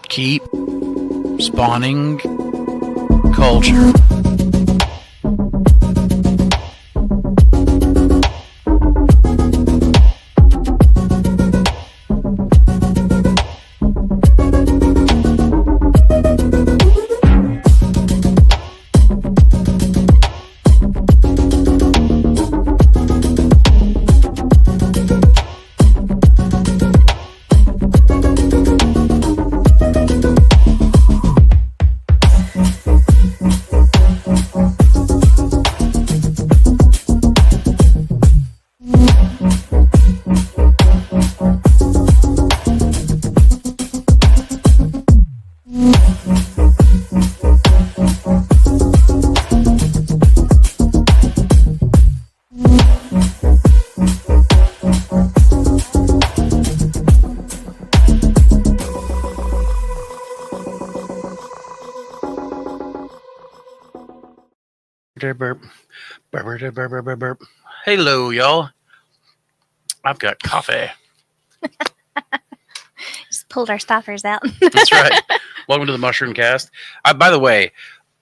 Keep spawning culture. Hello, y'all. I've got coffee. Just pulled our stoppers out. That's right. Welcome to the MushRune Cast. By the way,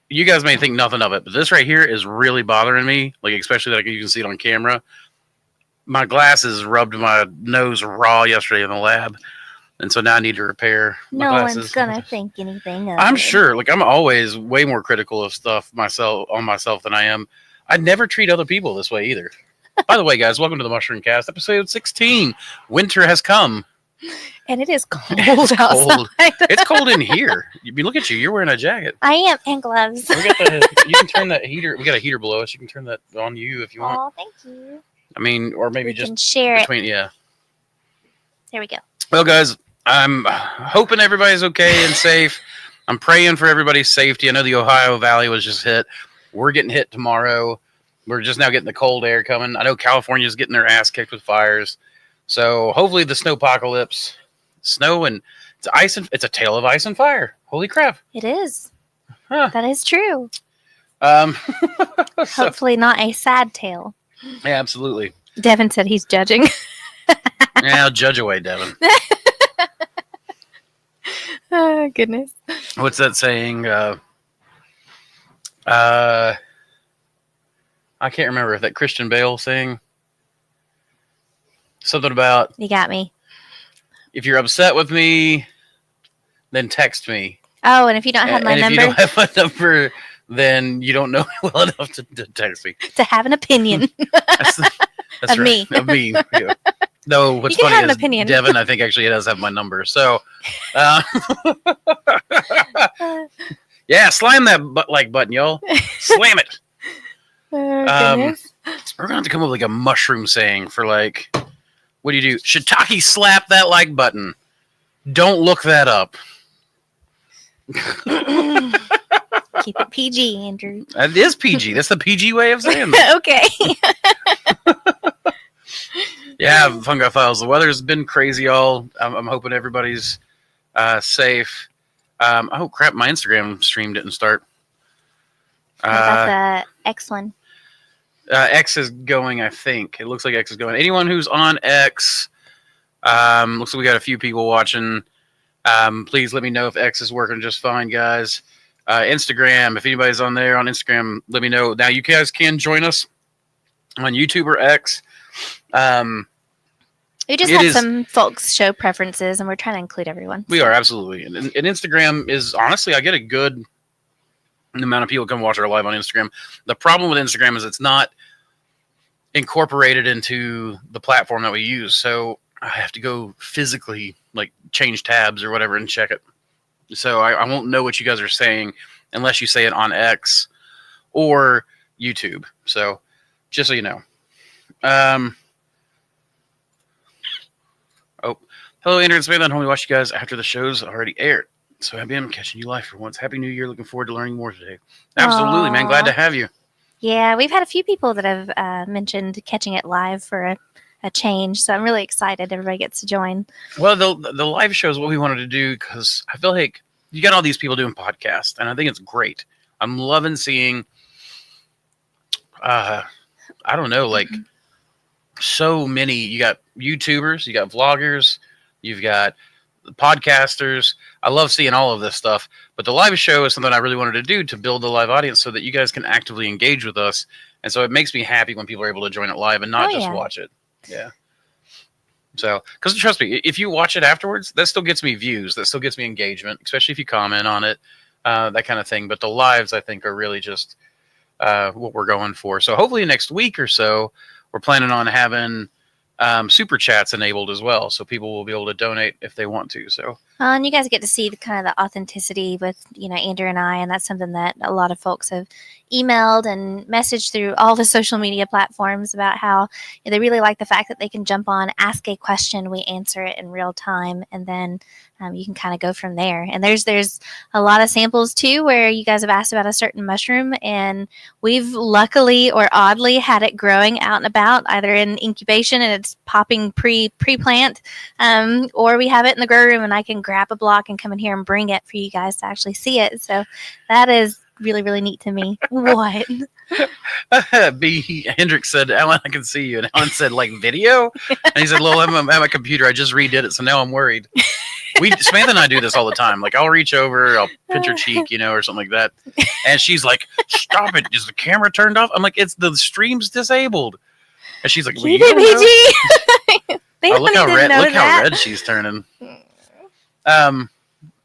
you guys may think nothing of it, but this right here is really bothering me. Like, especially that you can see it on camera. My glasses rubbed my nose raw yesterday in the lab, and so now I need to repair my glasses. No one's gonna think anything of I'm it. sure. Like, I'm always way more critical of stuff on myself than I am. I never treat other people this way either. By the way, guys, welcome to the MushRune Cast, episode 16. Winter has come. And it is cold It's outside. cold. It's cold in here. Look at you. You're wearing a jacket. I am, and gloves. You can turn that heater. We got a heater below us. You can turn that on you if you want. Oh, thank you. I mean, or maybe We just can share between. Yeah. There we go. Well, guys, I'm hoping everybody's okay and safe. I'm praying for everybody's safety. I know the Ohio Valley was just hit. We're getting hit tomorrow. We're just now getting the cold air coming. I know California's getting their ass kicked with fires. So hopefully the snowpocalypse, snow and it's ice and it's a tale of ice and fire. Holy crap! It is. Huh. That is true. So, Hopefully not a sad tale. yeah, absolutely. Devin said he's judging. Yeah, I'll judge away, Devin. Oh, goodness. What's that saying? I can't remember if that Christian Bale saying something about You got me. if you're upset with me, then text me. Oh, and if you don't have my and number, if you don't have my number, then you don't know me well enough to text me. to have an opinion. That's Of me. Of me. Yeah. No, what's You can funny have an is opinion. Devin, I think, actually does have my number. So, yeah, slam that like button, y'all. Slam it. Oh, goodness. We're gonna have to come up with like a mushroom saying for like, what do you do? Shiitake slap that like button. Don't look that up. Keep it PG, Andrew. That is PG. That's the PG way of saying that. Okay. Yeah, Fungi Files. The weather's been crazy, y'all. I'm hoping everybody's safe. Oh, crap. My Instagram stream didn't start. What about the X one? X is going, I think. It looks like X is going. Anyone who's on X, looks like we got a few people watching. Please let me know if X is working just fine, guys. Instagram, if anybody's on there on Instagram, let me know. Now, you guys can join us on YouTube or X. We just had some folks show preferences, and we're trying to include everyone. We are, absolutely. And Instagram is, honestly, I get a good amount of people come watch our live on Instagram. The problem with Instagram is it's not incorporated into the platform that we use. So I have to go physically, like, change tabs or whatever and check it. So I won't know what you guys are saying unless you say it on X or YouTube. So just so you know. Hello, Andrew and Samantha. I only watch you guys after the show's already aired. So happy I'm catching you live for once. Happy New Year. Looking forward to learning more today. Absolutely, man. Glad to have you. Yeah, we've had a few people that have mentioned catching it live for a change. So I'm really excited everybody gets to join. Well, the live show is what we wanted to do because I feel like you got all these people doing podcasts, and I think it's great. I'm loving seeing, I don't know, like so many. You got YouTubers, you got vloggers, you've got podcasters. I love seeing all of this stuff, but the live show is something I really wanted to do to build a live audience so that you guys can actively engage with us. And so it makes me happy when people are able to join it live and not just watch it. Yeah. So, because trust me, if you watch it afterwards, that still gets me views, that still gets me engagement, especially if you comment on it, that kind of thing. But the lives, I think, are really just what we're going for. So hopefully next week or so, we're planning on having super chats enabled as well, so people will be able to donate if they want to. So, and you guys get to see the kind of the authenticity with Andrew and I, and that's something that a lot of folks have emailed and messaged through all the social media platforms about how they really like the fact that they can jump on, ask a question, we answer it in real time, and then you can kind of go from there. And there's a lot of samples too where you guys have asked about a certain mushroom, and we've luckily or oddly had it growing out and about, either in incubation and it's popping pre-plant, or we have it in the grow room and I can grab a block and come in here and bring it for you guys to actually see it. So that is really, really neat to me. What? B. Hendrix said, Alan, I can see you. And Alan said, like, video? And he said, Lil, I'm at my computer. I just redid it, so now I'm worried. Samantha and I do this all the time. Like, I'll reach over, I'll pinch her cheek, or something like that. And she's like, stop it. Is the camera turned off? I'm like, it's the stream's disabled. And she's like, well, Keep it PG. Look how red she's turning.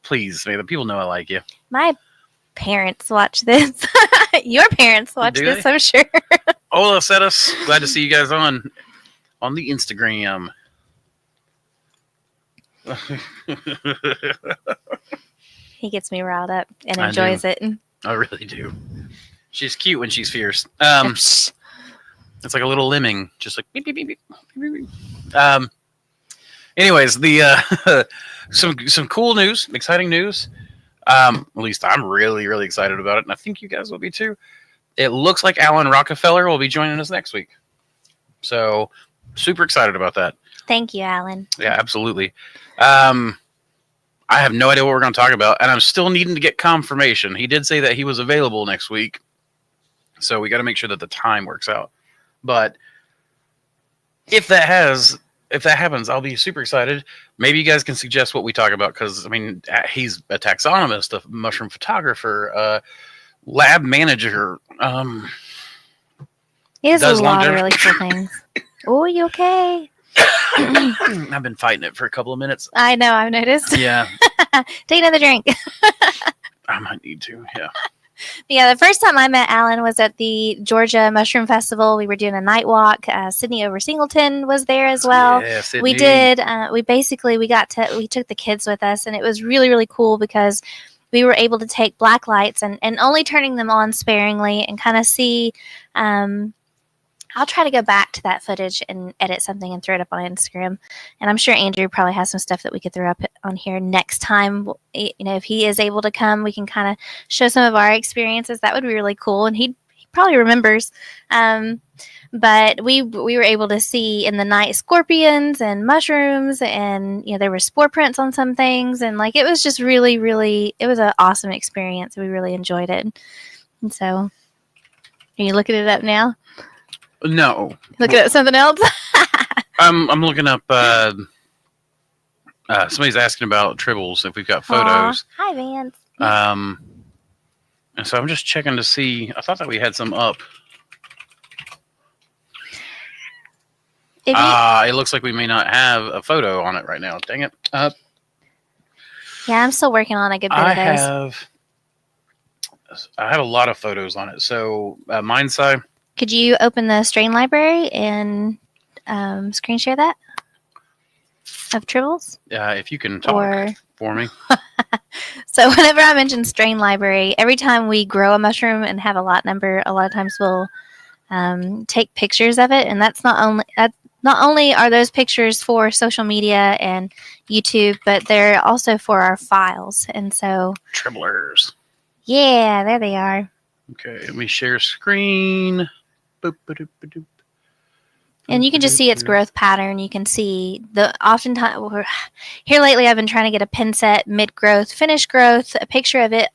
Please, Samantha, people know I like you. My parents watch this. Your parents watch this, I'm sure. Ola Cetus, glad to see you guys on the Instagram. He gets me riled up and enjoys it. I really do. She's cute when she's fierce. It's like a little lemming, just like beep, beep, beep, beep, beep, beep. Anyways, the some cool news, exciting news. At least I'm really, really excited about it, and I think you guys will be too. It looks like Alan Rockefeller will be joining us next week. So, super excited about that. Thank you, Alan. Yeah, absolutely. I have no idea what we're going to talk about, and I'm still needing to get confirmation. He did say that he was available next week, so we got to make sure that the time works out. But if that happens, I'll be super excited. Maybe you guys can suggest what we talk about, because he's a taxonomist, a mushroom photographer, lab manager. He has a lot of really cool things. Oh, you okay? I've been fighting it for a couple of minutes. I know, I've noticed. Yeah. Take another drink. I might need to, yeah. Yeah, the first time I met Alan was at the Georgia Mushroom Festival. We were doing a night walk. Sydney Over Singleton was there as well. Yeah, Sydney. We did. We took the kids with us, and it was really, really cool because we were able to take black lights and only turning them on sparingly and kind of see. I'll try to go back to that footage and edit something and throw it up on Instagram. And I'm sure Andrew probably has some stuff that we could throw up on here next time. If he is able to come, we can kind of show some of our experiences. That would be really cool. And he probably remembers. But we were able to see in the night scorpions and mushrooms, and there were spore prints on some things. And it was just really, really, it was an awesome experience. We really enjoyed it. And so, are you looking it up now? No. Looking at something else? I'm looking up. Somebody's asking about tribbles, if we've got photos. Hi, Vance. And so I'm just checking to see. I thought that we had some up. It looks like we may not have a photo on it right now. Dang it. Yeah, I'm still working on a good bit of those. I have a lot of photos on it. So, mine's side. Could you open the strain library and screen share that of tribbles? If you can talk for me. So whenever I mention strain library, every time we grow a mushroom and have a lot number, a lot of times we'll take pictures of it, and that's not only are those pictures for social media and YouTube, but they're also for our files. And so Tribblers. Yeah, there they are. Okay, let me share screen. And you can just see its growth pattern. You can see oftentimes here lately I've been trying to get a pin set, mid-growth, finished growth, a picture of it,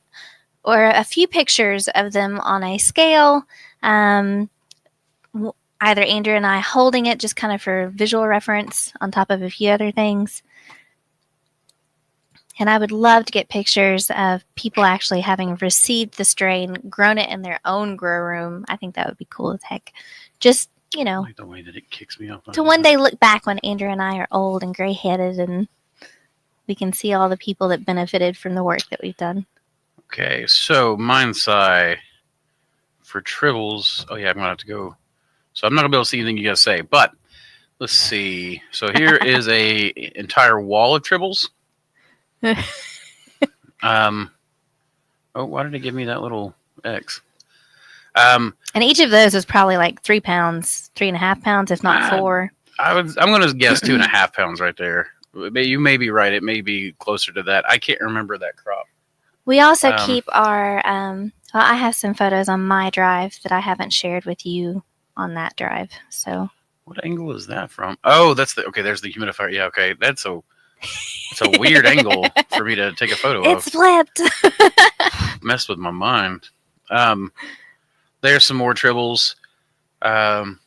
or a few pictures of them on a scale. I either Andrew and I holding it just kind of for visual reference on top of a few other things. And I would love to get pictures of people actually having received the strain, grown it in their own grow room. I think that would be cool as heck. Just, you know, like the way that it kicks me off. to one day look back when Andrew and I are old and gray-headed and we can see all the people that benefited from the work that we've done. Okay, so Mindsci for tribbles. Oh yeah, I'm gonna have to go. So I'm not gonna be able to see anything you guys say, but let's see. So here is a entire wall of tribbles. Oh, why did it give me that little X? And each of those is probably like 3 pounds, 3.5 pounds, if not 4. I'm gonna guess 2.5 pounds right there. You may be right. It may be closer to that. I can't remember that crop. We also keep our. Well, I have some photos on my drive that I haven't shared with you on that drive. So. What angle is that from? Oh, that's the okay. There's the humidifier. Yeah, okay. It's a weird angle for me to take a photo of. It's flipped. Messed with my mind. There's some more tribbles.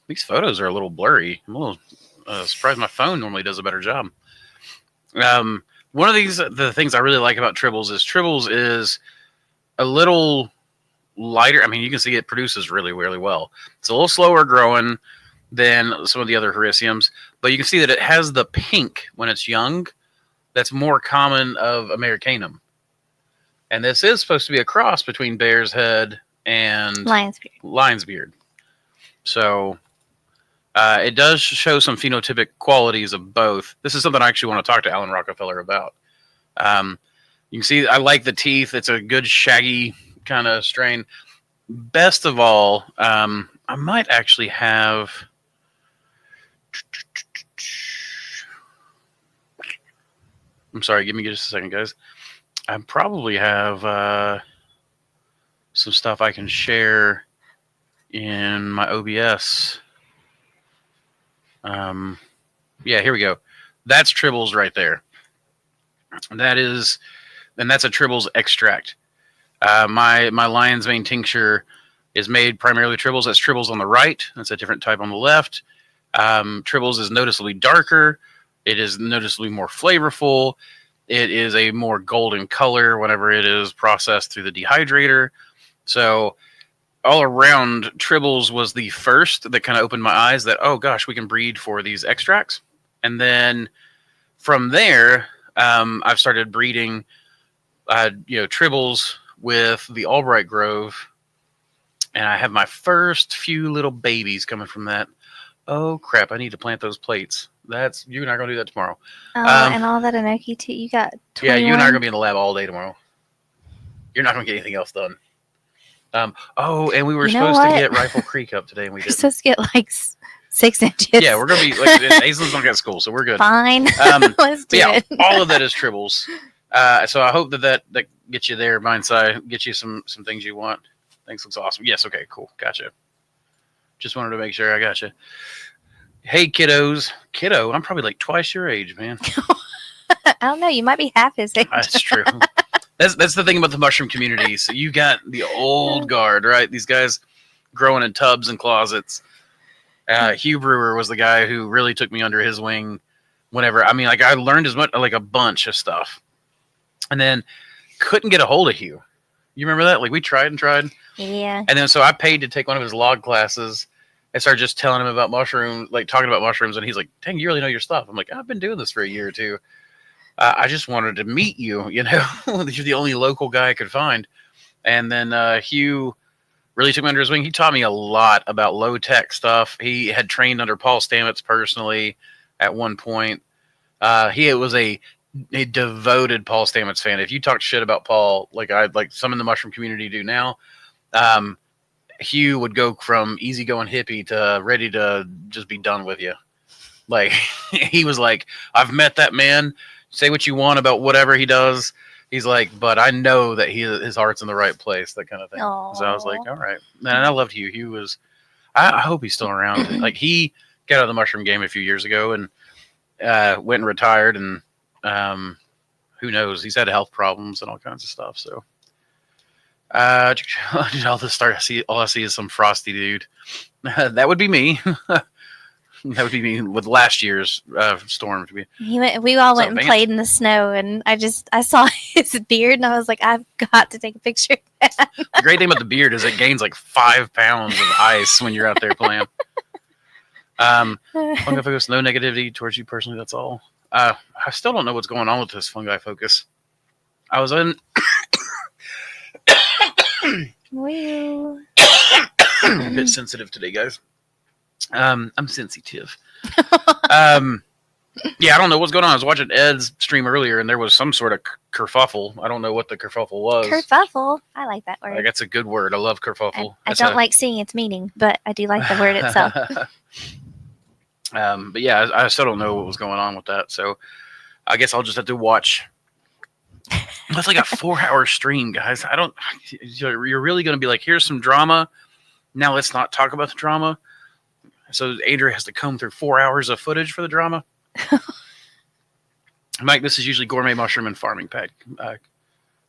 These photos are a little blurry. I'm a little surprised my phone normally does a better job. One of the things I really like about tribbles is a little lighter. I mean, you can see it produces really, really well. It's a little slower growing than some of the other Hericiums, but you can see that it has the pink when it's young. That's more common of Americanum. And this is supposed to be a cross between Bear's Head and Lion's Beard. So it does show some phenotypic qualities of both. This is something I actually want to talk to Alan Rockefeller about. You can see I like the teeth. It's a good shaggy kind of strain. Best of all, I might actually have... I'm sorry, give me just a second, guys. I probably have some stuff I can share in my OBS. Yeah, here we go. That's tribbles right there. That's a tribbles extract. My lion's mane tincture is made primarily tribbles. That's tribbles on the right. That's a different type on the left. Tribbles is noticeably darker. It is noticeably more flavorful. It is a more golden color whenever it is processed through the dehydrator. So all around, tribbles was the first that kind of opened my eyes that, oh gosh, we can breed for these extracts. And then from there, I've started breeding, tribbles with the Albright Grove. And I have my first few little babies coming from that. Oh crap, I need to plant those plates. You're not going to do that tomorrow. Oh, and all that enoki too. You got 21? Yeah, you and I are going to be in the lab all day tomorrow. You're not going to get anything else done. And we were supposed to get Rifle Creek up today, and we didn't. We're supposed to get like 6 inches. Yeah, we're going to be like, Aislinn's not at school, so we're good. Fine. Let's do it. All of that is tribbles. So I hope that gets you there, Mindsci, get you some things you want. Things looks awesome. Yes, okay, cool. Gotcha. Just wanted to make sure I got you. Hey, kiddos. Kiddo, I'm probably like twice your age, man. I don't know. You might be half his age. That's true. That's the thing about the mushroom community. So you got the old guard, right? These guys growing in tubs and closets. Hugh Brewer was the guy who really took me under his wing whenever. I mean, like I learned as much, like a bunch of stuff. And then couldn't get a hold of Hugh. You remember that? Like we tried and tried. Yeah. And then so I paid to take one of his log classes. I started just telling him about mushrooms, like talking about mushrooms, and he's like, dang, you really know your stuff. I'm like, I've been doing this for a year or two. I just wanted to meet you, You're the only local guy I could find. And then Hugh really took me under his wing. He taught me a lot about low-tech stuff. He had trained under Paul Stamets personally at one point. He was a devoted Paul Stamets fan. If you talk shit about Paul, like some in the mushroom community do now, Hugh would go from easygoing hippie to ready to just be done with you. Like he was like, I've met that man. Say what you want about whatever he does. He's like, but I know that his heart's in the right place, that kind of thing. Aww. So I was like, all right. And I loved Hugh. Hugh was, I hope he's still around. Like he got out of the mushroom game a few years ago and went and retired. And who knows? He's had health problems and all kinds of stuff. So All I see is some frosty dude. That would be me. That would be me with last year's storm. We all went and Vance? played in the snow, and I saw his beard, and I was like, I've got to take a picture. The great thing about the beard is it gains like 5 pounds of ice when you're out there playing. Fungi focus, no negativity towards you personally. That's all. I still don't know what's going on with this fungi focus. I was in. Woo. I'm a bit sensitive today, guys. I'm sensitive. Yeah, I don't know what's going on. I was watching Ed's stream earlier, and there was some sort of kerfuffle. I don't know what the kerfuffle was. Kerfuffle. I like that word. Like, that's a good word. I love kerfuffle. I don't like seeing its meaning, but I do like the word itself. But yeah, I still don't know what was going on with that. So I guess I'll just have to watch. That's like a 4-hour stream, guys. You're really going to be like, here's some drama. Now let's not talk about the drama. So Andrew has to comb through 4 hours of footage for the drama. Mike, this is usually gourmet mushroom and farming pack.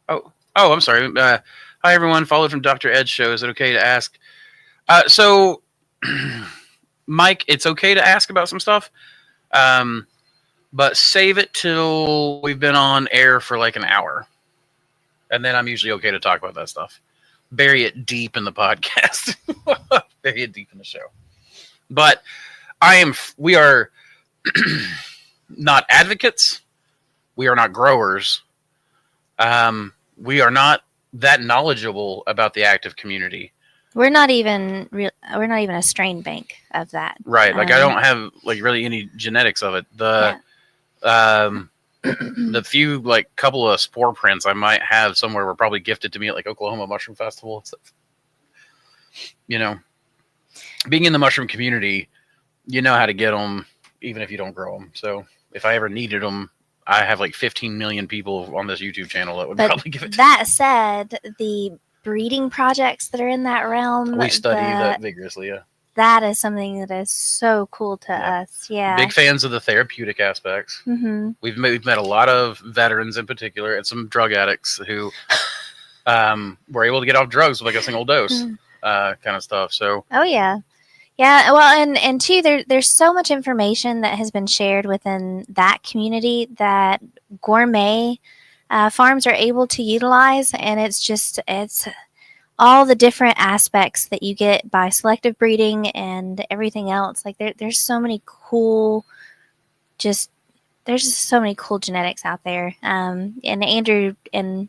I'm sorry. Hi everyone. Followed from Dr. Ed's show. Is it okay to ask? So, Mike, it's okay to ask about some stuff, but save it till we've been on air for like an hour, and then I'm usually okay to talk about that stuff. Bury it deep in the podcast. Bury it deep in the show. But we are not advocates. We are not growers. We are not that knowledgeable about the active community. We're not even a strain bank of that. Right. Like I don't have like really any genetics of it. The few like couple of spore prints I might have somewhere were probably gifted to me at like Oklahoma Mushroom Festival. You know, being in the mushroom community, you know how to get them, even if you don't grow them. So if I ever needed them, I have like 15 million people on this YouTube channel that would probably give it to me. That said, the breeding projects that are in that realm, we study that vigorously. Yeah, that is something that is so cool to us. Yeah, big fans of the therapeutic aspects. Mm-hmm. We've met a lot of veterans in particular, and some drug addicts who were able to get off drugs with like a single dose, kind of stuff. So, oh yeah. Yeah, well, and too, there's so much information that has been shared within that community that gourmet farms are able to utilize, and it's all the different aspects that you get by selective breeding and everything else. Like there's so many cool, there's just so many cool genetics out there. And Andrew and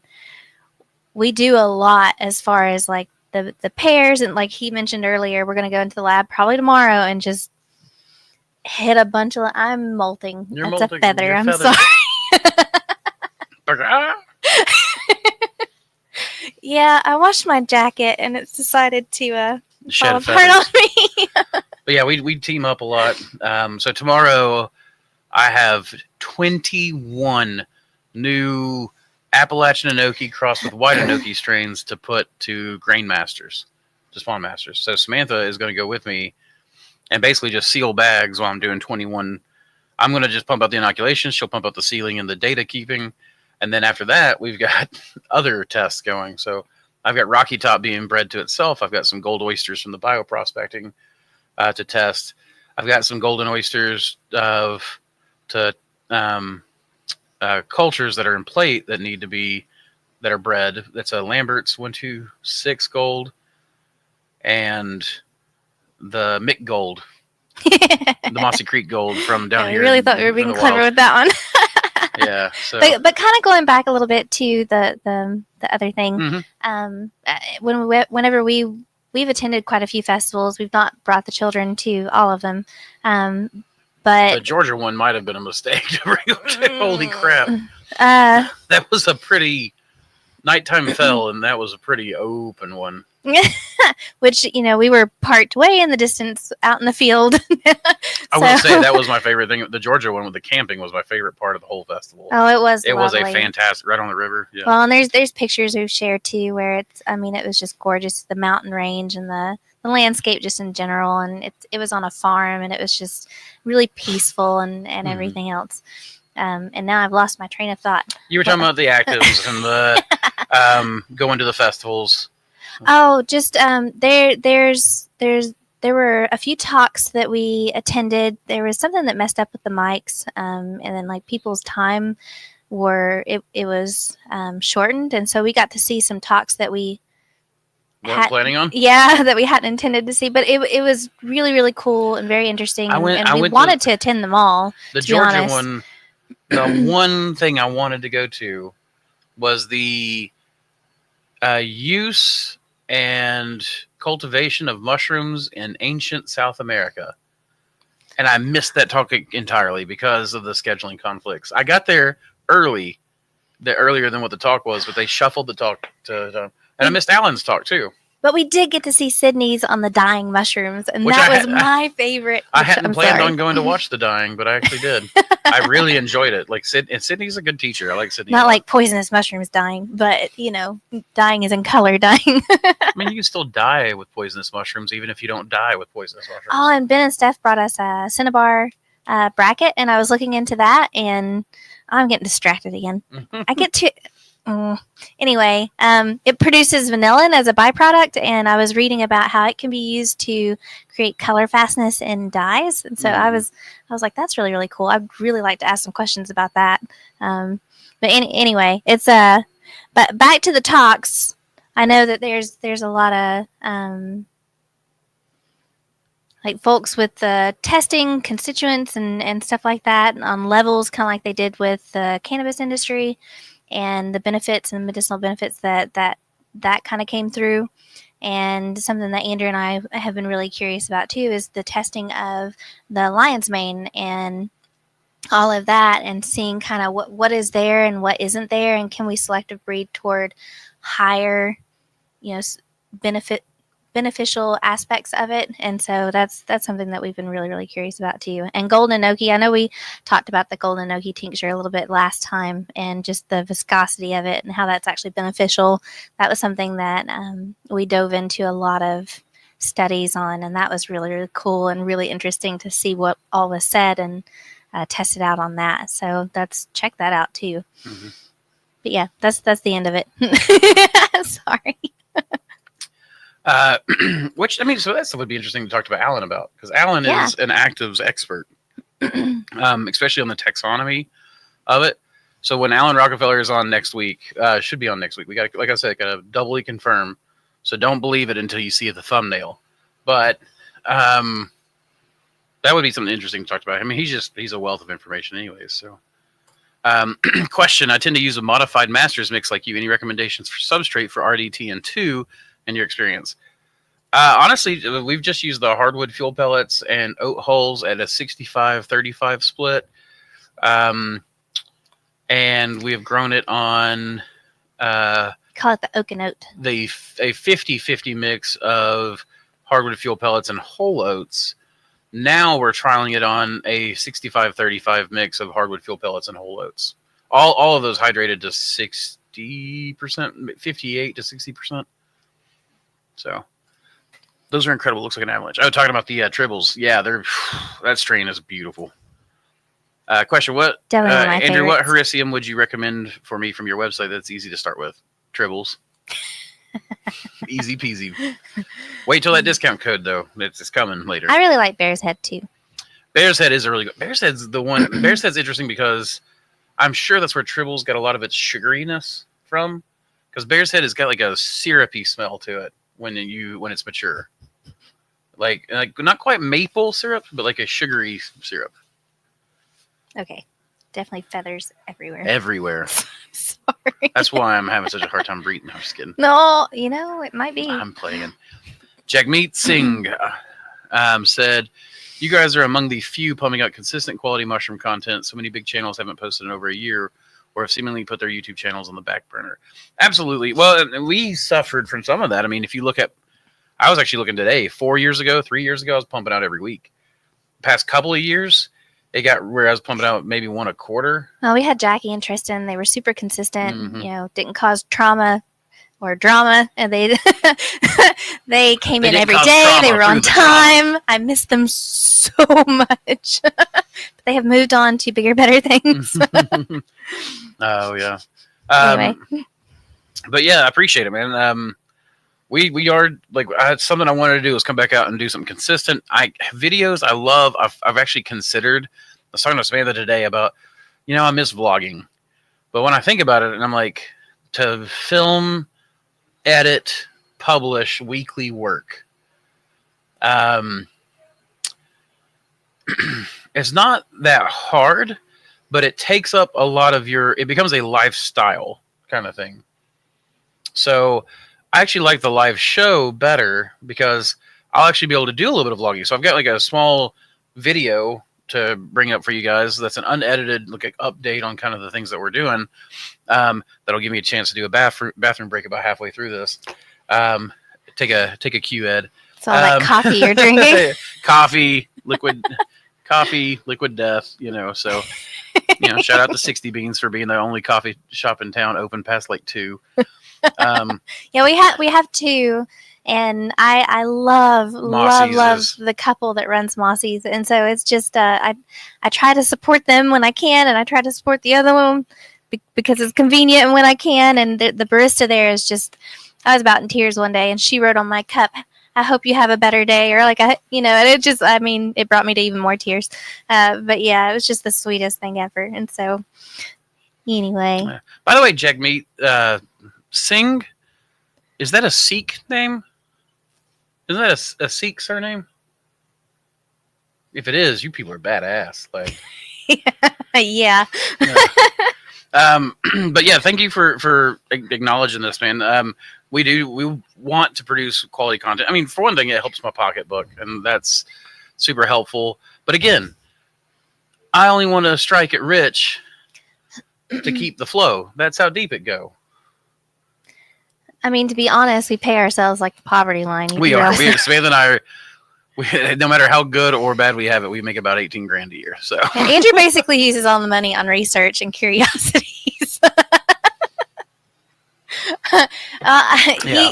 we do a lot as far as like the pairs, and like he mentioned earlier, we're going to go into the lab probably tomorrow and just hit a bunch of. I'm molting. You're That's molting. a feather. I'm Feathers. sorry. Yeah, I washed my jacket and it's decided to fall apart on me. But yeah, we team up a lot. So tomorrow I have 21 new Appalachian Enoki crossed with White Enoki strains to put to grain masters, to spawn masters. So Samantha is going to go with me and basically just seal bags while I'm doing 21. I'm going to just pump out the inoculations. She'll pump out the sealing and the data keeping. And then after that, we've got other tests going. So I've got Rocky Top being bred to itself. I've got some gold oysters from the bioprospecting to test. I've got some golden oysters to cultures that are in plate that are bred. That's a Lambert's 126 gold and the Mick gold, the Mossy Creek gold from down here. I really thought we were being clever with that one. Yeah, so. But kind of going back a little bit to the other thing. Mm-hmm. Whenever we've attended quite a few festivals, we've not brought the children to all of them. But the Georgia one might have been a mistake to bring them to. Holy crap. That was a pretty nighttime fell, and that was a pretty open one. Which, we were parked way in the distance out in the field. I will say that was my favorite thing. The Georgia one with the camping was my favorite part of the whole festival. Oh, it was. It lovely. was a fantastic, right on the river. Yeah. Well, and there's pictures we've shared too, where it was just gorgeous. The mountain range and the landscape just in general, and it was on a farm, and it was just really peaceful and everything else. And now I've lost my train of thought. You were talking about the actives and Going to the festivals. Oh, just there were a few talks that we attended. There was something that messed up with the mics, and then like people's time it was shortened, and so we got to see some talks that we weren't planning on. Yeah, that we hadn't intended to see, but it was really really cool and very interesting. We wanted to attend them all. The Georgia one. The one thing I wanted to go to was the use and cultivation of mushrooms in ancient South America. And I missed that talk entirely because of the scheduling conflicts. I got there earlier than what the talk was, but they shuffled the talk and I missed Alan's talk too. But we did get to see Sydney's on the dying mushrooms, and that was my favorite. I hadn't planned on going to watch the dying, but I actually did. I really enjoyed it. Like Sydney's a good teacher. I like Sydney. Not like poisonous mushrooms dying, but dying is in color dying. I mean, you can still die with poisonous mushrooms, even if you don't die with poisonous mushrooms. Oh, and Ben and Steph brought us a cinnabar bracket, and I was looking into that, and I'm getting distracted again. I get to. Anyway, it produces vanillin as a byproduct, and I was reading about how it can be used to create color fastness in dyes. And so I was like, that's really really cool. I'd really like to ask some questions about that. But anyway, it's but back to the talks. I know that there's a lot of like folks with testing constituents and stuff like that on levels, kind of like they did with the cannabis industry. And the benefits and medicinal benefits that kind of came through. And something that Andrew and I have been really curious about too is the testing of the lion's mane and all of that, and seeing kind of what is there and what isn't there, and can we selective breed toward higher, beneficial aspects of it. And so that's something that we've been really really curious about too. And golden enoki, I know we talked about the golden enoki tincture a little bit last time, and just the viscosity of it and how that's actually beneficial. That was something that we dove into a lot of studies on, and that was really really cool and really interesting to see what all was said and tested out on that. So check that out too. But yeah, that's the end of it. Sorry. Which, I mean, so that stuff would be interesting to talk to Alan about, because Alan is an actives expert, especially on the taxonomy of it. So when Alan Rockefeller is on next week, should be on next week. We got, like I said, got to doubly confirm. So don't believe it until you see the thumbnail. But that would be something interesting to talk about. I mean, he's a wealth of information, anyways. So, question: I tend to use a modified masters mix like you. Any recommendations for substrate for RDT and 2? In your experience? Honestly, we've just used the hardwood fuel pellets and oat hulls at a 65-35 split. And we have grown it on... call it the oak and oat. A 50-50 mix of hardwood fuel pellets and whole oats. Now we're trialing it on a 65-35 mix of hardwood fuel pellets and whole oats. All of those hydrated to 60%, 58 to 60%. So those are incredible. Looks like an avalanche. Oh, talking about the tribbles. Yeah, that strain is beautiful. Question: what, Andrew? What hericium would you recommend for me from your website that's easy to start with? Tribbles. Easy peasy. Wait till that discount code though. It's coming later. I really like Bear's Head too. Bear's Head is a really good. Bear's Head's the one. Bear's Head's interesting because I'm sure that's where Tribbles got a lot of its sugariness from. Because Bear's Head has got like a syrupy smell to it when it's mature, like not quite maple syrup, but like a sugary syrup. Okay, definitely feathers everywhere. Everywhere. Sorry. That's why I'm having such a hard time breathing. I'm just kidding. No, it might be. I'm playing. Jagmeet Singh said, "You guys are among the few pumping out consistent quality mushroom content. So many big channels haven't posted in over a year, or have seemingly put their YouTube channels on the back burner." Absolutely. Well, we suffered from some of that. I mean, if you look at, I was actually looking today, 3 years ago, I was pumping out every week. Past couple of years, it got where I was pumping out maybe one a quarter. Well, we had Jackie and Tristan. They were super consistent, didn't cause trauma or drama. And they came in every day. They were on time. I missed them so much. But they have moved on to bigger, better things. Oh, yeah. Anyway. But yeah, I appreciate it, man. We are like something I wanted to do was come back out and do something consistent. Videos I love. I've actually considered. I was talking to Samantha today about I miss vlogging, but when I think about it, and I'm like to film, edit, publish weekly work. It's not that hard, but it takes up a lot of it becomes a lifestyle kind of thing. So I actually like the live show better because I'll actually be able to do a little bit of vlogging. So I've got like a small video to bring up for you guys. That's an unedited update on kind of the things that we're doing. That'll give me a chance to do a bathroom break about halfway through this. Take a cue, Ed. It's all that coffee you're drinking. Coffee, liquid death, so shout out to 60 Beans for being the only coffee shop in town open past like 2. Yeah, we have 2, and I love the couple that runs Mossy's, and so it's just I try to support them when I can, and I try to support the other one because it's convenient when I can. And the barista there is just, I was about in tears one day, and she wrote on my cup, "I hope you have a better day," or and it just, it brought me to even more tears. But yeah, it was just the sweetest thing ever. And so anyway, by the way, Jagmeet, Singh, is that a Sikh name? Isn't that a Sikh surname? If it is, you people are badass. Like, yeah. But yeah, thank you for acknowledging this, man. We want to produce quality content. I mean, for one thing, it helps my pocketbook, and that's super helpful. But again, I only want to strike it rich to keep the flow. That's how deep it go. I mean, to be honest, we pay ourselves like the poverty line. We are. Samantha and I no matter how good or bad we have it, we make about $18,000 a year. So and Andrew basically uses all the money on research and curiosities.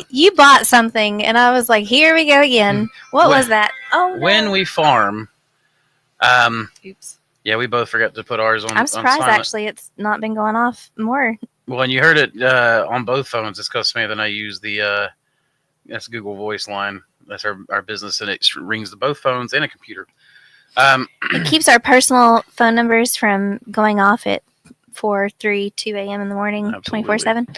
You bought something, and I was like, "Here we go again." What was that? Oh, no. When we farm, oops. Yeah, we both forgot to put ours on. I'm surprised, on actually, it's not been going off more. Well, and you heard it on both phones. It's because Samantha and I use the that's Google Voice line. That's our business, and it rings to both phones and a computer. It keeps our personal phone numbers from going off at 4, 3, 2 a.m. in the morning, 24/7.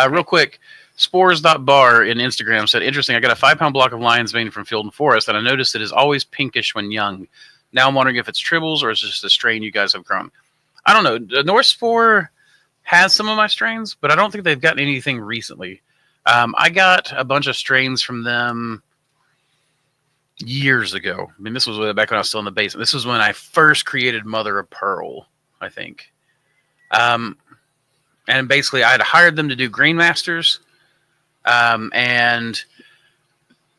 Real quick, Spores.bar in Instagram said, "Interesting, I got a 5-pound block of lion's mane from Field and Forest, and I noticed it is always pinkish when young. Now I'm wondering if it's tribbles or is it just a strain you guys have grown." I don't know. North Spore has some of my strains, but I don't think they've gotten anything recently. I got a bunch of strains from them years ago. I mean, this was back when I was still in the basement. This was when I first created Mother of Pearl, I think. And basically, I had hired them to do Grain Masters, and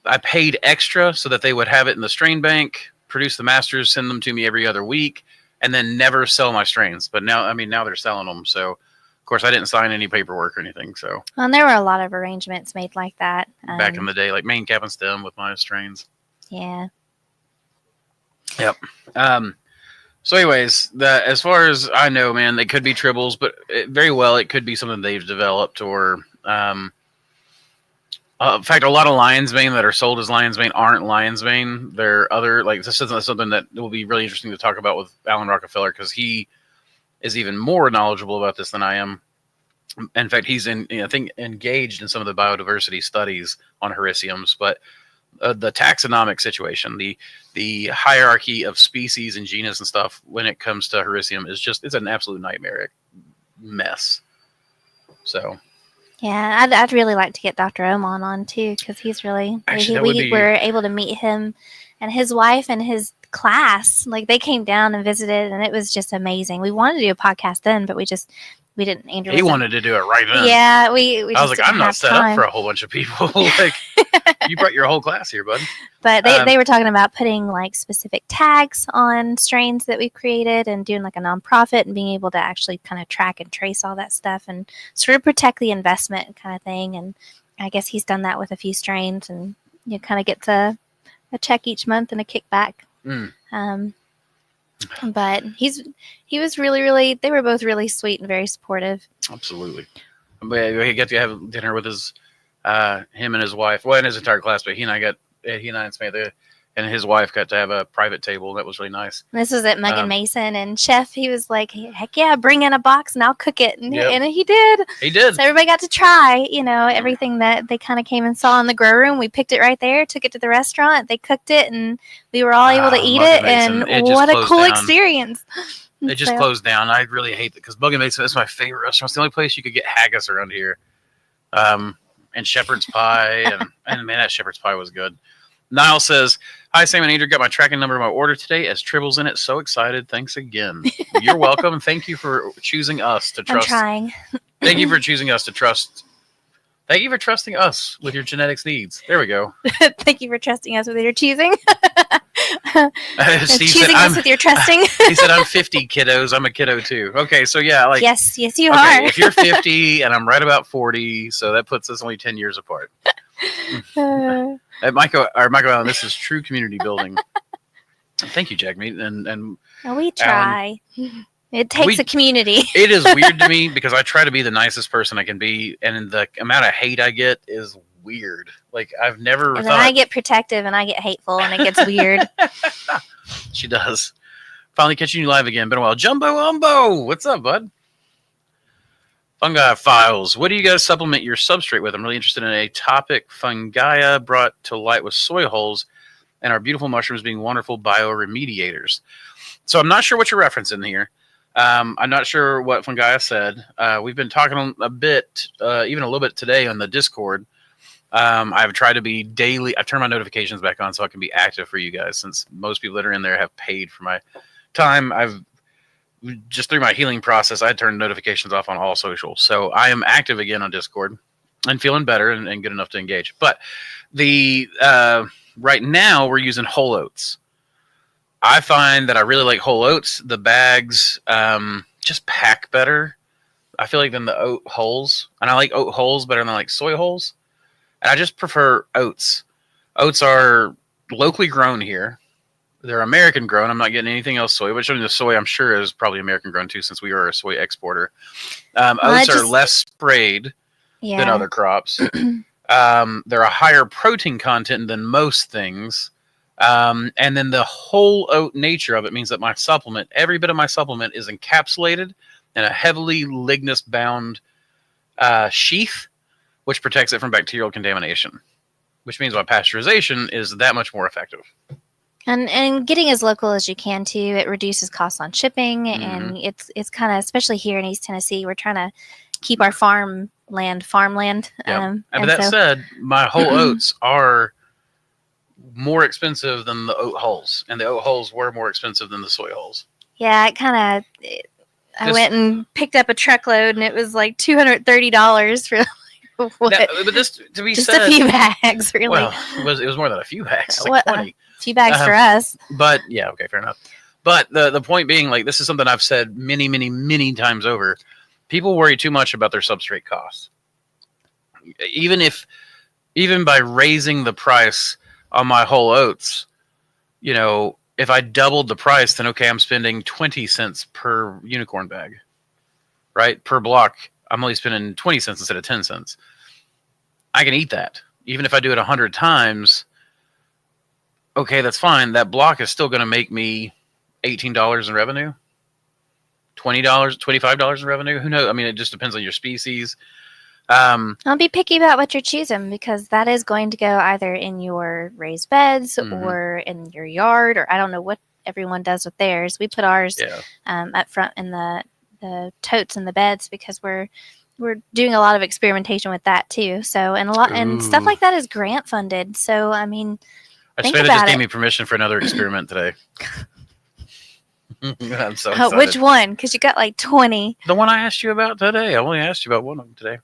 I paid extra so that they would have it in the strain bank, produce the masters, send them to me every other week, and then never sell my strains. But now they're selling them, so of course I didn't sign any paperwork or anything. So, and there were a lot of arrangements made like that back in the day, like main cap and stem with my strains. Yeah. Yep. So anyways, as far as I know, man, they could be tribbles, but very well it could be something they've developed or in fact, a lot of lion's mane that are sold as lion's mane aren't lion's mane. They're other, this is something that will be really interesting to talk about with Alan Rockefeller because he is even more knowledgeable about this than I am. In fact, he's I think engaged in some of the biodiversity studies on hericiums, but the taxonomic situation, the hierarchy of species and genus and stuff when it comes to hericium is it's an absolute nightmare mess. So. Yeah, I'd really like to get Dr. Oman on too because he's really. We were able to meet him and his wife and his class. Like they came down and visited, and it was just amazing. We wanted to do a podcast then, but we didn't. Andrew, he wanted to do it right then. Yeah, we I was like, I'm not set up for a whole bunch of people. Like, you brought your whole class here, bud. But they were talking about putting like specific tags on strains that we created and doing like a nonprofit and being able to actually kind of track and trace all that stuff and sort of protect the investment kind of thing. And I guess he's done that with a few strains, and you kind of get a check each month and a kickback. But he was really, really, they were both really sweet and very supportive. Absolutely. But he got to have dinner with his him and his wife. Well, and his entire class, but he and Samantha and his wife got to have a private table. That was really nice. This was at Mug and Mason, and Chef, he was like, heck yeah, bring in a box and I'll cook it. And, Yep. and he did. He did. So everybody got to try, everything that they kind of came and saw in the grow room. We picked it right there, took it to the restaurant. They cooked it, and we were all able to eat Mug it. and Mason, And it what a just cool closed down. experience. It just closed down. I really hate it because Bug and Mason is my favorite restaurant. It's the only place you could get haggis around here. And shepherd's pie. And man, that shepherd's pie was good. Niall says, "Hi, Sam and Andrew. Got my tracking number of my order today as Tribble's in it. So excited. Thanks again." You're welcome. Thank you for choosing us to trust. I'm trying. Thank you for choosing us to trust. Thank you for trusting us with your genetics needs. There we go. Thank you for trusting us with your choosing. Steve choosing said, us with your trusting. He said, "I'm 50, kiddos. I'm a kiddo too." Okay, so yeah, like yes, you okay, are. If you're 50 and I'm right about 40, so that puts us only 10 years apart. At Michael Allen, this is true community building. Thank you, Jackmeat, and we try. Alan. It takes a community. It is weird to me because I try to be the nicest person I can be, and the amount of hate I get is weird. Like I've never. And then I get protective, and I get hateful, and it gets weird. She does. Finally catching you live again. Been a while. Jumbo Umbo, what's up, bud? Fungi files. What do you guys supplement your substrate with? I'm really interested in a topic fungi brought to light with soil holes and our beautiful mushrooms being wonderful bioremediators. So I'm not sure what you're referencing here. I'm not sure what fungi said. We've been talking a bit, even a little bit today on the Discord. I've tried to be daily. I've turned my notifications back on so I can be active for you guys, since most people that are in there have paid for my time. I've just through my healing process, I turned notifications off on all social. So I am active again on Discord and feeling better and good enough to engage. But the right now we're using whole oats. I find that I really like whole oats. The bags just pack better, I feel like, than the oat hulls. And I like oat hulls better than I like soy hulls. And I just prefer oats. Oats are locally grown here. They're American grown. I'm not getting anything else soy, which the soy I'm sure is probably American grown too, since we are a soy exporter. Oats are less sprayed than other crops. They're a higher protein content than most things. And then the whole oat nature of it means that my supplement, every bit of my supplement, is encapsulated in a heavily lignous bound sheath, which protects it from bacterial contamination, which means my pasteurization is that much more effective. And getting as local as you can too, it reduces costs on shipping, and it's kind of, especially here in East Tennessee, we're trying to keep our farmland. Yep. But that said, my whole oats are more expensive than the oat hulls, and the oat hulls were more expensive than the soy hulls. Yeah, I went and picked up a truckload, and it was like $230 for. What? But this, to be just said, a few bags, really. Well, it was more than a few bags, like 20. A few bags for us. But yeah, okay, fair enough. But the point being, like, this is something I've said many, many, many times over. People worry too much about their substrate costs. Even by raising the price on my whole oats, if I doubled the price, then okay, I'm spending 20 cents per unicorn bag, right? Per block. I'm only spending 20 cents instead of 10 cents. I can eat that. Even if I do it 100 times, okay, that's fine. That block is still going to make me $18 in revenue, $20, $25 in revenue. Who knows? I mean, it just depends on your species. I'll be picky about what you're choosing, because that is going to go either in your raised beds or in your yard, or I don't know what everyone does with theirs. We put ours up front in the totes and the beds, because we're doing a lot of experimentation with that too. So, and stuff like that is grant funded. So, I mean, Savannah just gave me permission for another experiment today. I'm so excited. Which one? Because you got like 20. The one I asked you about today. I only asked you about one of them today.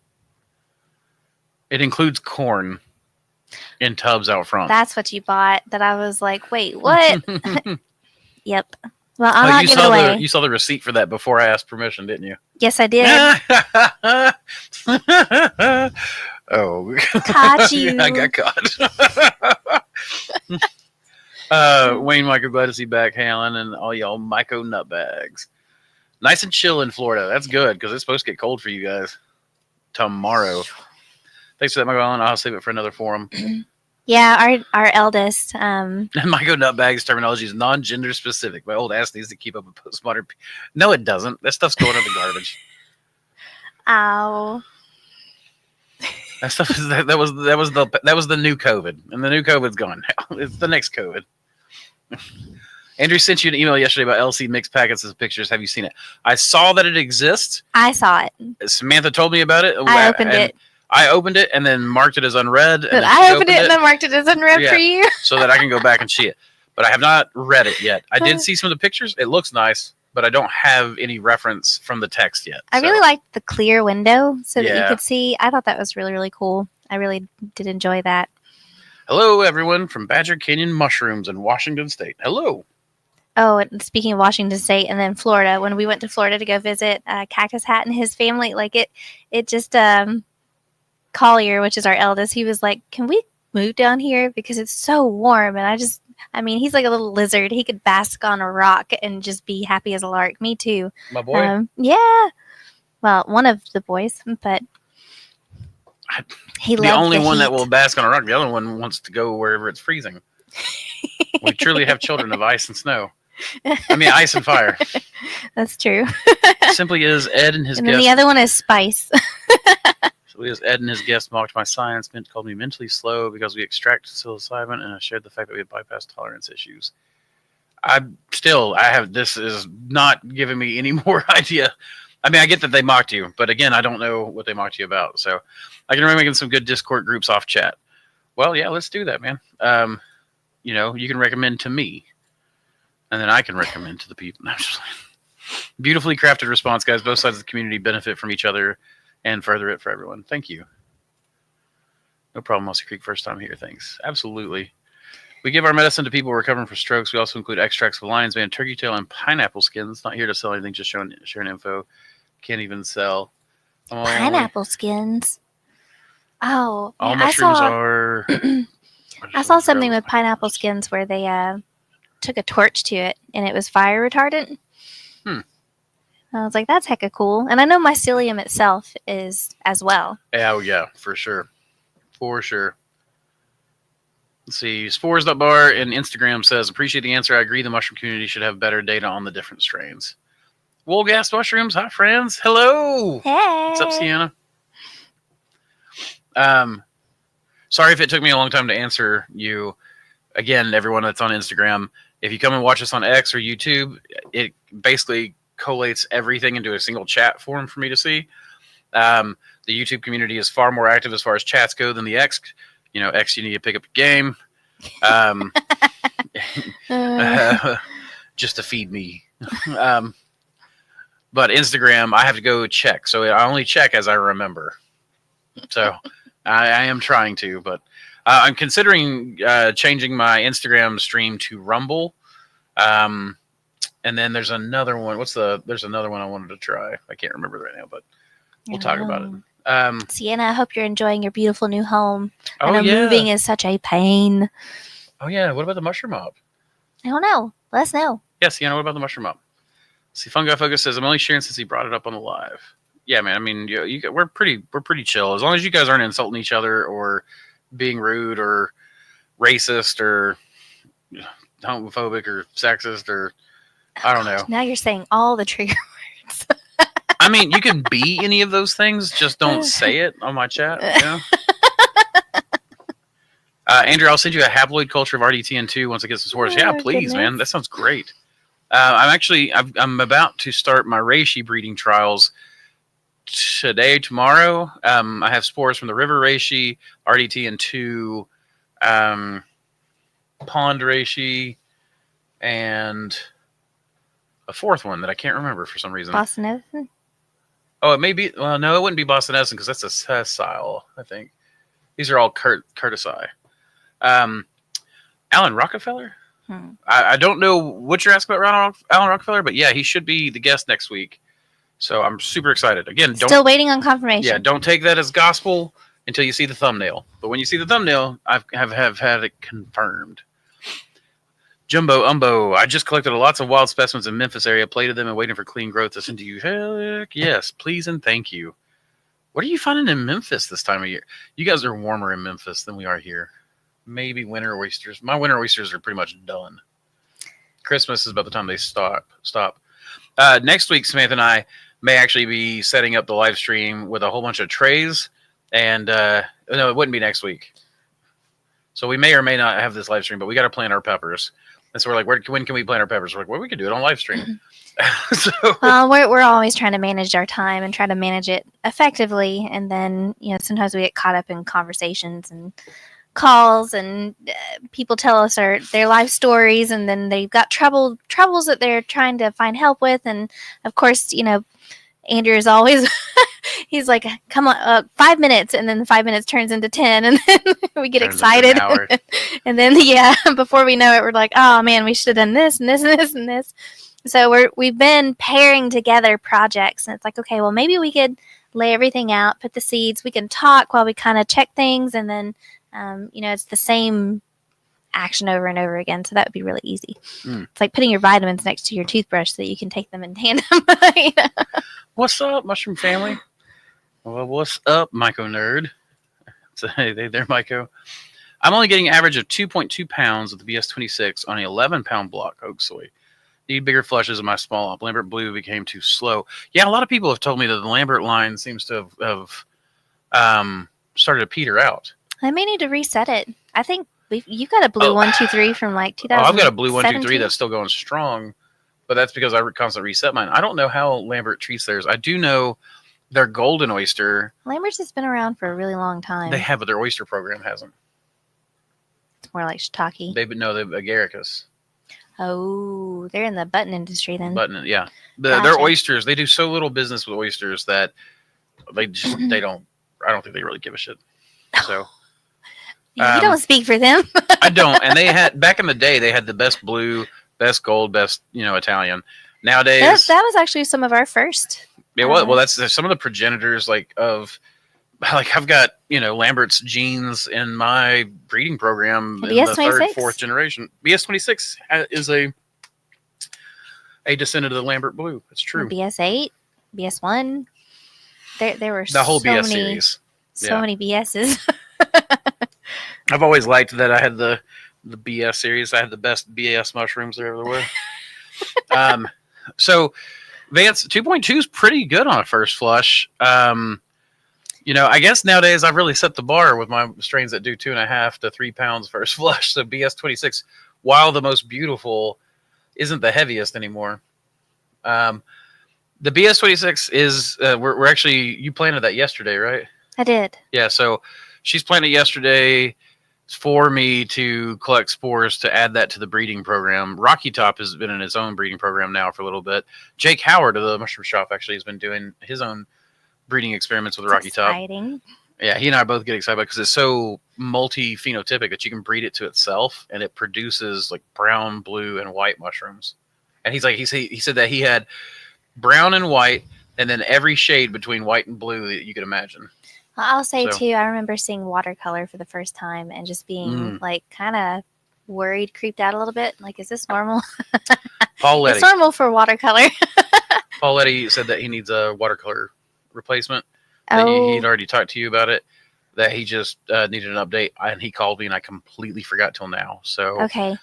It includes corn in tubs out front. That's what you bought. That I was like, wait, what? Yep. Well, I'm not giving away. You saw the receipt for that before I asked permission, didn't you? Yes, I did. Oh. Caught you. I got caught. Wayne Michael, glad to see back, Halen, and all y'all Myco nutbags. Nice and chill in Florida. That's good, because it's supposed to get cold for you guys. tomorrow. Thanks for that, Michael Allen. I'll save it for another forum. Yeah, our eldest. Michael Nutbag's terminology is non-gender specific. My old ass needs to keep up with postmodern. No, it doesn't. That stuff's going in the garbage. Ow. That stuff is that was the new COVID, and the new COVID's gone now. It's the next COVID. Andrew sent you an email yesterday about LC mixed packets of pictures. Have you seen it? I saw that it exists. I saw it. Samantha told me about it. I opened it. I opened it and then marked it as unread. And I opened it and then marked it as unread for you. So that I can go back and see it. But I have not read it yet. I did see some of the pictures. It looks nice, but I don't have any reference from the text yet. I really liked the clear window so that you could see. I thought that was really, really cool. I really did enjoy that. Hello, everyone from Badger Canyon Mushrooms in Washington State. Hello. Oh, and speaking of Washington State and then Florida, when we went to Florida to go visit Cactus Hat and his family, like it just Collier, which is our eldest, he was like, "Can we move down here because it's so warm?" And I mean, he's like a little lizard. He could bask on a rock and just be happy as a lark. Me too. My boy. Yeah. Well, one of the boys, but he loves the only one heat. that will bask on a rock. The other one wants to go wherever it's freezing. We truly have children of ice and snow. I mean, ice and fire. That's true. Simply is Ed and his and guest. then the other one is Spice. Simply is Ed and his guest mocked my science, called me mentally slow because we extract psilocybin, and I shared the fact that we had bypass tolerance issues. This is not giving me any more idea. I mean, I get that they mocked you, but again, I don't know what they mocked you about. So I can remember making some good Discord groups off chat. Well, yeah, let's do that, man. You can recommend to me, and then I can recommend to the people. No, beautifully crafted response, guys. Both sides of the community benefit from each other and further it for everyone. Thank you. No problem, Mossy Creek. First time here. Thanks. Absolutely. We give our medicine to people recovering from strokes. We also include extracts of lion's mane, turkey tail, and pineapple skins. Not here to sell anything, just sharing info. Can't even sell. Pineapple skins. Oh, all mushrooms are. I saw something with pineapple skins where they took a torch to it and it was fire retardant. I was like, that's hecka cool. And I know mycelium itself is as well. Oh, yeah, for sure. For sure. Let's see. Spores.bar and Instagram says, appreciate the answer. I agree the mushroom community should have better data on the different strains. Woolgast mushrooms. Hi, friends. Hello. Hey. What's up, Sienna? Sorry if it took me a long time to answer you. Again, everyone that's on Instagram, if you come and watch us on X or YouTube, it basically collates everything into a single chat forum for me to see. The YouTube community is far more active as far as chats go than the X. X, you need to pick up your game. Just to feed me. But Instagram, I have to go check. So I only check as I remember. So I am trying to, but I'm considering changing my Instagram stream to Rumble. And then there's another one. There's another one I wanted to try. I can't remember right now, but we'll talk about it. Sienna, I hope you're enjoying your beautiful new home. I know moving is such a pain. Oh, yeah. What about the mushroom mob? I don't know. Let us know. Yeah, Sienna, what about the mushroom mob? See, Fungi Focus says, I'm only sharing since he brought it up on the live. Yeah, man. I mean, we're pretty chill. As long as you guys aren't insulting each other or being rude or racist or homophobic or sexist or I don't know. Now you're saying all the trigger words. I mean, you can be any of those things, just don't say it on my chat. Andrew, I'll send you a haploid culture of RDTN2 once I get some spores. Yeah, please, goodness. Man. That sounds great. I'm about to start my reishi breeding trials today, tomorrow. I have spores from the river reishi, RDTN2, pond reishi, and a fourth one that I can't remember for some reason. Boston Edison? Oh, it may be. Well, no, it wouldn't be Boston Edison because that's a sessile, I think. These are all Curtisi. Alan Rockefeller? I don't know what you're asking about Alan Rockefeller, but yeah, he should be the guest next week. So I'm super excited. Again, still waiting on confirmation. Yeah, don't take that as gospel until you see the thumbnail. But when you see the thumbnail, I have had it confirmed. Jumbo Umbo, I just collected lots of wild specimens in Memphis area, plated them and waiting for clean growth to send to you. Heck yes, please and thank you. What are you finding in Memphis this time of year? You guys are warmer in Memphis than we are here. Maybe winter oysters. My winter oysters are pretty much done. Christmas is about the time they stop. Next week, Samantha and I may actually be setting up the live stream with a whole bunch of trays. And no, it wouldn't be next week. So we may or may not have this live stream, but we got to plant our peppers. And so we're like, when can we plant our peppers? We're like, well, we can do it on live stream. So, Well, we're always trying to manage our time and try to manage it effectively. And then, sometimes we get caught up in conversations and calls, and people tell us their life stories, and then they've got troubles that they're trying to find help with. And of course, Andrew is always he's like, come on, 5 minutes, and then the 5 minutes turns into 10, and then we get excited, and then before we know it, we're like, oh man, we should have done this and this and this and this. So we've been pairing together projects, and it's like, okay, well, maybe we could lay everything out, put the seeds, we can talk while we kind of check things, and then it's the same action over and over again, so that would be really easy. It's like putting your vitamins next to your toothbrush so that you can take them in tandem. What's up, Mushroom Family? Well, what's up, Myco Nerd? So, hey there, Myco. I'm only getting an average of 2.2 pounds of the BS26 on an 11-pound block oak soy. Need bigger flushes in my small op. Lambert Blue became too slow. Yeah, a lot of people have told me that the Lambert line seems to have started to peter out. I may need to reset it. I think you got a blue 123 from like 2000. I've got a blue 123 that's still going strong, but that's because I constantly reset mine. I don't know how Lambert treats theirs. I do know their golden oyster. Lambert's has been around for a really long time. They have, but their oyster program hasn't. It's more like shiitake. They've agaricus. Oh, they're in the button industry then. Button, yeah. Their oysters, they do so little business with oysters that they don't. I don't think they really give a shit. So you don't speak for them. I don't. And they had back in the day, they had the best blue, best gold, best Italian. Nowadays, that was actually some of our first. It was. Well, that's some of the progenitors I've got Lambert's genes in my breeding program in the third, fourth generation. BS26 is a descendant of the Lambert Blue. It's true. BS8, BS1. There were the whole BS series. So many BSs. I've always liked that I had the BS series. I had the best BS mushrooms there ever were. So Vance 2.2 is pretty good on a first flush. I guess nowadays I've really set the bar with my strains that do 2.5 to 3 pounds first flush. So BS26, while the most beautiful, isn't the heaviest anymore. The BS26 is we're actually, you planted that yesterday, right? I did. Yeah, so she's planted yesterday for me to collect spores to add that to the breeding program. Rocky Top has been in his own breeding program now for a little bit. Jake Howard of the Mushroom Shop actually has been doing his own breeding experiments with Rocky Top. Yeah, he and I both get excited because it's so multi-phenotypic that you can breed it to itself and it produces like brown, blue, and white mushrooms. And he said that he had brown and white and then every shade between white and blue that you could imagine. Well, I'll say too, I remember seeing watercolor for the first time and just being like kind of worried, creeped out a little bit. Like, is this normal? Paul Letty. It's normal for watercolor. Paul Letty said that he needs a watercolor replacement. He'd already talked to you about it. That he just needed an update, and he called me, and I completely forgot till now. So okay.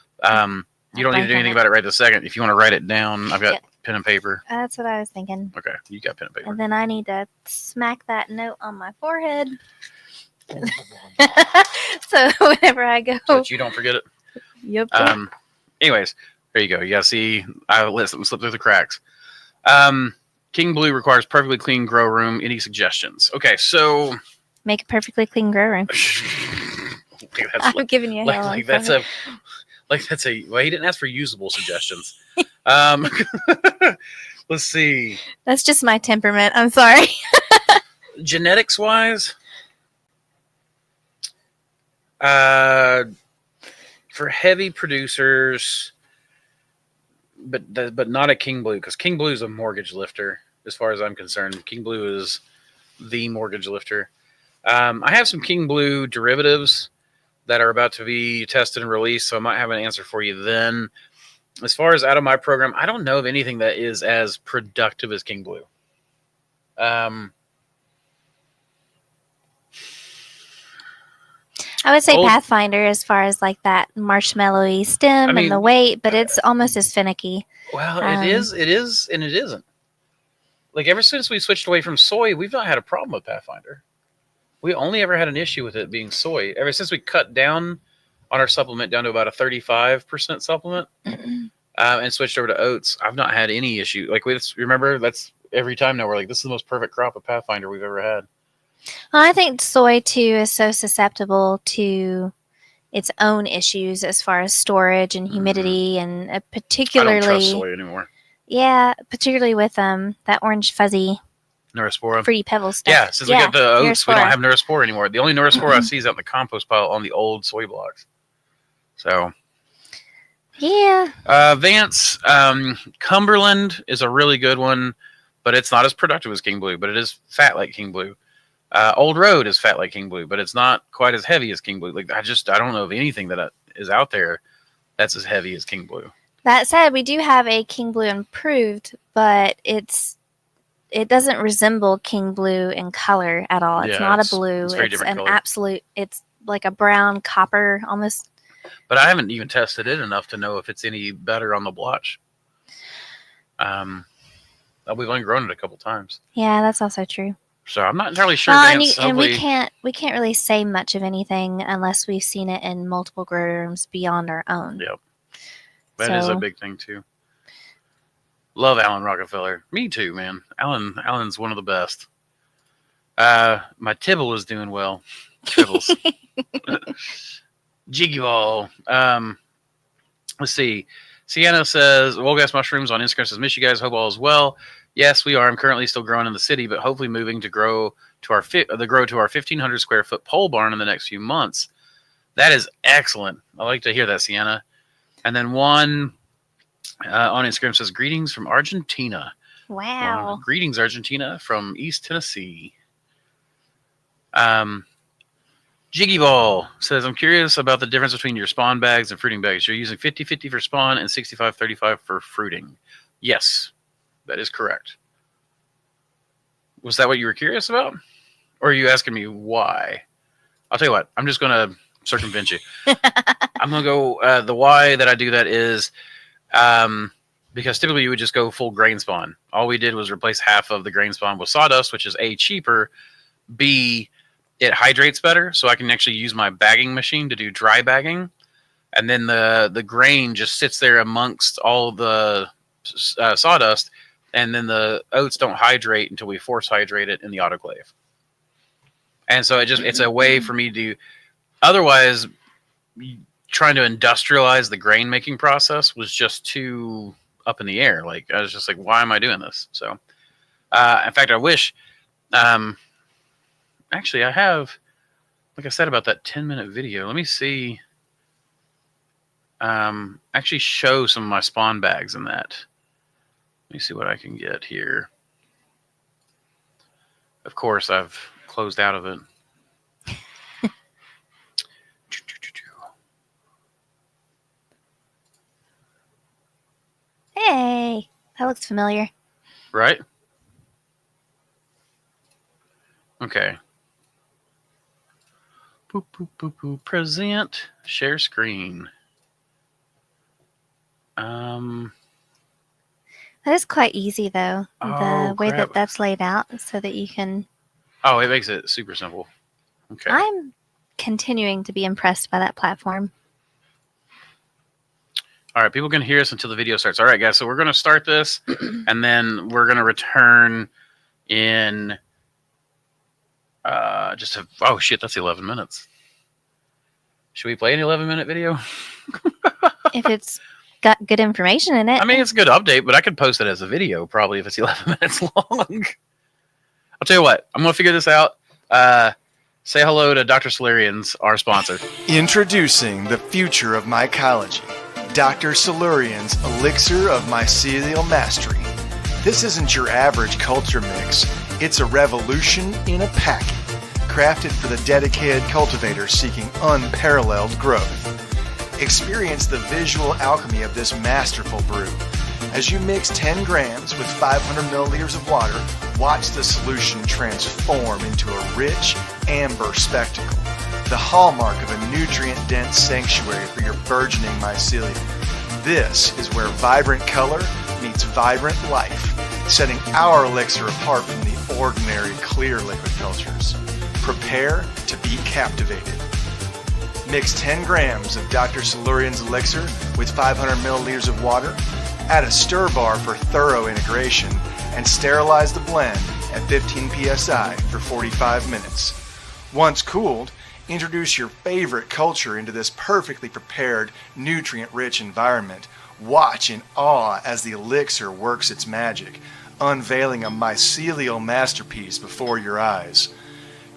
You don't need to do anything about it right this second. If you want to write it down, I've got pen and paper. That's what I was thinking. Okay, you got pen and paper. And then I need to smack that note on my forehead. So whenever I go. So that you don't forget it. Yep. Anyways, there you go. You got to see. I let them slip through the cracks. King Blue requires perfectly clean grow room. Any suggestions? Okay, so. Make a perfectly clean grow room. I'm giving you hell. Well, he didn't ask for usable suggestions. Let's see. That's just my temperament. I'm sorry. Genetics wise, for heavy producers, but not a King Blue, because King Blue is a mortgage lifter as far as I'm concerned. King Blue is the mortgage lifter. I have some King Blue derivatives that are about to be tested and released, so I might have an answer for you then. As far as out of my program, I don't know of anything that is as productive as King Blue. I would say Old- Pathfinder as far as like that marshmallowy stem I mean, and the weight, but it's almost as finicky. Well, it is, and it isn't. Like ever since we switched away from soy, we've not had a problem with Pathfinder. We only ever had an issue with it being soy. Ever since we cut down on our supplement down to about a 35% supplement and switched over to oats, I've not had any issue. Like remember, that's every time now we're like, this is the most perfect crop of Pathfinder we've ever had. Well, I think soy too is so susceptible to its own issues as far as storage and humidity, and particularly. I don't trust soy anymore. Yeah, particularly with that orange fuzzy Neurospora. fruity pebble stuff. Yeah, since we got the oats, we don't Neurospora. have Neurospora anymore. The only Neurospora I see is out in the compost pile on the old soy blocks. So, Yeah. Vance, Cumberland is a really good one, but it's not as productive as King Blue, but it is fat like King Blue. Old Road is fat like King Blue, but it's not quite as heavy as King Blue. Like I don't know of anything that is out there that's as heavy as King Blue. That said, we do have a King Blue improved, but it doesn't resemble King Blue in color at all. It's not a blue. It's very It's different an color. absolute. It's like a brown copper almost. But I haven't even tested it enough to know if it's any better on the blotch. We've only grown it a couple times, Yeah, that's also true. so I'm not entirely sure. Well, Vance, and we can't really say much of anything unless we've seen it in multiple grow rooms beyond our own. Yep. That is a big thing too. Love Alan Rockefeller. Me too, man. Alan's one of the best. My Tibble is doing well. Tribbles. Jiggy Ball. Let's see. Sienna says, Wolgas Mushrooms on Instagram says, miss you guys. Hope all is well. Yes, we are. I'm currently still growing in the city, but hopefully moving to grow to our 1,500 square foot pole barn in the next few months. That is excellent. I like to hear that, Sienna. And then one on Instagram says, greetings from Argentina. Wow. Greetings, Argentina, from East Tennessee. Jiggy Ball says, I'm curious about the difference between your spawn bags and fruiting bags. You're using 50-50 for spawn and 65-35 for fruiting. Yes, that is correct. Was that what you were curious about? Or are you asking me why? I'll tell you what. I'm just going to circumvent you. I'm going to go, the why that I do that is because typically you would just go full grain spawn. All we did was replace half of the grain spawn with sawdust, which is A, cheaper, B, it hydrates better, so I can actually use my bagging machine to do dry bagging. And then the grain just sits there amongst all the sawdust, and then the oats don't hydrate until we force hydrate it in the autoclave. And so it's a way for me to, otherwise, trying to industrialize the grain making process was just too up in the air. Like, I was just like, why am I doing this? So, in fact, I wish, actually, I have, like I said about that 10-minute video. Let me see. Actually show some of my spawn bags in that. Let me see what I can get here. Of course, I've closed out of it. Hey, that looks familiar. Right? Okay. Boop, boop, boop, boop. Present. Share screen. That is quite easy, though. Oh, the way crap. that's laid out, so that you can. Oh, it makes it super simple. Okay. I'm continuing to be impressed by that platform. All right, people can hear us until the video starts. All right, guys, so we're going to start this, and then we're going to return in oh, shit, that's 11 minutes. Should we play an 11-minute video? If it's got good information in it. I mean, it's a good update, but I could post it as a video probably if it's 11 minutes long. I'll tell you what, I'm going to figure this out. Say hello to Dr. Solarians, our sponsor. Introducing the future of mycology, Dr. Solarian's Elixir of Mycelial Mastery. This isn't your average culture mix. It's a revolution in a packet, crafted for the dedicated cultivator seeking unparalleled growth. Experience the visual alchemy of this masterful brew. As you mix 10 grams with 500 milliliters of water, watch the solution transform into a rich amber spectacle. the hallmark of a nutrient-dense sanctuary for your burgeoning mycelium. This is where vibrant color meets vibrant life, setting our elixir apart from the ordinary clear liquid cultures. Prepare to be captivated. Mix 10 grams of Dr. Silurian's elixir with 500 milliliters of water, add a stir bar for thorough integration, and sterilize the blend at 15 psi for 45 minutes. Once cooled, introduce your favorite culture into this perfectly prepared, nutrient-rich environment. Watch in awe as the elixir works its magic, unveiling a mycelial masterpiece before your eyes.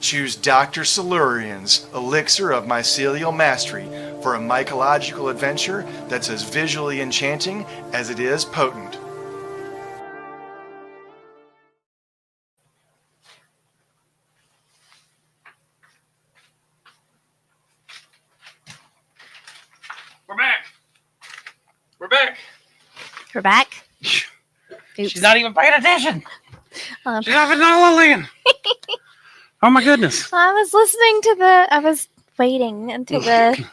Choose Dr. Silurian's Elixir of Mycelial Mastery for a mycological adventure that's as visually enchanting as it is potent. We're back. We're back. We're back. Oops. She's not even paying attention. Um, She's off in La La Land. Oh my goodness. I was listening to I was waiting until the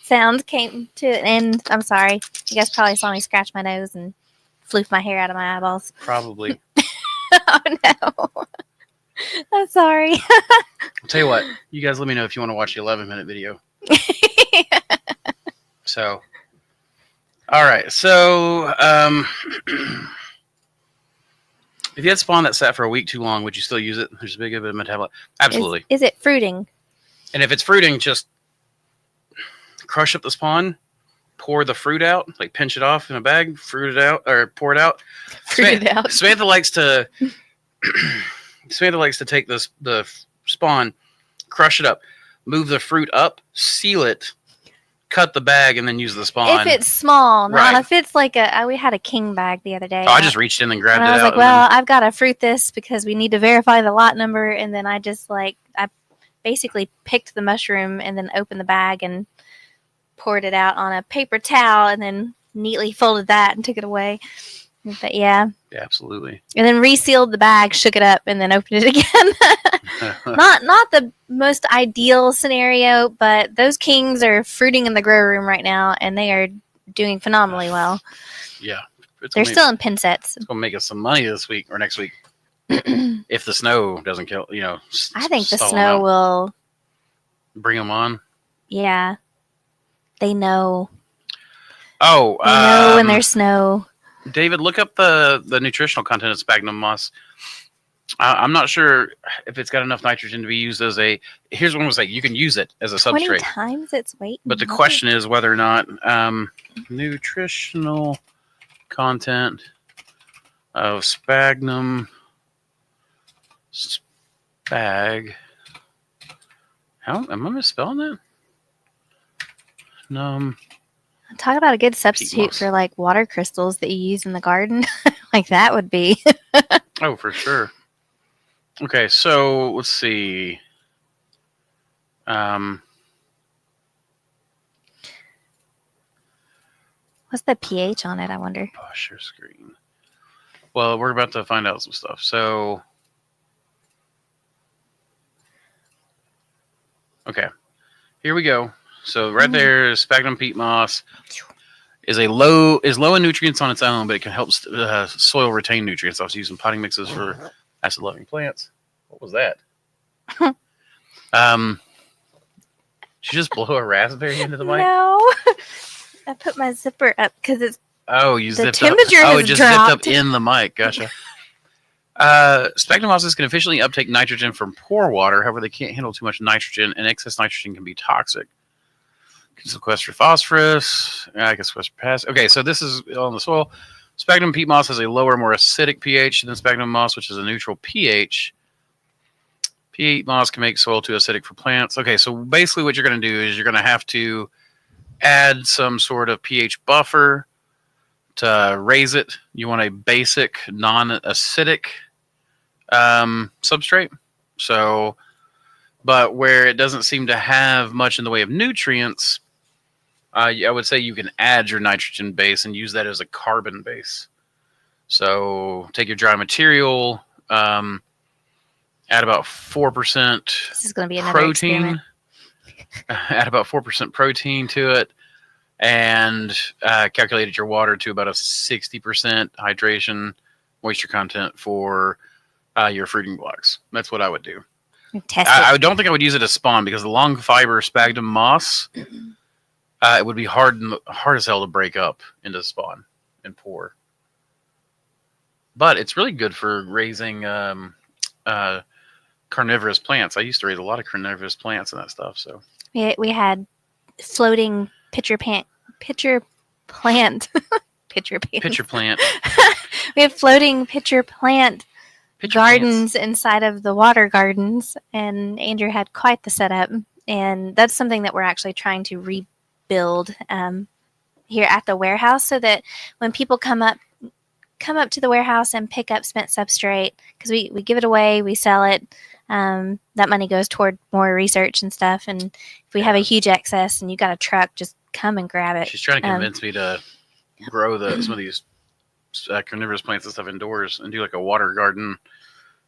sound came to an end. I'm sorry. You guys probably saw me scratch my nose and floof my hair out of my eyeballs. Probably. Oh no. I'm sorry. I'll tell you what. You guys let me know if you want to watch the 11-minute video. So, all right. So, if you had spawn that sat for a week too long, would you still use it? There's a big of a metabolite. Absolutely. Is it fruiting? And if it's fruiting, just crush up the spawn, pour the fruit out, like pinch it off in a bag, fruit it out, or pour it out. Fruit it out. Samantha likes to take the spawn, crush it up, move the fruit up, seal it, cut the bag, and then use the spawn. If it's small, not Right. if it's like we had a king bag the other day. Oh, I just reached in and grabbed and it I was out. like, well, I've got to fruit this because we need to verify the lot number. And then I just I basically picked the mushroom and then opened the bag and poured it out on a paper towel and then neatly folded that and took it away. But yeah. Yeah, absolutely. And then resealed the bag, shook it up, and then opened it again. Not the most ideal scenario, but those kings are fruiting in the grow room right now, and they are doing phenomenally well. Yeah. They're still in pin sets. It's going to make us some money this week or next week. If the snow doesn't kill, I think the stall 'em snow out. will. Bring them on. Yeah. They know. Oh, They know when there's snow. David, look up the nutritional content of sphagnum moss. I'm not sure if it's got enough nitrogen to be used as a. Here's one was like you can use it as a 20 substrate, times its weight. but the question is whether or not nutritional content of sphagnum spag. How am I misspelling that? Talk about a good substitute moss. for like water crystals that you use in the garden. Like that would be. Oh, for sure. Okay, so let's see. What's the pH on it, I wonder? Push your screen. Well, we're about to find out some stuff. So, okay, here we go. So right there, sphagnum peat moss is low in nutrients on its own, but it can help soil retain nutrients. I was using potting mixes for acid-loving plants. What was that? Did you just blow a raspberry into the mic? No. I put my zipper up because it's. Oh, you The zipped up. temperature Oh, has it just dropped. zipped up in the mic. Gotcha. Sphagnum mosses can efficiently uptake nitrogen from pore water. However, they can't handle too much nitrogen, and excess nitrogen can be toxic. Can sequester phosphorus. I guess sequester potassium. Okay, so this is on the soil. Sphagnum peat moss has a lower, more acidic pH than sphagnum moss, which is a neutral pH. Peat moss can make soil too acidic for plants. Okay, so basically what you're going to do is you're going to have to add some sort of pH buffer to raise it. You want a basic non-acidic substrate. So, but where it doesn't seem to have much in the way of nutrients, I would say you can add your nitrogen base and use that as a carbon base. So take your dry material, add about 4% This is going to be another protein. experiment. add about 4% protein to it, and calculated your water to about a 60% hydration moisture content for your fruiting blocks. That's what I would do. Test I it. don't think I would use it as spawn because the long fiber sphagnum moss, it would be hard as hell to break up into spawn and pour. But it's really good for raising carnivorous plants. I used to raise a lot of carnivorous plants and that stuff. So We had floating pitcher plant. pitcher plant. We have floating pitcher plant Pitcher gardens inside of the water gardens, and Andrew had quite the setup. And that's something that we're actually trying to rebuild here at the warehouse, so that when people come up to the warehouse and pick up spent substrate, because we give it away, we sell it. That money goes toward more research and stuff. And if we have a huge excess and you got a truck, just come and grab it. She's trying to convince me to grow some of these carnivorous plants and stuff indoors and do like a water garden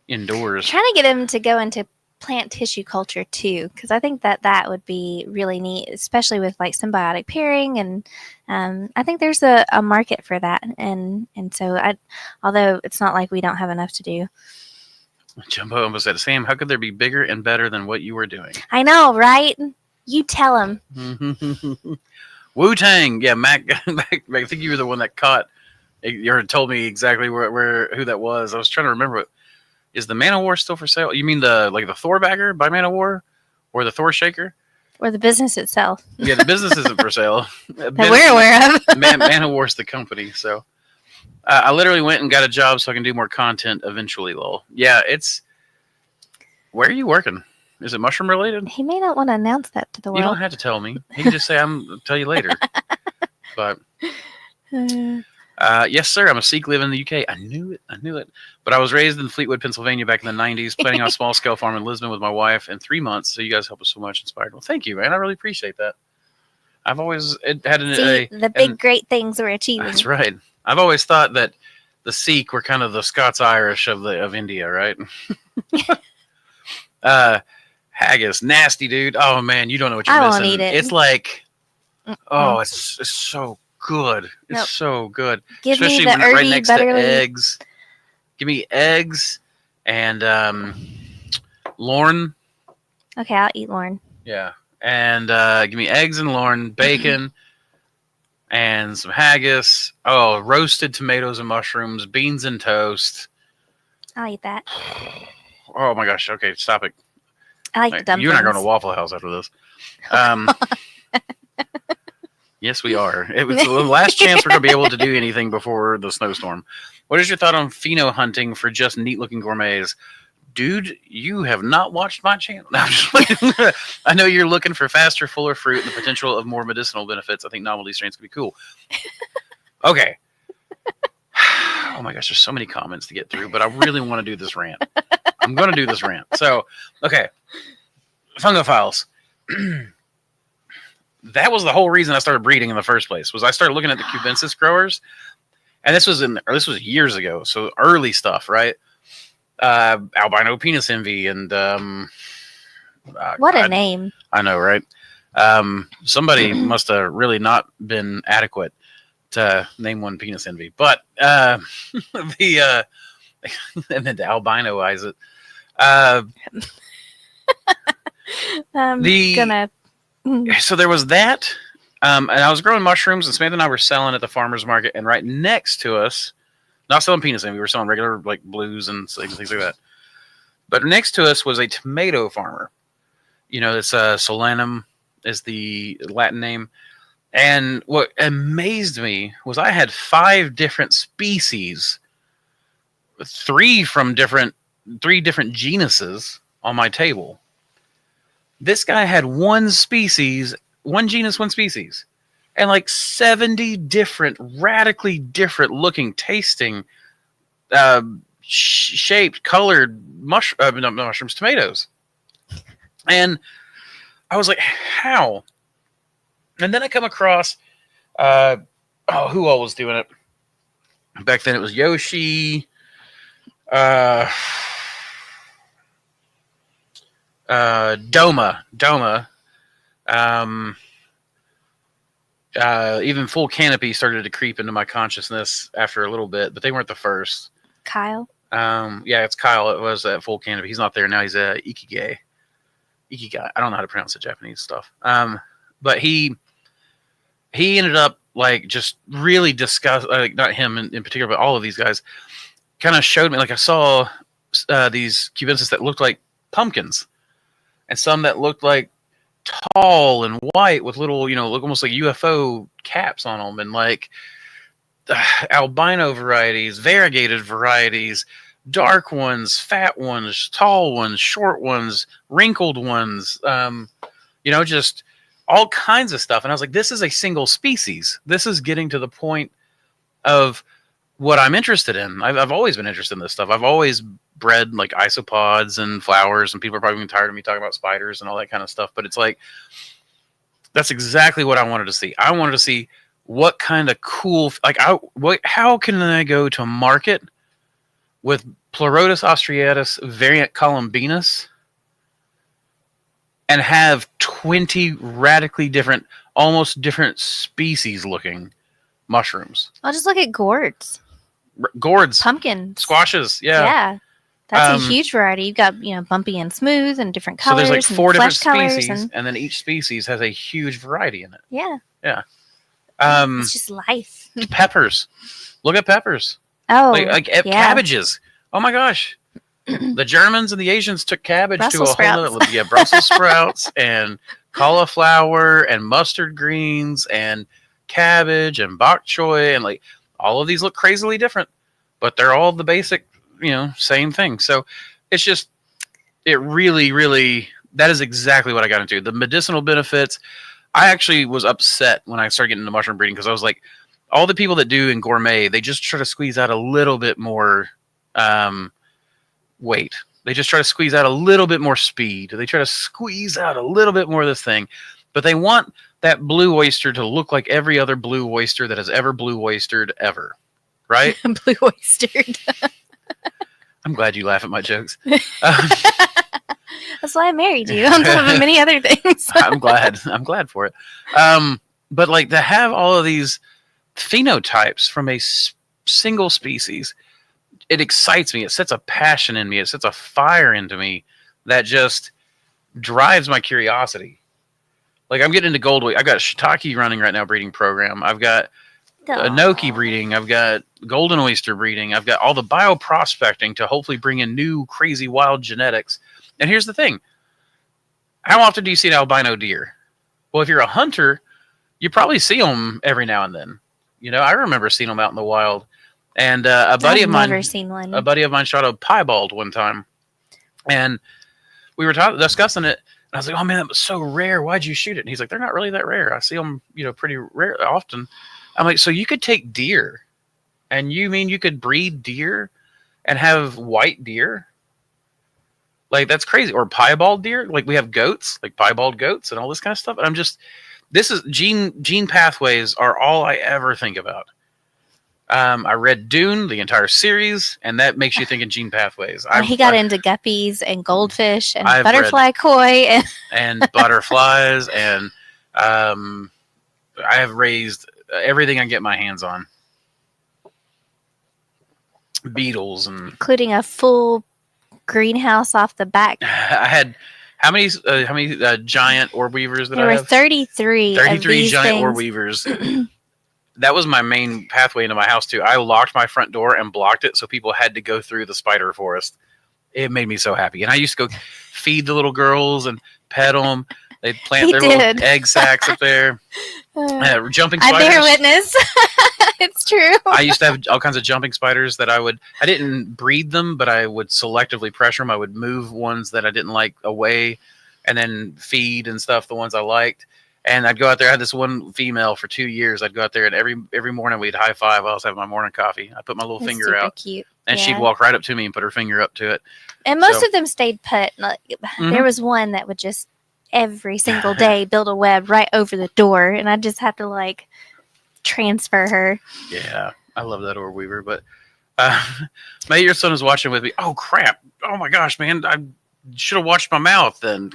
indoors. Trying to get him to go into plant tissue culture too, because I think that would be really neat, especially with like symbiotic pairing, and I think there's a market for that. And so although it's not like we don't have enough to do. Jumbo almost said, Sam, how could there be bigger and better than what you were doing? I know, right? You tell him. Wu-Tang. Yeah, Mac, I think you were the one that caught. You told me exactly who that was. I was trying to remember. Is the Man of War still for sale? You mean the Thor bagger by Man of War, or the Thor shaker, or the business itself? Yeah, the business isn't for sale. That we're aware of. Man of War's the company. So I literally went and got a job so I can do more content eventually. Lol. Yeah, it's. Where are you working? Is it mushroom related? He may not want to announce that to the world. You don't have to tell me. He can just say I'll tell you later. But. Yes, sir. I'm a Sikh living in the UK. I knew it. But I was raised in Fleetwood, Pennsylvania back in the 90s, planning on a small-scale farm in Lisbon with my wife in 3 months. So you guys help us so much. Inspired. Well, thank you, man. I really appreciate that. I've always had the big great things we're achieving. That's right. I've always thought that the Sikh were kind of the Scots-Irish of India, right? Haggis, nasty, dude. Oh, man, you don't know what you're missing. I won't eat it. It's like, it's so good. It's so good. Give especially me the when herby, right next butterly. to eggs. Give me eggs and Lorne. Okay, I'll eat Lorne. Yeah. And give me eggs and Lorne, bacon, and some haggis. Oh, roasted tomatoes and mushrooms, beans and toast. I'll eat that. Oh my gosh. Okay, stop it. I like the dumplings. You and I are going to Waffle House after this. Yes, we are. It was the last chance we're going to be able to do anything before the snowstorm. What is your thought on pheno hunting for just neat-looking gourmets? Dude, you have not watched my channel. No, I'm just I know you're looking for faster, fuller fruit and the potential of more medicinal benefits. I think novelty strains could be cool. Okay. Oh my gosh, there's so many comments to get through, but I really want to do this rant. I'm going to do this rant. So, okay. Fungophiles. That was the whole reason I started breeding in the first place. Was I started looking at the cubensis growers, and this was years ago, so early stuff, right? Albino penis envy and what a name! I know, right? Somebody must have really not been adequate to name one penis envy, but and then to albinoize it. So there was that, and I was growing mushrooms, and Samantha and I were selling at the farmer's market, and right next to us, not selling penis envy, we were selling regular like blues and things like that. But next to us was a tomato farmer. You know, it's Solanum is the Latin name. And what amazed me was I had 5 different species, 3 different genuses on my table. This guy had one species, one genus, one species, and like 70 different, radically different looking, tasting, shaped, colored mushrooms, tomatoes. And I was like, how? And then I come across, who all was doing it? Back then it was Yoshi, Doma, Even full canopy started to creep into my consciousness after a little bit, but they weren't the first. Kyle. Yeah, it's Kyle. It was at full canopy. He's not there now. He's a Ikigai. I don't know how to pronounce the Japanese stuff. But he ended up like just really like not him in particular, but all of these guys kind of showed me. Like I saw these cubensis that looked like pumpkins, and some that looked like tall and white with little, look almost like UFO caps on them, and like albino varieties, variegated varieties, dark ones, fat ones, tall ones, short ones, wrinkled ones, just all kinds of stuff. And I was like, this is a single species. This is getting to the point of what I'm interested in. I've always been interested in this stuff. I've always bred like isopods and flowers, and people are probably tired of me talking about spiders and all that kind of stuff. But it's like, that's exactly what I wanted to see. I wanted to see what kind of cool, how can I go to market with Pleurotus austriatus variant columbinus and have 20 radically different, almost different species looking mushrooms. I'll just look at gourds. Gourds. Pumpkins. Squashes. Yeah. Yeah. That's a huge variety. You've got, bumpy and smooth and different colors. So there's like 4 different species, and then each species has a huge variety in it. Yeah. Yeah. It's just life. Peppers. Look at peppers. Oh, cabbages. Oh my gosh. The Germans and the Asians took cabbage Brussels to a whole other, Brussels sprouts and cauliflower and mustard greens and cabbage and bok choy, and like all of these look crazily different, but they're all the basic, same thing. So it's just, it really, really, that is exactly what I got into. The medicinal benefits. I actually was upset when I started getting into mushroom breeding because I was like, all the people that do in gourmet, they just try to squeeze out a little bit more weight. They just try to squeeze out a little bit more speed. They try to squeeze out a little bit more of this thing, but they want that blue oyster to look like every other blue oyster that has ever blue oystered ever, right? Blue oystered. I'm glad you laugh at my jokes. That's why I married you, on top of many other things. I'm glad for it. But like to have all of these phenotypes from a single species, it excites me. It sets a passion in me. It sets a fire into me that just drives my curiosity. Like I'm getting into gold. I've got a shiitake running right now breeding program. I've got enoki breeding. I've got golden oyster breeding. I've got all the bioprospecting to hopefully bring in new crazy wild genetics. And here's the thing. How often do you see an albino deer? Well, if you're a hunter, you probably see them every now and then. I remember seeing them out in the wild. And a buddy of mine shot a piebald one time, and we were discussing it. And I was like, "Oh man, that was so rare. Why'd you shoot it?" And he's like, "They're not really that rare. I see them, pretty rare often." I'm like, "So you could take deer, and you mean you could breed deer and have white deer? Like that's crazy. Or piebald deer? Like we have goats, like piebald goats, and all this kind of stuff." And I'm just, this is gene pathways are all I ever think about. I read Dune, the entire series, and that makes you think in gene pathways. He got into guppies and goldfish and butterfly koi and butterflies, and I have raised everything I can get my hands on. Beetles, and including a full greenhouse off the back. I had how many giant orb weavers that there I were have? 33 giant orb weavers. That was my main pathway into my house too. I locked my front door and blocked it so people had to go through the spider forest. It made me so happy. And I used to go feed the little girls and pet them. They'd plant their little egg sacs up there. Jumping spiders. I bear witness. It's true. I used to have all kinds of jumping spiders that I didn't breed them, but I would selectively pressure them. I would move ones that I didn't like away and then feed and stuff, the ones I liked. And I'd go out there. I had this one female for 2 years. I'd go out there, and every morning we'd high five. I was having my morning coffee. I put my little finger out, cute. And she'd walk right up to me and put her finger up to it. And most of them stayed put. There was one that would just every single day build a web right over the door, and I'd just have to transfer her. Yeah, I love that orb weaver. But your son is watching with me. Oh crap! Oh my gosh, man! should have watched my mouth then.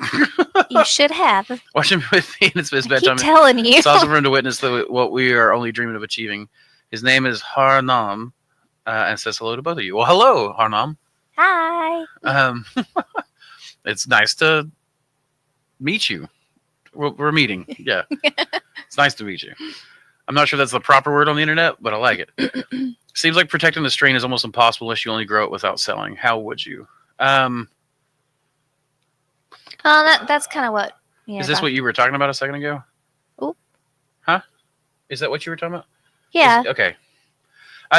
You should have. Watch him with me, and it's his I bedtime. keep telling you. It's awesome for him to witness what we are only dreaming of achieving. His name is Harnam, and says hello to both of you. Well, hello, Harnam. Hi. It's nice to meet you. We're meeting. Yeah. It's nice to meet you. I'm not sure that's the proper word on the internet, but I like it. Seems like protecting the strain is almost impossible unless you only grow it without selling. How would you? That's kind of what. Is this what you were talking about a second ago? Oop. Huh? Is that what you were talking about? Yeah. Okay.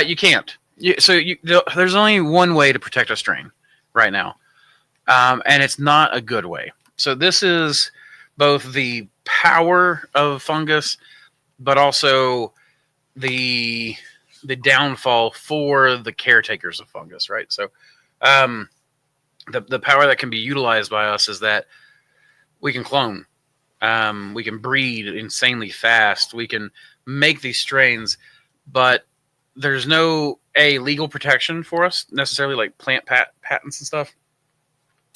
You can't. There's only one way to protect a strain right now, and it's not a good way. So this is both the power of fungus, but also the downfall for the caretakers of fungus, right? So the power that can be utilized by us is that we can clone, we can breed insanely fast, we can make these strains, but there's no legal protection for us necessarily, like plant patents and stuff.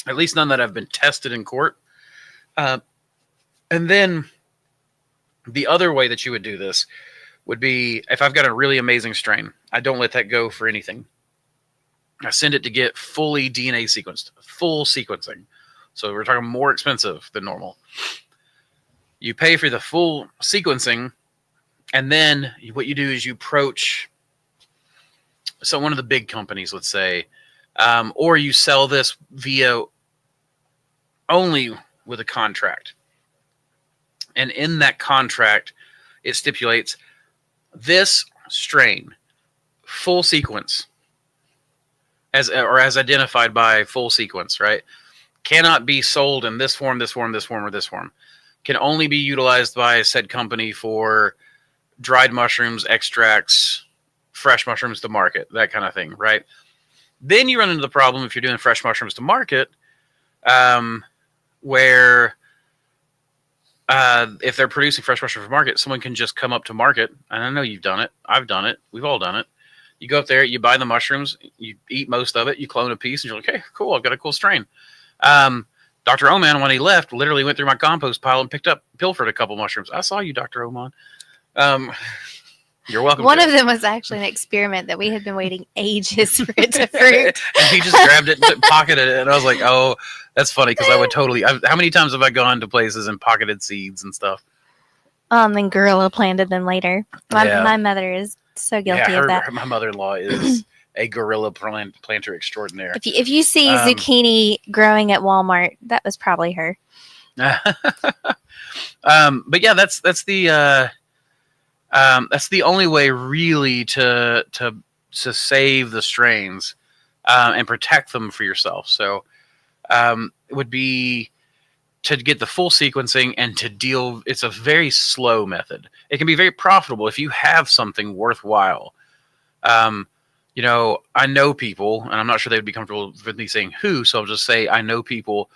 At least none that have been tested in court. And then the other way that you would do this would be if I've got a really amazing strain, I don't let that go for anything. I send it to get fully DNA sequenced, full sequencing. So we're talking more expensive than normal. You pay for the full sequencing, and then what you do is you approach one of the big companies, let's say, or you sell this via only with a contract. And in that contract, it stipulates this strain, full sequence, as identified by full sequence, right? Cannot be sold in this form, this form, this form, or this form. Can only be utilized by said company for dried mushrooms, extracts, fresh mushrooms to market, that kind of thing, right? Then you run into the problem if you're doing fresh mushrooms to market, where if they're producing fresh mushrooms for market, someone can just come up to market, and I know you've done it, I've done it, we've all done it. You go up there, you buy the mushrooms, you eat most of it, you clone a piece, and you're like, hey, cool, I've got a cool strain. Dr. Oman, when he left, literally went through my compost pile and pilfered a couple mushrooms. I saw you, Dr. Oman. You're welcome. One of them was actually an experiment that we had been waiting ages for it to fruit. And he just grabbed it and pocketed it. And I was like, oh, that's funny because I would totally. How many times have I gone to places and pocketed seeds and stuff? Then gorilla planted them later. My mother is so guilty of that. My mother-in-law is a gorilla planter extraordinaire. If you see zucchini growing at Walmart, that was probably her. But yeah, that's the only way really to save the strains and protect them for yourself. So it would be to get the full sequencing and to deal. It's a very slow method. It can be very profitable if you have something worthwhile. I know people, and I'm not sure they would be comfortable with me saying who, so I'll just say I know people,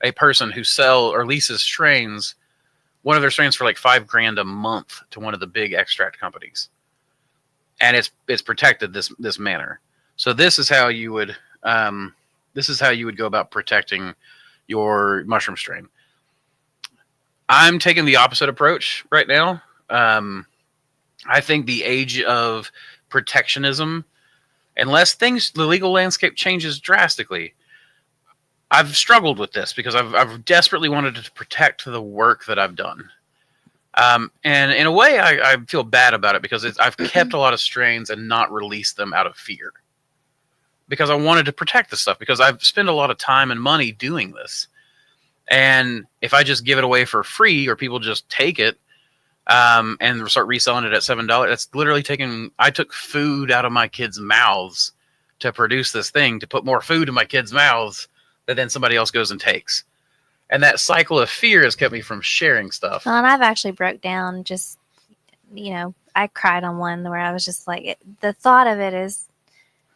a person who sell or leases strains, one of their strains for like $5,000 a month to one of the big extract companies, and it's protected this manner. So this is how you would go about protecting your mushroom strain. I'm taking the opposite approach right now. I think the age of protectionism, unless the legal landscape changes drastically, I've struggled with this because I've desperately wanted to protect the work that I've done. And in a way, I feel bad about it because I've kept a lot of strains and not released them out of fear. Because I wanted to protect this stuff, because I've spent a lot of time and money doing this. And if I just give it away for free, or people just take it and start reselling it at $7, that's literally I took food out of my kids' mouths to produce this thing, to put more food in my kids' mouths that then somebody else goes and takes. And that cycle of fear has kept me from sharing stuff. Well, and I've actually broke down just, I cried on one where I was just like, the thought of it is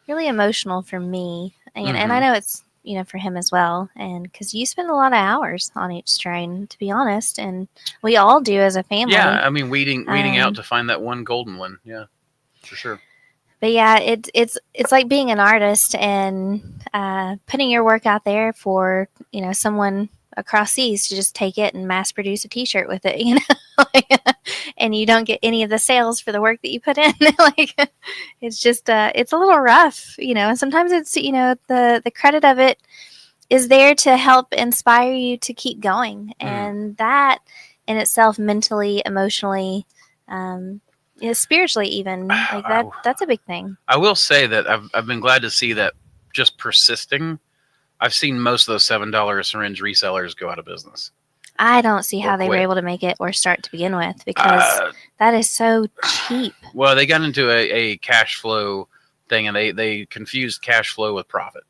really emotional for me. And I know it's, for him as well. And because you spend a lot of hours on each strain, to be honest. And we all do as a family. Yeah, I mean, weeding out to find that one golden one. Yeah, for sure. But yeah, it's like being an artist and putting your work out there for someone across seas to just take it and mass produce a T-shirt with it, and you don't get any of the sales for the work that you put in. Like it's just it's a little rough, and sometimes it's the credit of it is there to help inspire you to keep going, and that in itself, mentally, emotionally. Spiritually even like that's a big thing. I will say that I've been glad to see that just persisting. I've seen most of those $7 syringe resellers go out of business. I don't see how they were quit. able to make it or start to begin with, because that is so cheap. Well, they got into a cash flow thing, and they confused cash flow with profit.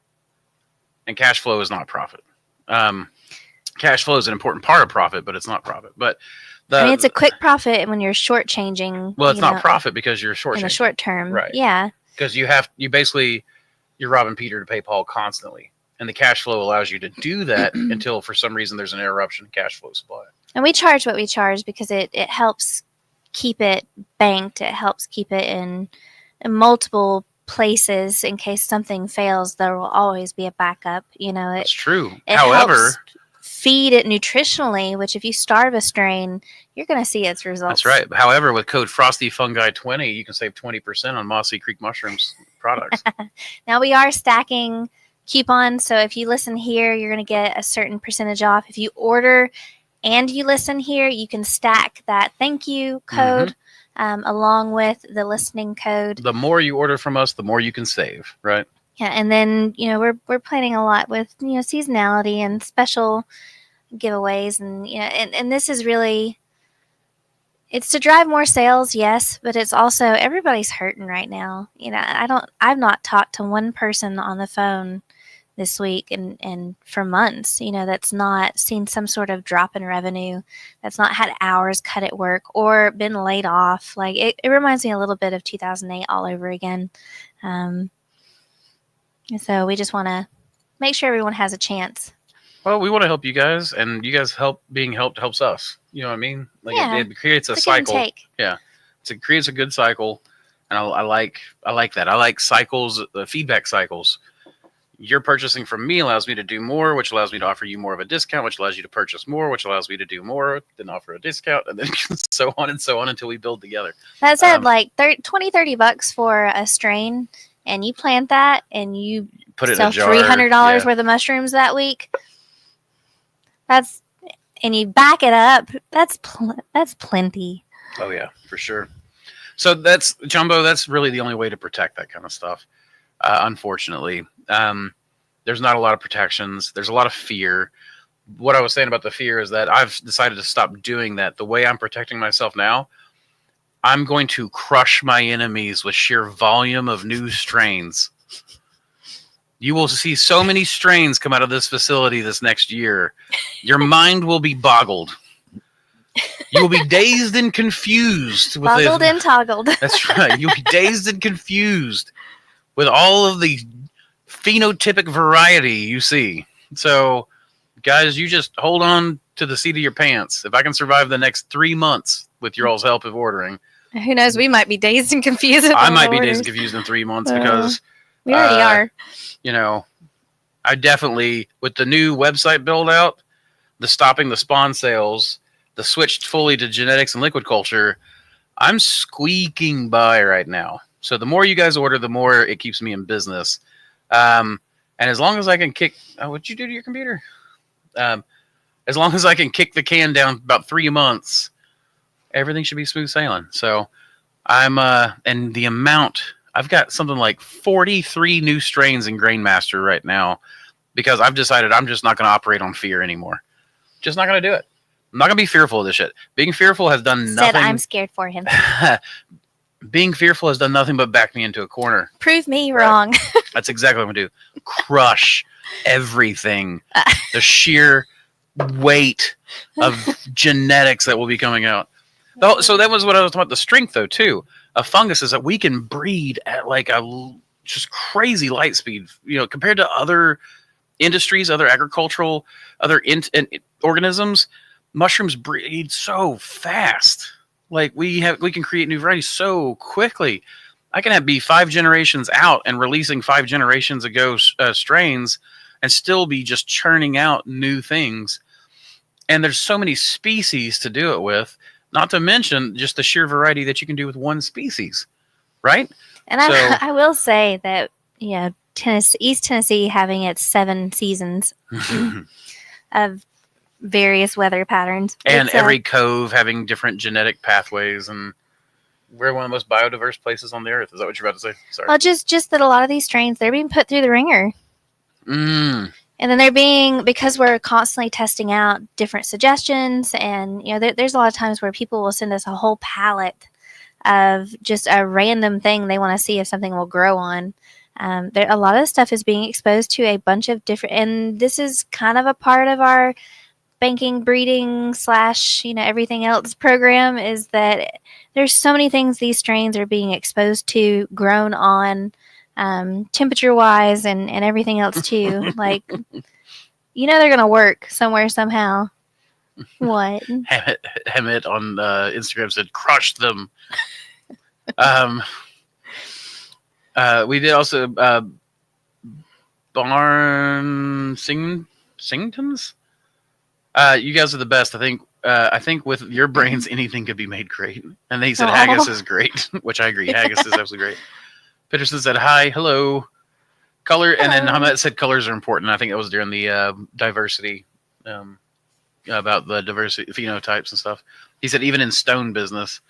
And cash flow is not profit. Cash flow is an important part of profit, but it's not profit. But it's a quick profit when you're shortchanging. Well, it's not profit because you're shortchanging. In the short term. Right. Yeah. Because you're robbing Peter to pay Paul constantly. And the cash flow allows you to do that until for some reason there's an interruption in cash flow supply. And we charge what we charge because it helps keep it banked. It helps keep it in multiple places in case something fails. There will always be a backup. It's true. However, helps feed it nutritionally, which if you starve a strain, you're going to see its results. That's right. However, with code FrostyFungi20, you can save 20% on Mossy Creek Mushrooms products. Now we are stacking coupons, so if you listen here, you're going to get a certain percentage off. If you order and you listen here, you can stack that thank you code along with the listening code. The more you order from us, the more you can save, right? Yeah, and then we're planning a lot with seasonality and special giveaways, and and this is really, it's to drive more sales, yes, but it's also everybody's hurting right now. I've not talked to one person on the phone this week and for months, that's not seen some sort of drop in revenue, that's not had hours cut at work or been laid off. Like it reminds me a little bit of 2008 all over again. So we just want to make sure everyone has a chance. Well, we want to help you guys, and you guys being helped helps us. You know what I mean? Like it creates a cycle. Yeah, it creates a good cycle, and I like that. I like cycles, the feedback cycles. Your purchasing from me allows me to do more, which allows me to offer you more of a discount, which allows you to purchase more, which allows me to do more, then offer a discount, and then so on until we build together. That said, like $20-$30 for a strain. And you plant that, and you put it sell in a jar, $300 worth of mushrooms that week. And you back it up. That's plenty. Oh yeah, for sure. So that's Jumbo. That's really the only way to protect that kind of stuff. Unfortunately, there's not a lot of protections. There's a lot of fear. What I was saying about the fear is that I've decided to stop doing that. The way I'm protecting myself now, I'm going to crush my enemies with sheer volume of new strains. You will see so many strains come out of this facility this next year. Your mind will be boggled. You will be dazed and confused. Boggled and toggled. That's right. You'll be dazed and confused with all of the phenotypic variety you see. So, guys, you just hold on to the seat of your pants. If I can survive the next 3 months with your all's help of ordering, who knows? We might be dazed and confused. I might be dazed and confused in 3 months because we already are. I definitely, with the new website build out, the stopping the spawn sales, the switch fully to genetics and liquid culture, I'm squeaking by right now. So the more you guys order, the more it keeps me in business. And as long as I can kick, what'd you do to your computer? As long as I can kick the can down about 3 months, everything should be smooth sailing. So I'm, and the amount, I've got something like 43 new strains in Grainmaster right now because I've decided I'm just not going to operate on fear anymore. Just not going to do it. I'm not going to be fearful of this shit. Being fearful has done nothing. Said I'm scared for him. Being fearful has done nothing but back me into a corner. Prove me wrong. That's exactly what I'm going to do. Crush everything. The sheer weight of genetics that will be coming out. So that was what I was talking about, the strength, though, too. A fungus is that we can breed at like a just crazy light speed, compared to other industries, other agricultural, other organisms. Mushrooms breed so fast. Like we can create new varieties so quickly. I can be 5 generations out and releasing 5 generations ago strains and still be just churning out new things. And there's so many species to do it with, not to mention just the sheer variety that you can do with one species, right? And I will say that, Tennessee, East Tennessee having its 7 seasons of various weather patterns. And every cove having different genetic pathways, and we're one of the most biodiverse places on the earth. Is that what you're about to say? Sorry. Well, just that a lot of these strains, they're being put through the ringer. Mm. And then they're being, because we're constantly testing out different suggestions, and there's a lot of times where people will send us a whole palette of just a random thing they want to see if something will grow on. A lot of stuff is being exposed to a bunch of different, and this is kind of a part of our banking, breeding / everything else program, is that there's so many things these strains are being exposed to, grown on, temperature wise and everything else too. Like, they're going to work somewhere, somehow. What? Hammett on Instagram said, crush them. We did also Barn Singtons. You guys are the best. I think with your brains, anything could be made great. And then he said haggis is great, which I agree. Haggis is absolutely great. Peterson said hi, hello, color, and then Hammett said colors are important. I think that was during the diversity, about the diversity phenotypes and stuff. He said even in stone business,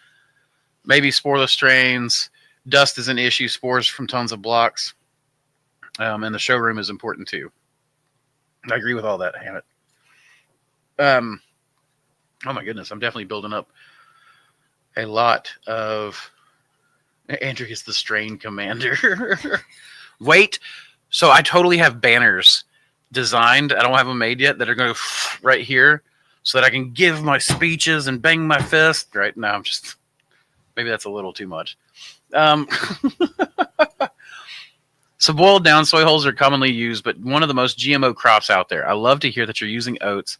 maybe sporeless strains. Dust is an issue. Spores from tons of blocks. And the showroom is important too. I agree with all that, Hammett. Oh my goodness, I'm definitely building up a lot of... Andrew is the strain commander. Wait, so I totally have banners designed. I don't have them made yet that are going to right here so that I can give my speeches and bang my fist. Right now, I'm just... Maybe that's a little too much. So boiled down soy hulls are commonly used, but one of the most GMO crops out there. I love to hear that you're using oats.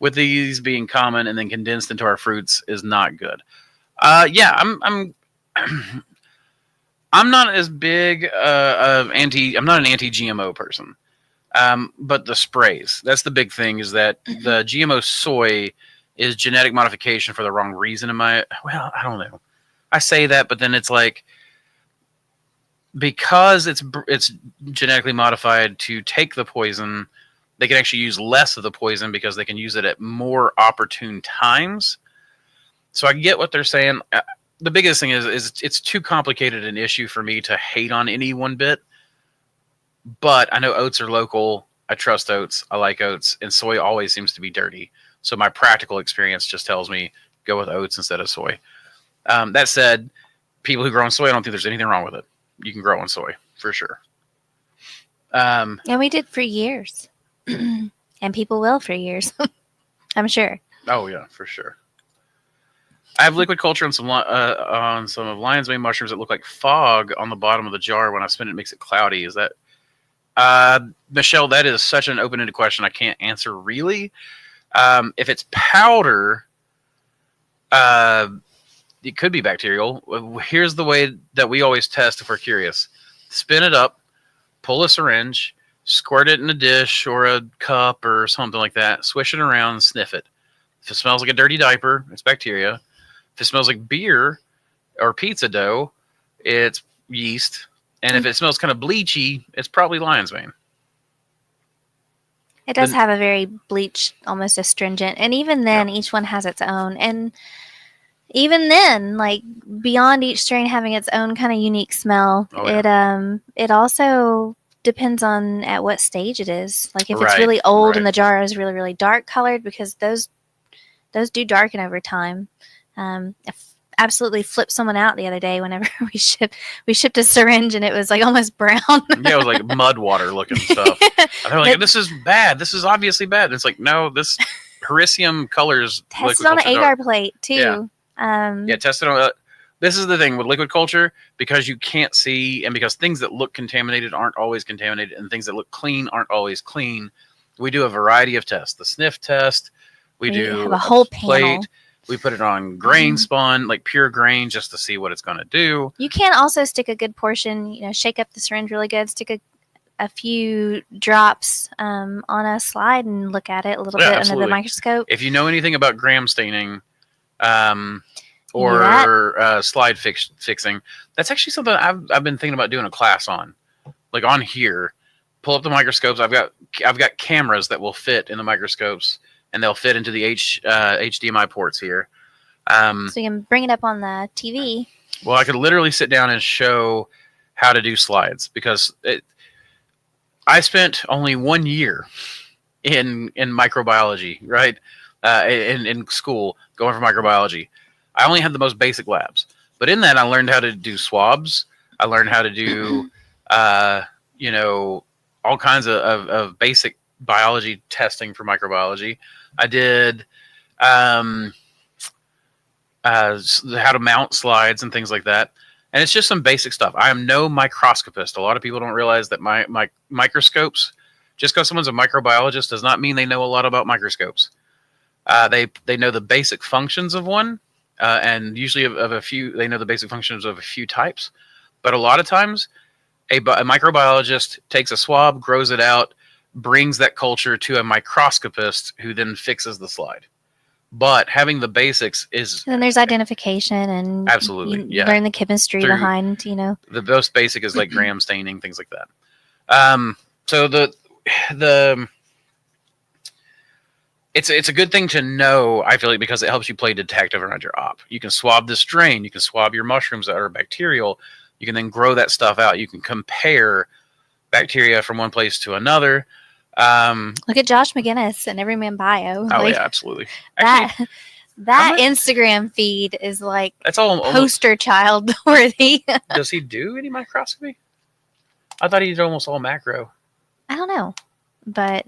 With these being common and then condensed into our fruits is not good. Yeah, I'm not as big I'm not an anti-GMO person. But the sprays, that's the big thing, is that the GMO soy is genetic modification for the wrong reason. I don't know. I say that, but then it's like, because it's genetically modified to take the poison, they can actually use less of the poison because they can use it at more opportune times. So I get what they're saying. The biggest thing is it's too complicated an issue for me to hate on any one bit. But I know oats are local. I trust oats. I like oats. And soy always seems to be dirty. So my practical experience just tells me go with oats instead of soy. That said, people who grow on soy, I don't think there's anything wrong with it. You can grow on soy for sure. And we did for years. And people will for years. I'm sure. Oh yeah, for sure. I have liquid culture on some of lion's mane mushrooms that look like fog on the bottom of the jar. When I spin it, it makes it cloudy. Is that Michelle? That is such an open-ended question. I can't answer really. If it's powder, it could be bacterial. Here's the way that we always test if we're curious. Spin it up, pull a syringe, squirt it in a dish or a cup or something like that, swish it around, sniff it. If it smells like a dirty diaper, it's bacteria. If it smells like beer or pizza dough, it's yeast. And if it smells kind of bleachy, it's probably lion's mane. It does have a very bleached, almost astringent. And even then, each one has its own. And even then, like, beyond each strain having its own kind of unique smell, it also depends on at what stage it is. Like, if it's really old and the jar is really, really dark colored, because those do darken over time. I absolutely flipped someone out the other day whenever we shipped a syringe and it was like almost brown. Yeah, it was like mud water looking stuff. They're like, this is bad. This is obviously bad. And it's like, no, this Hericium colors. Tested on an agar plate too. Yeah, tested on. This is the thing with liquid culture, because you can't see, and because things that look contaminated aren't always contaminated, and things that look clean aren't always clean. We do a variety of tests. The sniff test. We do have a whole panel. We put it on grain spun, like pure grain, just to see what it's going to do. You can also stick a good portion, shake up the syringe really good, stick a few drops on a slide and look at it a little bit absolutely. under the microscope. If you know anything about gram staining or slide fixing, that's actually something I've been thinking about doing a class on. Like on here, pull up the microscopes. I've got cameras that will fit in the microscopes, and they'll fit into the HDMI ports here. So you can bring it up on the TV. Well, I could literally sit down and show how to do slides, because I spent only 1 year in microbiology, right? In school, going for microbiology. I only had the most basic labs, but in that I learned how to do swabs. I learned how to do, all kinds of basic biology testing for microbiology. I did how to mount slides and things like that. And it's just some basic stuff. I am no microscopist. A lot of people don't realize that my microscopes, just because someone's a microbiologist does not mean they know a lot about microscopes. They know the basic functions of one, and usually of a few. They know the basic functions of a few types. But a lot of times, a microbiologist takes a swab, grows it out, brings that culture to a microscopist who then fixes the slide. But having the basics is... And then there's identification and... Absolutely, you learn the chemistry behind, The most basic is like gram staining, things like that. So it's a good thing to know, I feel like, because it helps you play detective around your op. You can swab the strain. You can swab your mushrooms that are bacterial. You can then grow that stuff out. You can compare bacteria from one place to another. Look at Josh McGinnis and Everyman Bio. Oh, yeah, absolutely. Actually, that Instagram feed is like that's all poster child worthy. Does he do any microscopy? I thought he did almost all macro. I don't know, but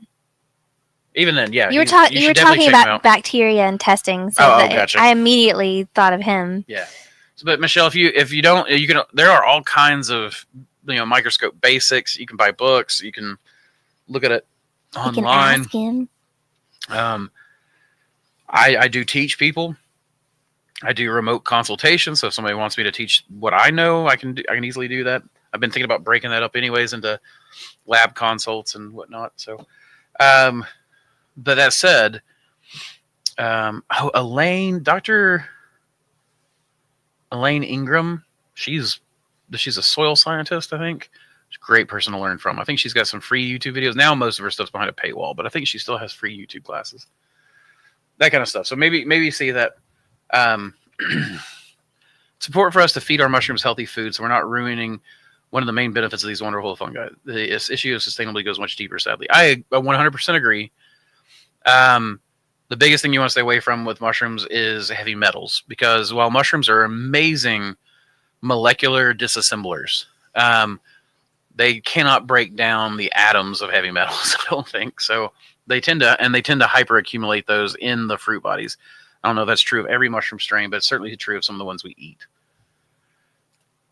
even then, yeah. You were talking about bacteria and testing, so gotcha. I immediately thought of him. Yeah, but Michelle, if you don't, you can. There are all kinds of microscope basics. You can buy books. You can look at it online. You can ask him. I do teach people. I do remote consultations. So if somebody wants me to teach what I know, I can easily do that. I've been thinking about breaking that up anyways into lab consults and whatnot. So, but that said, Dr. Elaine Ingram, she's a soil scientist, I think. She's a great person to learn from. I think she's got some free YouTube videos. Now most of her stuff's behind a paywall, but I think she still has free YouTube classes. That kind of stuff. So maybe see that. Support for us to feed our mushrooms healthy food so we're not ruining one of the main benefits of these wonderful fungi. The issue of sustainability goes much deeper, sadly. I 100% agree. The biggest thing you want to stay away from with mushrooms is heavy metals, because while mushrooms are amazing molecular disassemblers, they cannot break down the atoms of heavy metals, I don't think. So they tend to hyperaccumulate those in the fruit bodies. I don't know if that's true of every mushroom strain, but it's certainly true of some of the ones we eat.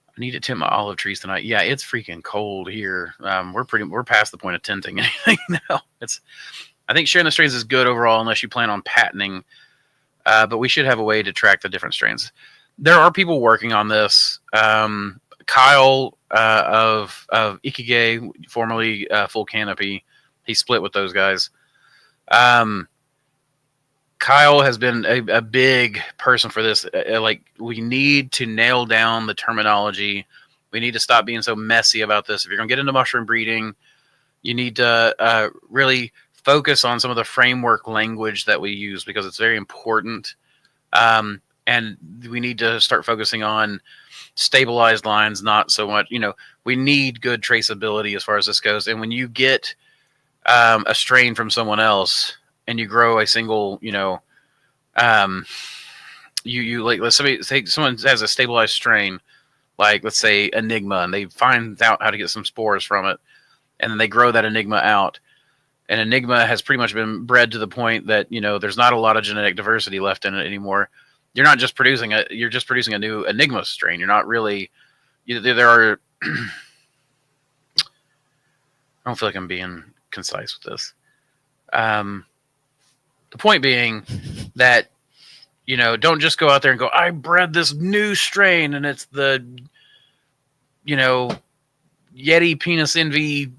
I need to tint my olive trees tonight. Yeah, it's freaking cold here. We're past the point of tinting anything now. I think sharing the strains is good overall, unless you plan on patenting. But we should have a way to track the different strains. There are people working on this. Kyle of Ikige, formerly Full Canopy, he split with those guys. Kyle has been a big person for this. We need to nail down the terminology. We need to stop being so messy about this. If you're going to get into mushroom breeding, you need to really focus on some of the framework language that we use, because it's very important. And we need to start focusing on stabilized lines, not so much, we need good traceability as far as this goes. And when you get a strain from someone else and you grow a single, you let's say someone has a stabilized strain, like let's say Enigma, and they find out how to get some spores from it, and then they grow that Enigma out. And Enigma has pretty much been bred to the point that, there's not a lot of genetic diversity left in it anymore. You're just producing a new Enigma strain. You're not really, there are, I don't feel like I'm being concise with this. The point being that don't just go out there and go, I bred this new strain and it's the, Yeti penis envy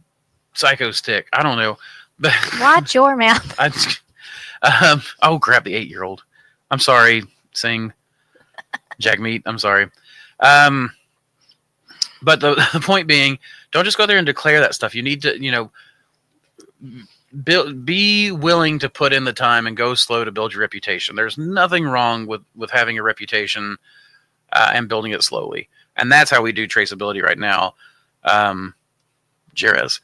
psycho stick. I don't know. But Watch your mouth. Oh, grab the 8-year-old. I'm sorry, saying Jackmeat. I'm sorry. But the point being, don't just go there and declare that stuff. You need to, be willing to put in the time and go slow to build your reputation. There's nothing wrong with having a reputation and building it slowly. And that's how we do traceability right now. Jerez,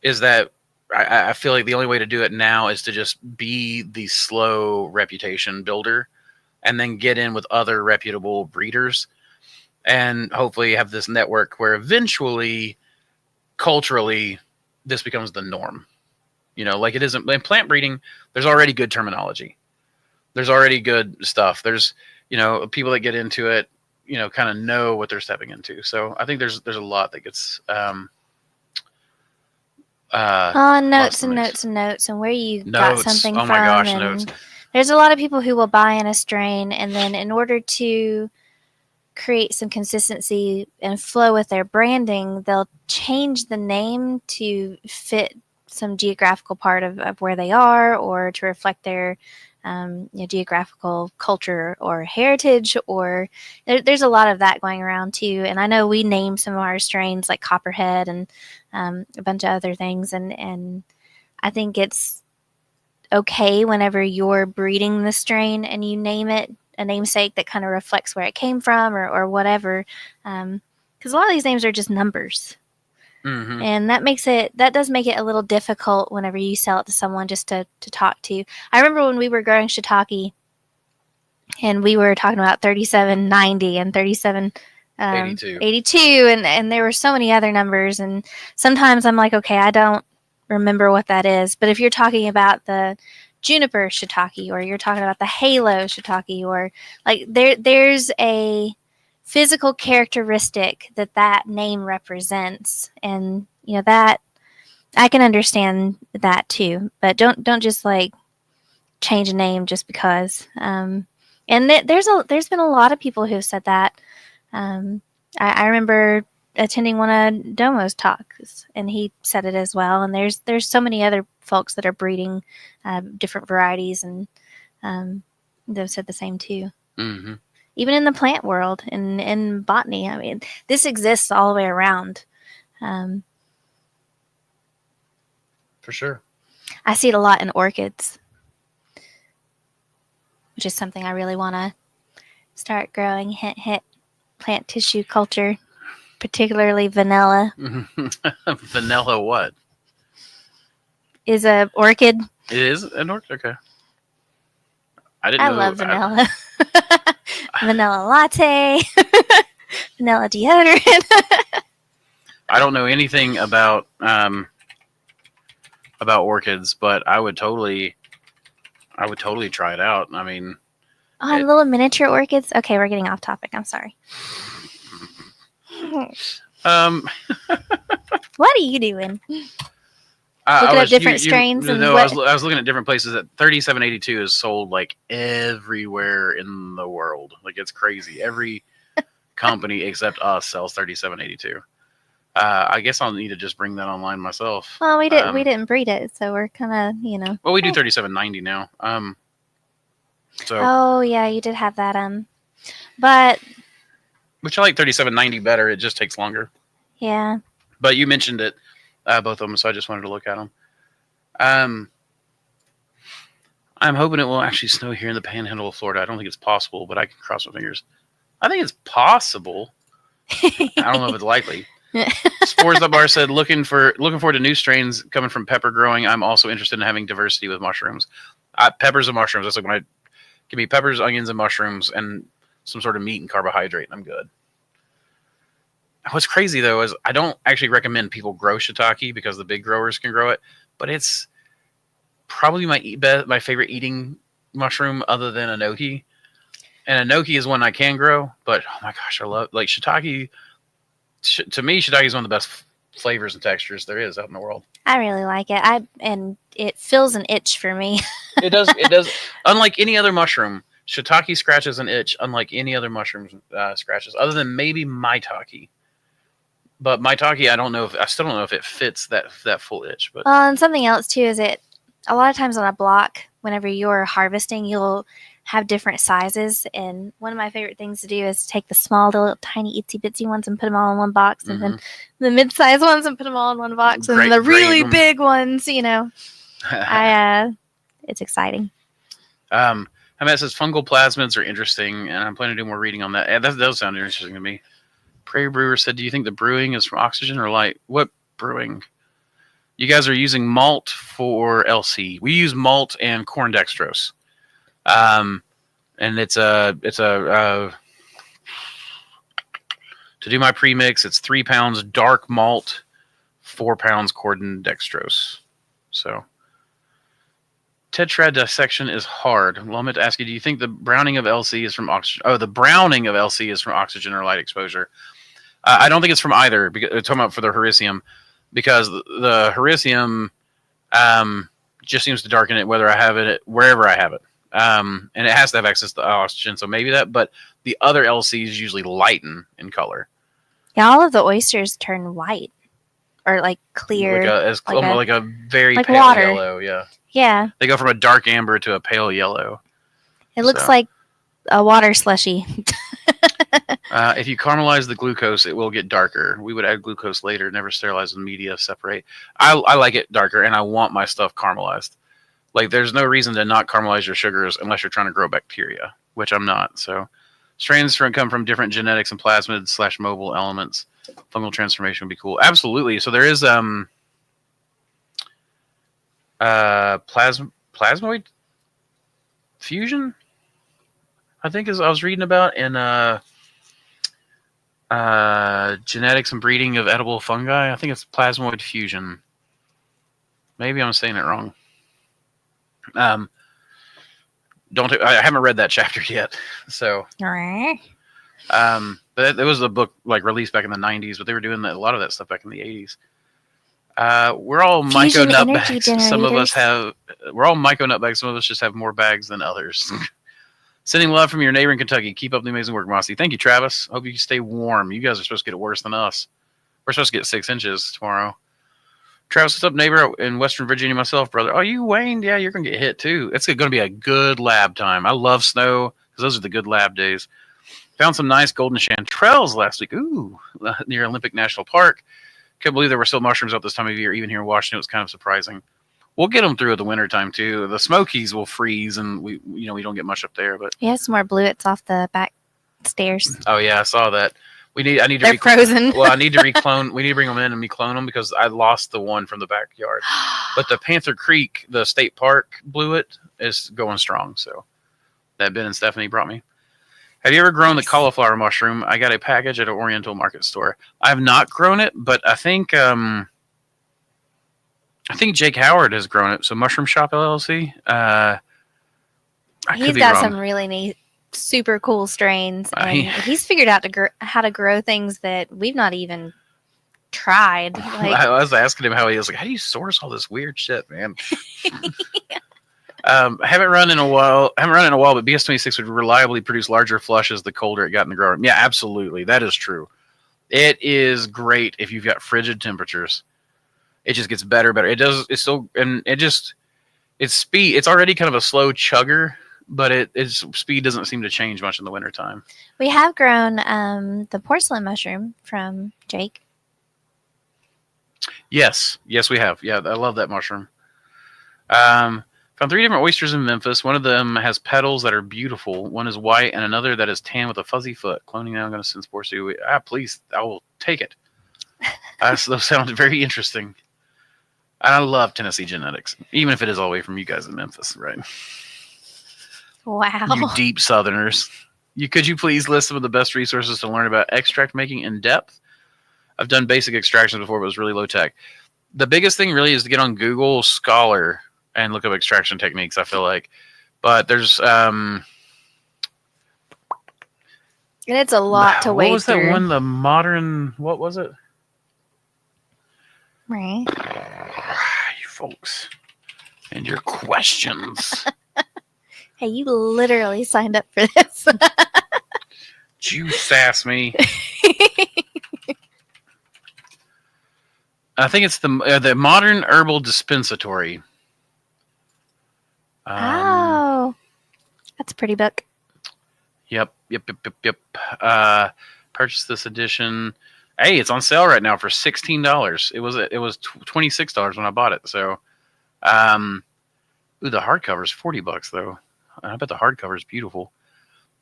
is that I feel like the only way to do it now is to just be the slow reputation builder and then get in with other reputable breeders and hopefully have this network where eventually, culturally, this becomes the norm. Like it isn't in plant breeding. There's already good terminology. There's already good stuff. There's, people that get into it, kind of know what they're stepping into. So I think there's a lot that gets notes and notes and notes and where you got something from. Oh my gosh, and notes. There's a lot of people who will buy in a strain, and then in order to create some consistency and flow with their branding, they'll change the name to fit some geographical part of where they are, or to reflect their geographical culture or heritage, or there's a lot of that going around too. And I know we named some of our strains like Copperhead and a bunch of other things, and I think it's okay whenever you're breeding the strain and you name it a namesake that kind of reflects where it came from or whatever, because a lot of these names are just numbers. Mm-hmm. And that does make it a little difficult whenever you sell it to someone just to talk to. I remember when we were growing shiitake and we were talking about 3790 and 3782, and there were so many other numbers, and sometimes I'm like, okay, I don't remember what that is. But if you're talking about the juniper shiitake, or you're talking about the halo shiitake, or like there's a physical characteristic that name represents, and that I can understand that too. But don't just like change a name just because. And there's been a lot of people who have said that. I remember attending one of Domo's talks, and he said it as well. And there's so many other folks that are breeding different varieties, and they've said the same too. Mm-hmm. Even in the plant world and in botany, I mean, this exists all the way around. For sure. I see it a lot in orchids, which is something I really want to start growing. Hint, hint, plant tissue culture, particularly vanilla. Vanilla what? Is a orchid. It is an orchid? Okay. I love vanilla. Vanilla latte. Vanilla deodorant. I don't know anything about orchids, but I would totally try it out. I mean, little miniature orchids. Okay, we're getting off topic. I'm sorry. What are you doing? Looking at different strains. No, I was looking at different places. That 3782 is sold like everywhere in the world. Like it's crazy. Every company except us sells 3782. I guess I'll need to just bring that online myself. Well, we didn't breed it, so we're kind of Well, we do 3790 now. So. Oh yeah, you did have that. But. Which I like 3790 better. It just takes longer. Yeah. But you mentioned it, both of them, so I just wanted to look at them. I'm hoping it will actually snow here in the Panhandle of Florida. I don't think it's possible, but I can cross my fingers. I think it's possible. I don't know if it's likely. Spores Up Bar said, looking forward to new strains coming from pepper growing. I'm also interested in having diversity with mushrooms. Peppers and mushrooms. That's like when give me peppers, onions, and mushrooms, and some sort of meat and carbohydrate, and I'm good. What's crazy though is I don't actually recommend people grow shiitake because the big growers can grow it, but it's probably my favorite eating mushroom other than enoki. And enoki is one I can grow, but oh my gosh, I love like shiitake. To me, shiitake is one of the best flavors and textures there is out in the world. I really like it. And it fills an itch for me. It does. It does. Unlike any other mushroom, shiitake scratches an itch unlike any other mushroom scratches, other than maybe maitake. But maitake, I still don't know if it fits that full itch. But And something else too is a lot of times on a block, whenever you're harvesting, you'll have different sizes. And one of my favorite things to do is take the small, the little tiny itsy bitsy ones and put them all in one box, and then the mid-sized ones and put them all in one box, and then the really big ones. It's exciting. Hamet says fungal plasmids are interesting, and I'm planning to do more reading on that. And that does sound interesting to me. Prairie Brewer said, "Do you think the brewing is from oxygen or light? What brewing? You guys are using malt for LC. We use malt and corn dextrose, and it's a to do my premix. It's 3 pounds dark malt, 4 pounds corn dextrose. So." Tetrad dissection is hard. Well, I meant to ask you, do you think the browning of LC is from oxygen? Oh, the browning of LC is from oxygen or light exposure. I don't think it's from either. Because we're talking about for the Hericium, because the Hericium just seems to darken it whether I have it wherever I have it, and it has to have access to oxygen. So maybe that. But the other LCs usually lighten in color. Yeah, all of the oysters turn white or like clear, like a very like pale water. yellow. Yeah. Yeah. They go from a dark amber to a pale yellow. It looks like a water slushy. If you caramelize the glucose, it will get darker. We would add glucose later. Never sterilize the media. Separate. I like it darker, and I want my stuff caramelized. Like, there's no reason to not caramelize your sugars unless you're trying to grow bacteria, which I'm not. So, strains come from different genetics and plasmids / mobile elements. Fungal transformation would be cool. Absolutely. So there is plasmoid fusion, I think, is I was reading about in genetics and breeding of edible fungi. I think it's plasmoid fusion. Maybe I'm saying it wrong. I haven't read that chapter yet, so. But it was a book like released back in the 90s, but they were doing a lot of that stuff back in the 80s. We're all myco nutbags. Some of us have. We're all myco nutbags. Some of us just have more bags than others. Sending love from your neighbor in Kentucky. Keep up the amazing work, Mossy. Thank you, Travis. Hope you stay warm. You guys are supposed to get it worse than us. We're supposed to get 6 inches tomorrow. Travis, what's up, neighbor in Western Virginia? Myself, brother. Oh, you, Wayne? Yeah, you're gonna get hit too. It's gonna be a good lab time. I love snow because those are the good lab days. Found some nice golden chanterelles last week. Ooh, near Olympic National Park. Couldn't believe there were still mushrooms out this time of year. Even here in Washington, it was kind of surprising. We'll get them through at the wintertime too. The Smokies will freeze, and we don't get much up there. But yeah, some more bluets off the back stairs. Oh yeah, I saw that. I need to. They're frozen. Well, I need to reclone. We need to bring them in and reclone them because I lost the one from the backyard. But the Panther Creek, the state park bluet, is going strong. So that Ben and Stephanie brought me. Have you ever grown the cauliflower mushroom? I got a package at an Oriental Market store. I have not grown it, but I think Jake Howard has grown it. So Mushroom Shop LLC. He's got some really neat, super cool strains, and he's figured out how to grow things that we've not even tried. Like, I was asking him how he was like, how do you source all this weird shit, man? I haven't run in a while, but BS26 would reliably produce larger flushes the colder it got in the grower. Yeah, absolutely. That is true. It is great if you've got frigid temperatures. It just gets better. It's speed. It's already kind of a slow chugger, but its speed doesn't seem to change much in the wintertime. We have grown the porcelain mushroom from Jake. Yes, we have. Yeah, I love that mushroom. Found 3 different oysters in Memphis. One of them has petals that are beautiful. One is white, and another that is tan with a fuzzy foot. Cloning now, I'm going to send spores to you. Please, I will take it. Those sound very interesting. I love Tennessee genetics, even if it is all the way from you guys in Memphis, right? Wow. You deep Southerners. Could you please list some of the best resources to learn about extract making in depth? I've done basic extractions before, but it was really low tech. The biggest thing really is to get on Google Scholar and look up extraction techniques, I feel like. But there's and it's a lot to wade through. What was that one? The modern, what was it? Right. You folks and your questions. Hey, you literally signed up for this. Did you sass me? I think it's the modern herbal dispensatory. Oh, that's a pretty book. Yep. Purchased this edition. Hey, it's on sale right now for $16. It was $26 when I bought it. So, the hardcover is $40 though. I bet the hardcover is beautiful.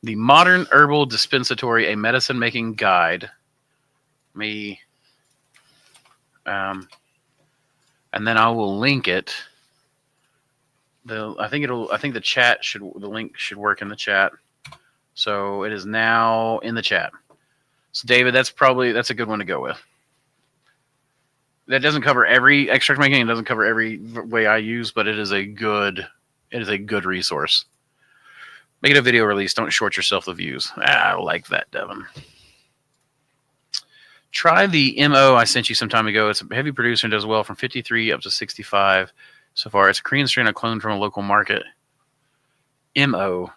The Modern Herbal Dispensatory, a medicine making guide. And then I will link it. I think the link should work in the chat. So it is now in the chat. So David, that's a good one to go with. That doesn't cover every extract making. It doesn't cover every way I use, but it is a good resource. Make it a video release. Don't short yourself the views. I like that, Devin. Try the MO I sent you some time ago. It's a heavy producer and does well from 53 up to 65 so far. It's a Korean strain I cloned from a local market. MO.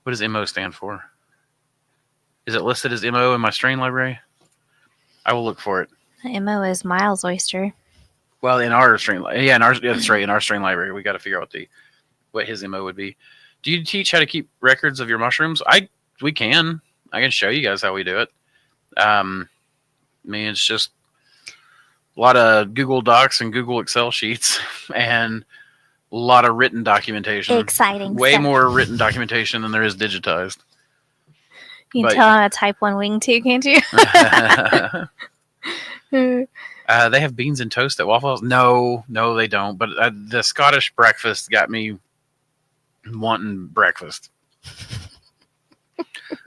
What does MO stand for? Is it listed as MO in my strain library? I will look for it. MO is Miles Oyster. Well, in our strain, that's right. In our strain library, we got to figure out what his MO would be. Do you teach how to keep records of your mushrooms? We can. I can show you guys how we do it. It's just a lot of Google Docs and Google Excel sheets and a lot of written documentation. Exciting. Way stuff. more written documentation than there is digitized. You can tell I'm a type 1 wing too, can't you? They have beans and toast at Waffle House. No, they don't. But the Scottish breakfast got me wanting breakfast.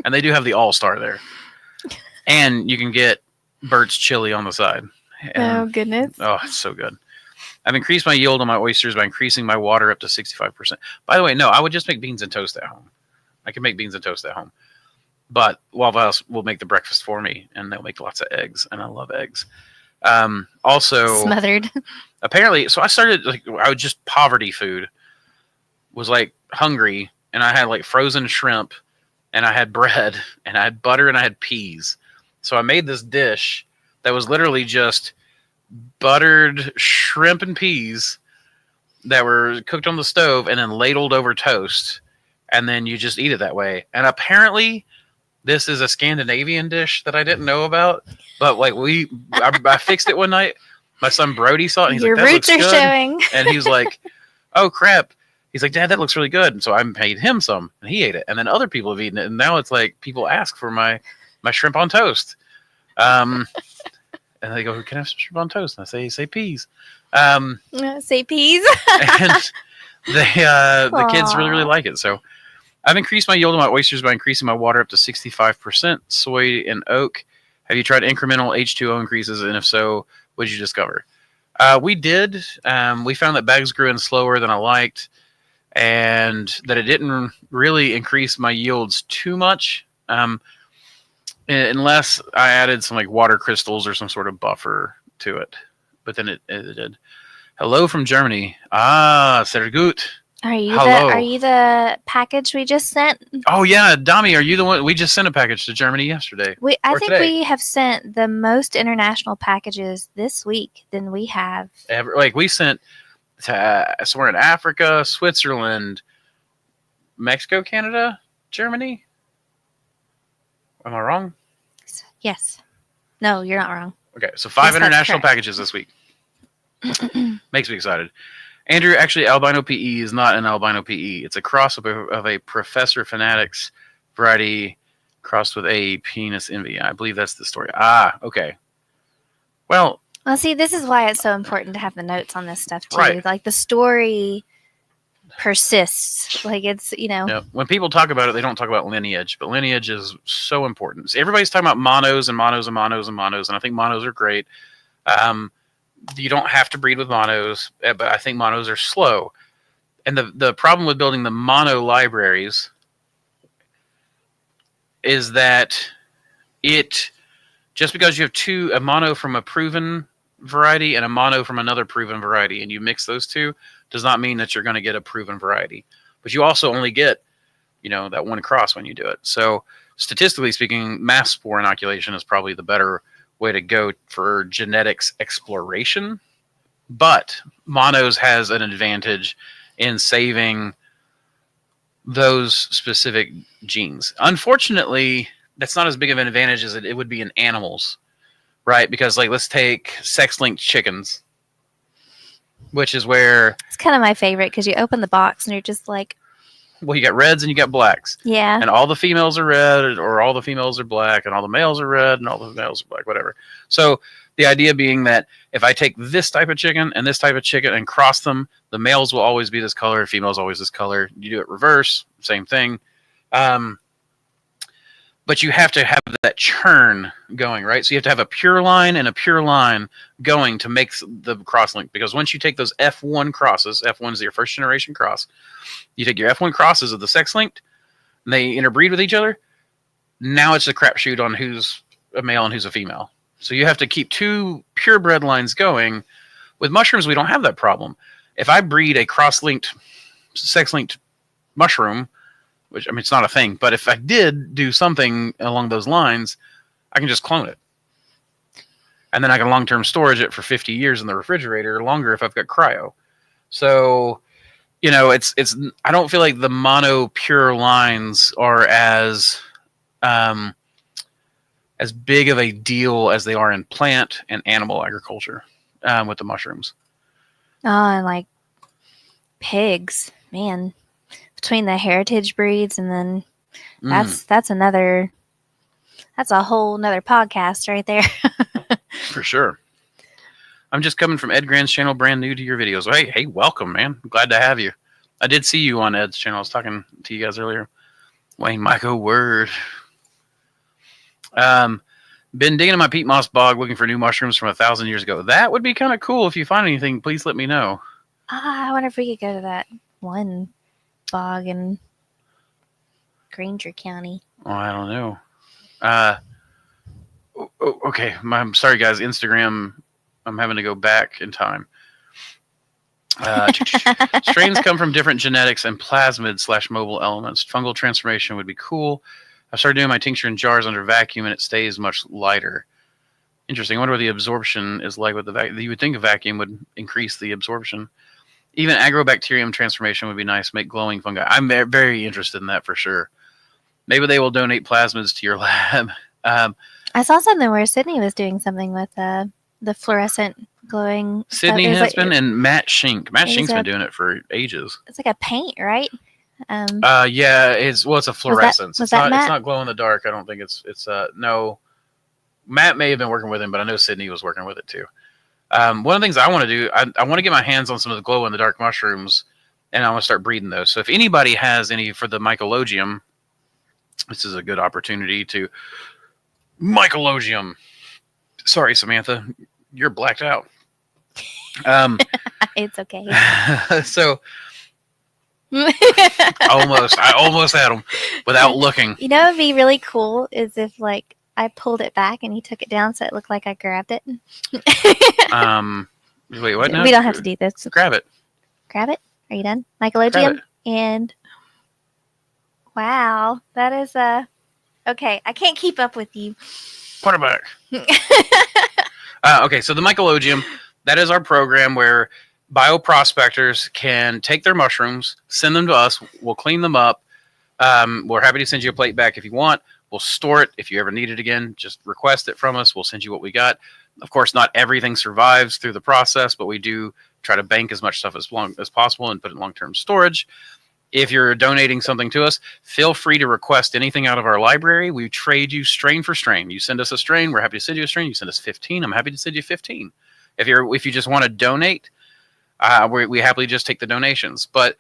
And they do have the All-Star there. And you can get Bert's chili on the side. Oh, goodness. Oh, it's so good. I've increased my yield on my oysters by increasing my water up to 65%. By the way, no, I would just make beans and toast at home. I can make beans and toast at home. But Waffle House will make the breakfast for me, and they'll make lots of eggs, and I love eggs. Also, smothered. Apparently, so I started, I would just poverty food. Was hungry, and I had frozen shrimp, and I had bread, and I had butter, and I had peas. So I made this dish that was literally just buttered shrimp and peas that were cooked on the stove and then ladled over toast, and then you just eat it that way. And apparently, this is a Scandinavian dish that I didn't know about, but I fixed it one night. My son Brody saw it, and he's Your like, "That roots looks are good." showing. And he's like, "Oh crap!" He's like, "Dad, that looks really good." And so I made him some, and he ate it. And then other people have eaten it, and now it's people ask for my shrimp on toast. And they go, "Can I have some shrimp on toast?" And I say peas. Say peas. And the kids really, really like it. So I've increased my yield on my oysters by increasing my water up to 65%. Soy and oak. Have you tried incremental H2O increases? And if so, what did you discover? We did. We found that bags grew in slower than I liked, and that it didn't really increase my yields too much, unless I added some water crystals or some sort of buffer to it. But then it did. Hello from Germany. Sehr gut. Are you Hello. Are you the package we just sent? Oh yeah, Dami, are you the one? We just sent a package to Germany yesterday. I think today. we have sent the most international packages this week than we have. We sent to somewhere in Africa, Switzerland, Mexico, Canada, Germany. Am I wrong? Yes. No, you're not wrong. Okay, so 5 Yes, that's international correct. packages this week. Makes me excited. Andrew, actually, albino PE is not an albino PE. It's a cross of a Professor Fanatics variety crossed with a penis envy. I believe that's the story. Okay. Well, see, this is why it's so important to have the notes on this stuff, too. Right. The story persists. It's, Yeah. When people talk about it, they don't talk about lineage, but lineage is so important. So everybody's talking about monos and monos and monos and monos, and I think monos are great. You don't have to breed with monos, but I think monos are slow. And the problem with building the mono libraries is that it just because you have a mono from a proven variety and a mono from another proven variety, and you mix those two, does not mean that you're going to get a proven variety. But you also only get, that one cross when you do it. So statistically speaking, mass spore inoculation is probably the better way to go for genetics exploration. But monos has an advantage in saving those specific genes. Unfortunately, that's not as big of an advantage as it would be in animals, right? Because let's take sex-linked chickens, which is where It's kind of my favorite because you open the box and you're just like, well, you got reds and you got blacks. yeah. And all the females are red, or all the females are black, and all the males are red, and all the males are black, whatever. So the idea being that if I take this type of chicken and this type of chicken and cross them, the males will always be this color, females always this color. You do it reverse, same thing. But you have to have that churn going, right? So you have to have a pure line and a pure line going to make the cross link. Because once you take those F1 crosses, F1 is your first generation cross, you take your F1 crosses of the sex linked, and they interbreed with each other. Now it's a crapshoot on who's a male and who's a female. So you have to keep two purebred lines going. With mushrooms, we don't have that problem. If I breed a cross-linked, sex-linked mushroom, which, it's not a thing, but if I did do something along those lines, I can just clone it. And then I can long-term storage it for 50 years in the refrigerator, or longer if I've got cryo. So, it's I don't feel like the mono pure lines are as big of a deal as they are in plant and animal agriculture with the mushrooms. Oh, and pigs, man. Between the heritage breeds and then that's a whole nother podcast right there. For sure. I'm just coming from Ed Grant's channel, brand new to your videos. Hey, welcome, man. Glad to have you. I did see you on Ed's channel. I was talking to you guys earlier. Wayne Michael Word. Been digging in my peat moss bog looking for new mushrooms from 1,000 years ago. That would be kind of cool. If you find anything, please let me know. I wonder if we could go to that one bog in Granger County. Oh, I don't know. Okay. I'm sorry, guys. Instagram, I'm having to go back in time. Strains come from different genetics and plasmid/mobile elements. Fungal transformation would be cool. I started doing my tincture in jars under vacuum, and it stays much lighter. Interesting. I wonder what the absorption is like with the vacuum. You would think a vacuum would increase the absorption. Even agrobacterium transformation would be nice. Make glowing fungi. I'm very interested in that for sure. Maybe they will donate plasmids to your lab. I saw something where Sydney was doing something with the fluorescent glowing. Sydney has been, and Matt Shink. Matt Shink's been doing it for ages. It's like a paint, right? Yeah, it's a fluorescence. Was that Matt? It's not glow in the dark. I don't think it's no. Matt may have been working with him, but I know Sydney was working with it too. One of the things I want to do, I want to get my hands on some of the glow in the dark mushrooms, and I want to start breeding those. So if anybody has any for the mycologium, this is a good opportunity to mycologium. Sorry, Samantha, you're blacked out. It's okay. So I almost had them without looking. You know, it'd be really cool is if I pulled it back and he took it down so it looked like I grabbed it. Wait, what now? We don't have to do this. Grab it. Grab it? Are you done? Mycologium. And wow, that is okay. I can't keep up with you. Put it back. Okay, so the mycologium, that is our program where bioprospectors can take their mushrooms, send them to us. We'll clean them up. We're happy to send you a plate back if you want. We'll store it. If you ever need it again, just request it from us. We'll send you what we got. Of course, not everything survives through the process, but we do try to bank as much stuff as long as possible and put it in long-term storage. If you're donating something to us, feel free to request anything out of our library. We trade you strain for strain. You send us a strain, we're happy to send you a strain. You send us 15, I'm happy to send you 15. If you just want to donate, we happily just take the donations. But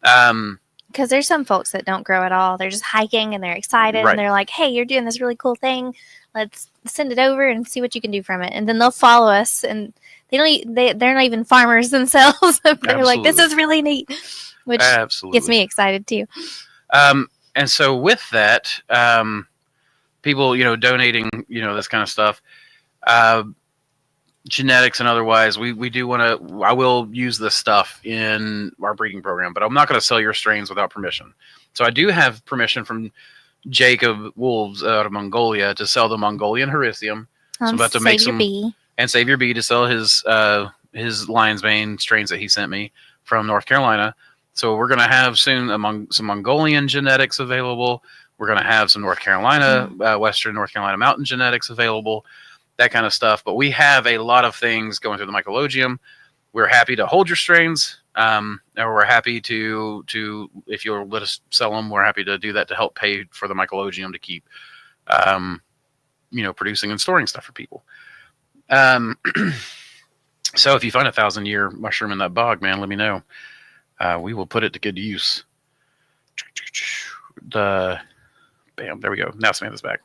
because there's some folks that don't grow at all. They're just hiking and they're excited Right. and they're like, hey, you're doing this really cool thing. Let's send it over and see what you can do from it. And then they'll follow us and they're not even farmers themselves. They're like, this is really neat, which absolutely gets me excited too. And so with that, people, donating, this kind of stuff, genetics and otherwise, we do want to. I will use this stuff in our breeding program, but I'm not going to sell your strains without permission. So I do have permission from Jacob Wolves out of Mongolia to sell the Mongolian Hericium. So I'm about to make some and Savior Bee to sell his lion's mane strains that he sent me from North Carolina. So we're going to have soon some Mongolian genetics available. We're going to have some North Carolina, Western North Carolina mountain genetics available, that kind of stuff. But we have a lot of things going through the mycologium. We're happy to hold your strains. Or we're happy to if you'll let us sell them, we're happy to do that to help pay for the mycologium to keep, producing and storing stuff for people. So if you find a 1,000-year mushroom in that bog, man, let me know. We will put it to good use. Bam, there we go. Now Samantha's back.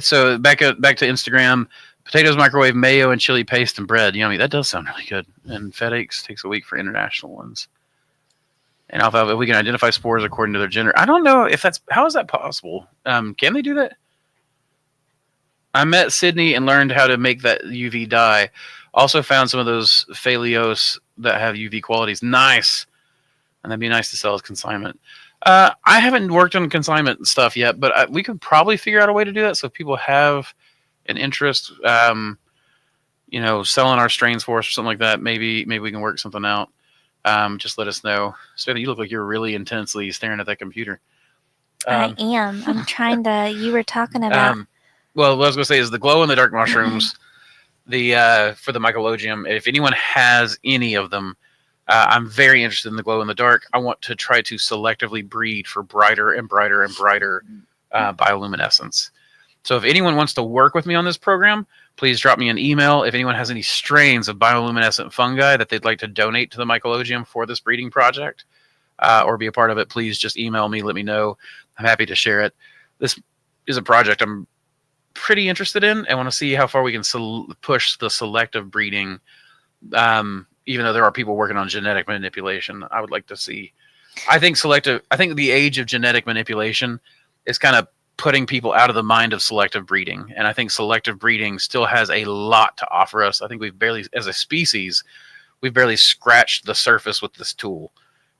So back to Instagram. Potatoes, microwave, mayo, and chili paste and bread. Yummy. That does sound really good. And FedEx takes a week for international ones. And alfalfa, we can identify spores according to their gender. I don't know if how is that possible? Can they do that? I met Sydney and learned how to make that UV dye. Also found some of those phaleos that have UV qualities. Nice. And that'd be nice to sell as consignment. I haven't worked on consignment stuff yet, but we could probably figure out a way to do that. So if people have an interest, selling our strains for us or something like that, maybe we can work something out. Just let us know. Sveta, you look like you're really intensely staring at that computer. I am. I'm trying to. You were talking about. Well, what I was going to say is the glow-in-the-dark mushrooms, for the mycologium. If anyone has any of them, I'm very interested in the glow-in-the-dark. I want to try to selectively breed for brighter and brighter and brighter bioluminescence. So if anyone wants to work with me on this program, please drop me an email. If anyone has any strains of bioluminescent fungi that they'd like to donate to the mycologium for this breeding project or be a part of it, please just email me. Let me know. I'm happy to share it. This is a project I'm pretty interested in. I want to see how far we can push the selective breeding, even though there are people working on genetic manipulation. I would like to see. I think the age of genetic manipulation is kind of putting people out of the mind of selective breeding. And I think selective breeding still has a lot to offer us. I think as a species, we've barely scratched the surface with this tool.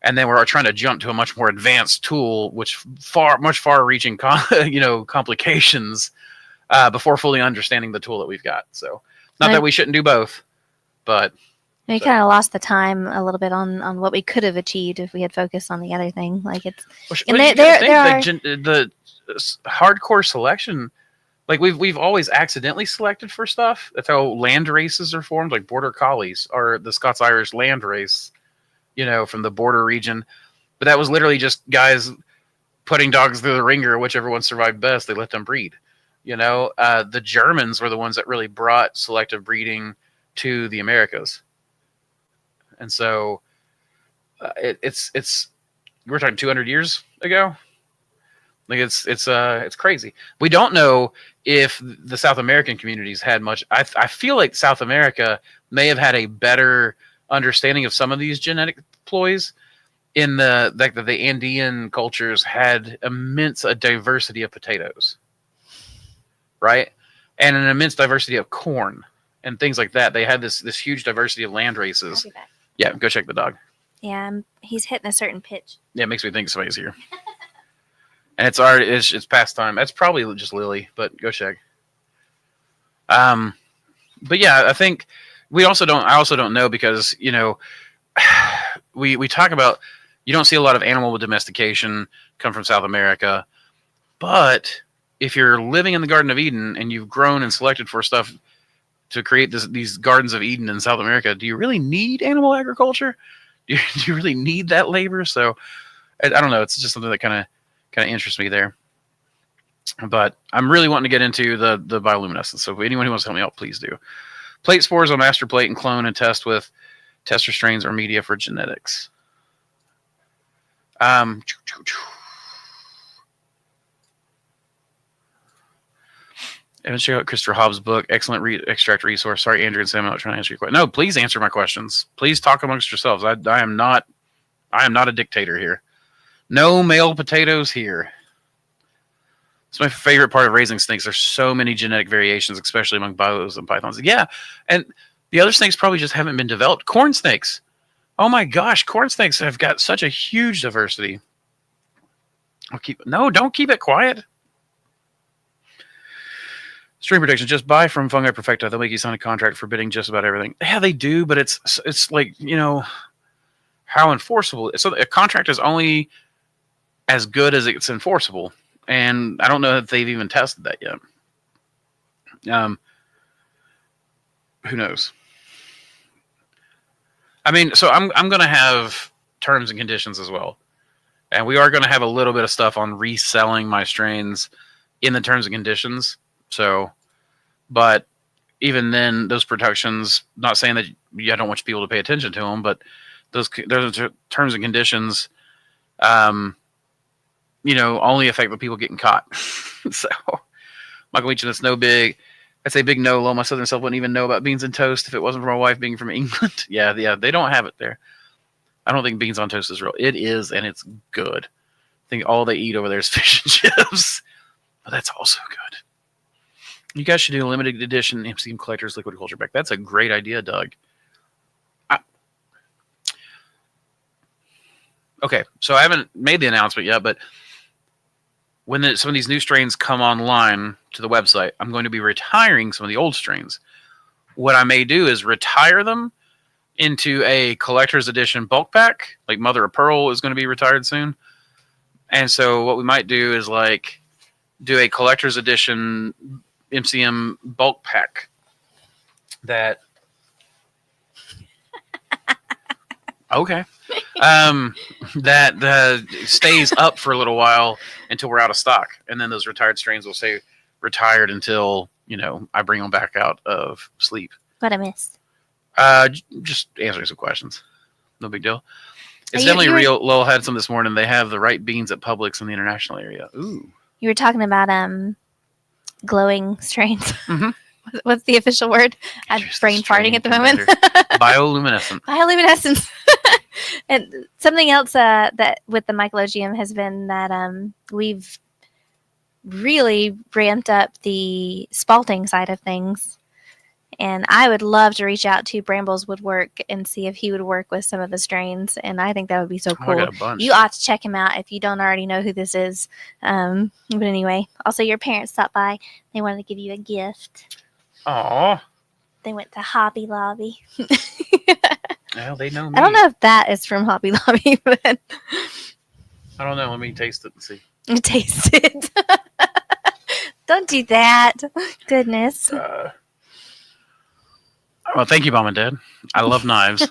And then we're trying to jump to a much more advanced tool, which much far-reaching, complications before fully understanding the tool that we've got. So not that we shouldn't do both, but we kind of lost the time a little bit on what we could have achieved if we had focused on the other thing. Like it's the hardcore selection, like we've always accidentally selected for stuff. That's how land races are formed. Like border collies are the Scots-Irish land race, from the border region. But that was literally just guys putting dogs through the ringer. Whichever one survived best, they let them breed. The Germans were the ones that really brought selective breeding to the Americas. And so it's we're talking 200 years ago. Like it's crazy. We don't know if the South American communities had much. I feel like South America may have had a better understanding of some of these genetic ploys. In the Andean cultures had immense diversity of potatoes, right, and an immense diversity of corn and things like that. They had this huge diversity of land races. I'll be back. Yeah, go check the dog. Yeah, he's hitting a certain pitch. Yeah, it makes me think somebody's here. And it's past time. That's probably just Lily, but go check. But yeah, I think I also don't know because, we talk about, you don't see a lot of animal domestication come from South America, but if you're living in the Garden of Eden and you've grown and selected for stuff to create these Gardens of Eden in South America, do you really need animal agriculture? Do you really need that labor? So I don't know. It's just something that kind of interests me there. But I'm really wanting to get into the bioluminescence. So if anyone who wants to help me out, please do. Plate spores on master plate and clone and test with tester strains or media for genetics. Evan, check out Christopher Hobbs' book. Excellent extract resource. Sorry, Andrew and Sam, I'm not trying to answer your question. No, please answer my questions. Please talk amongst yourselves. I am not a dictator here. No male potatoes here. It's my favorite part of raising snakes. There's so many genetic variations, especially among boas and pythons. Yeah, and the other snakes probably just haven't been developed. Corn snakes. Oh my gosh, corn snakes have got such a huge diversity. Don't keep it quiet. Stream prediction. Just buy from Fungi Perfecta. They'll make you sign a contract forbidding just about everything. Yeah, they do, but it's like, how enforceable. So a contract is only as good as it's enforceable. And I don't know if they've even tested that yet. Who knows? I mean, so I'm going to have terms and conditions as well. And we are going to have a little bit of stuff on reselling my strains in the terms and conditions. So, but even then, those protections, not saying that I don't want people to pay attention to them, but those terms and conditions, only affect the people getting caught. So, Michael Leach, that's no big. I'd say big no. Low. My southern self wouldn't even know about beans and toast if it wasn't for my wife being from England. Yeah, they don't have it there. I don't think beans on toast is real. It is, and it's good. I think all they eat over there is fish and chips, but that's also good. You guys should do a limited edition MCM Collector's Liquid Culture Pack. That's a great idea, Doug. Okay, so I haven't made the announcement yet, but when some of these new strains come online to the website, I'm going to be retiring some of the old strains. What I may do is retire them into a collector's edition bulk pack. Like Mother of Pearl is going to be retired soon. And so what we might do is do a collector's edition MCM bulk pack that okay. That stays up for a little while until we're out of stock. And then those retired strains will say retired until, I bring them back out of sleep. What I missed? Just answering some questions. No big deal. It's definitely real. Lowell had some this morning. They have the right beans at Publix in the international area. Ooh. You were talking about glowing strains. Mm-hmm. What's the official word? I'm brain farting at the moment. Bioluminescent. Bioluminescence. And something else that with the mycologium has been that we've really ramped up the spalting side of things. And I would love to reach out to Brambles Woodwork and see if he would work with some of the strains. And I think that would be so cool. I got a bunch. You ought to check him out if you don't already know who this is. But anyway, also your parents stopped by. They wanted to give you a gift. Aww. They went to Hobby Lobby. Well, they know me. I don't know if that is from Hobby Lobby, but I don't know. Let me taste it and see. Taste it. Don't do that. Goodness. Well, thank you, Mom and Dad. I love knives.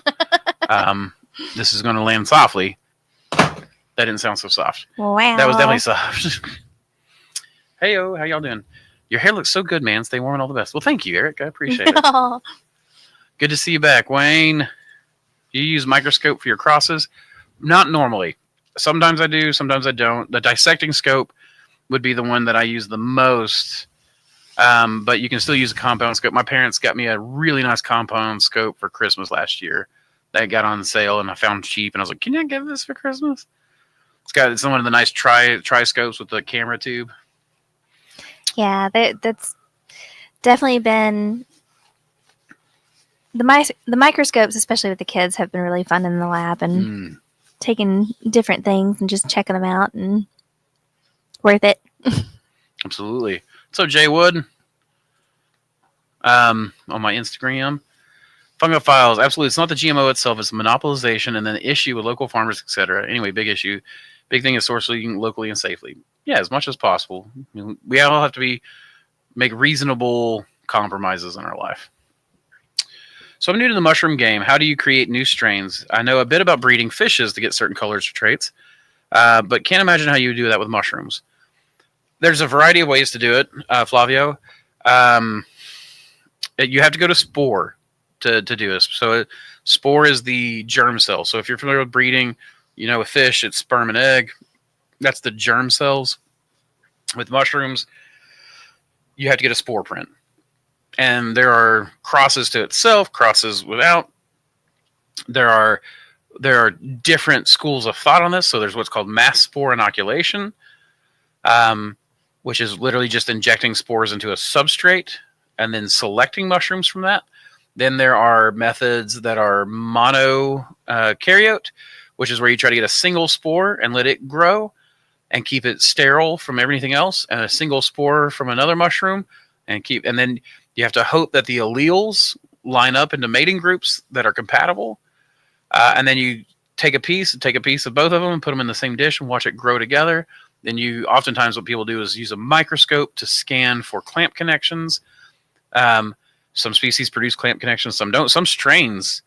This is going to land softly. That didn't sound so soft. Wow. That was definitely soft. Hey-o, how y'all doing? Your hair looks so good, man. Stay warm and all the best. Well, thank you, Eric. I appreciate it. Good to see you back, Wayne. You use microscope for your crosses? Not normally. Sometimes I do, sometimes I don't. The dissecting scope would be the one that I use the most. But you can still use a compound scope. My parents got me a really nice compound scope for Christmas last year. That got on sale and I found cheap. And I was like, can you get this for Christmas? It's one of the nice tri scopes with the camera tube. Yeah, that's definitely been... The microscopes, especially with the kids, have been really fun in the lab and taking different things and just checking them out and worth it. Absolutely. So Jay Wood, on my Instagram, Fungophiles. Absolutely, it's not the GMO itself; it's monopolization and then the issue with local farmers, etc. Anyway, big issue. Big thing is sourcing locally and safely. Yeah, as much as possible. We all have to make reasonable compromises in our life. So I'm new to the mushroom game. How do you create new strains? I know a bit about breeding fishes to get certain colors or traits, but can't imagine how you would do that with mushrooms. There's a variety of ways to do it, Flavio. You have to go to spore to do this. So spore is the germ cell. So if you're familiar with breeding, with fish, it's sperm and egg. That's the germ cells. With mushrooms, you have to get a spore print. And there are crosses to itself, crosses without. There are There are different schools of thought on this. So there's what's called mass spore inoculation, which is literally just injecting spores into a substrate and then selecting mushrooms from that. Then there are methods that are mono karyote, which is where you try to get a single spore and let it grow and keep it sterile from everything else, and a single spore from another mushroom, and then you have to hope that the alleles line up into mating groups that are compatible, and then you take a piece of both of them and put them in the same dish and watch it grow together. Then oftentimes what people do is use a microscope to scan for clamp connections. Some species produce clamp connections, some don't. Some strains,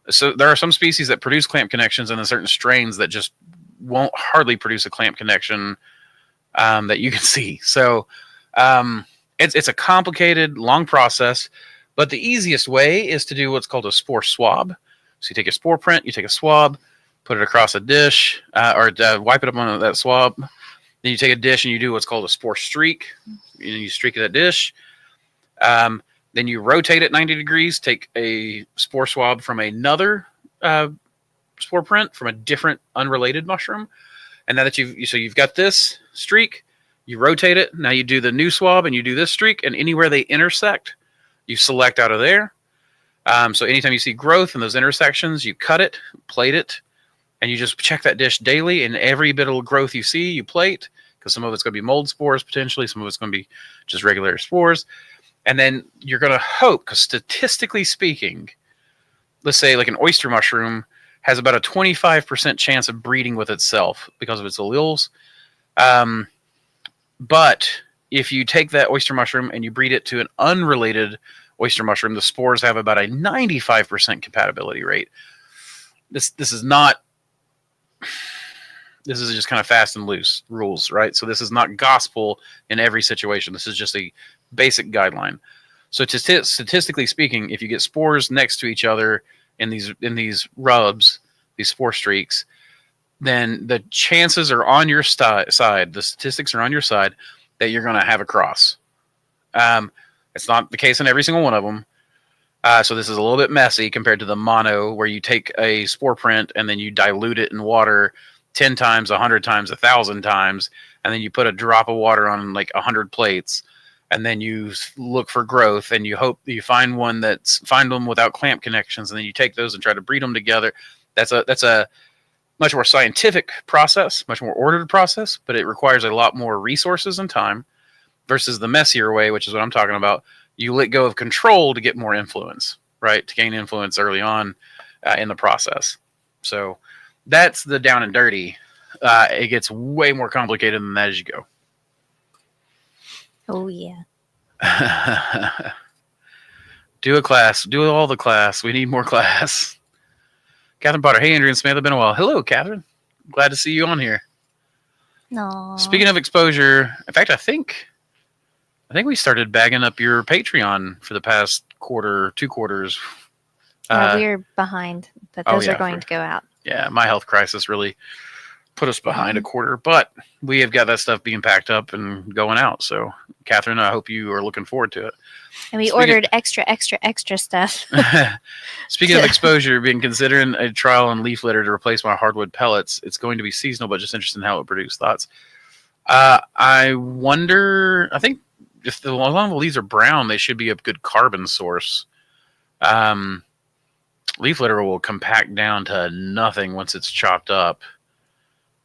so there are some species that produce clamp connections, and then certain strains that just won't hardly produce a clamp connection that you can see. So it's a complicated, long process, but the easiest way is to do what's called a spore swab. So you take a spore print, you take a swab, put it across a dish, or wipe it up on that swab. Then you take a dish and you do what's called a spore streak. You streak that dish. Then you rotate it 90 degrees, take a spore swab from another spore print from a different unrelated mushroom. And now that you've got this streak, you rotate it. Now you do the new swab and you do this streak, and anywhere they intersect, you select out of there. So anytime you see growth in those intersections, you cut it, plate it, and you just check that dish daily, and every bit of growth you see, you plate, because some of it's going to be mold spores potentially, some of it's going to be just regular spores. And then you're going to hope, because statistically speaking, let's say like an oyster mushroom has about a 25% chance of breeding with itself because of its alleles. But if you take that oyster mushroom and you breed it to an unrelated oyster mushroom, the spores have about a 95% compatibility rate. This is just kind of fast and loose rules, right? So this is not gospel in every situation. This is just a basic guideline. So statistically speaking, if you get spores next to each other in these rubs, these spore streaks, then the chances are on your side. The statistics are on your side that you're going to have a cross. It's not the case in every single one of them. So this is a little bit messy compared to the mono, where you take a spore print and then you dilute it in water 10 times, 100 times, 1,000 times, and then you put a drop of water on like 100 plates, and then you look for growth, and you hope you find them without clamp connections, and then you take those and try to breed them together. That's a much more scientific process, much more ordered process, but it requires a lot more resources and time versus the messier way, which is what I'm talking about. You let go of control to get more influence, right? To gain influence early on in the process. So that's the down and dirty. It gets way more complicated than that as you go. Oh, yeah. Do a class. Do all the class. We need more class. Catherine Potter. Hey, Andrew and Samantha. Been a while. Hello, Catherine. Glad to see you on here. No. Speaking of exposure, in fact, I think we started bagging up your Patreon for the past two quarters. We're behind, but those are going to go out. Yeah, my health crisis really put us behind a quarter, but we have got that stuff being packed up and going out. So, Catherine, I hope you are looking forward to it. And we ordered extra stuff. Speaking of exposure, being considering a trial on leaf litter to replace my hardwood pellets. It's going to be seasonal, but just interested in how it produces. Thoughts? I wonder. I think if the long leaves are brown, they should be a good carbon source. Leaf litter will compact down to nothing once it's chopped up.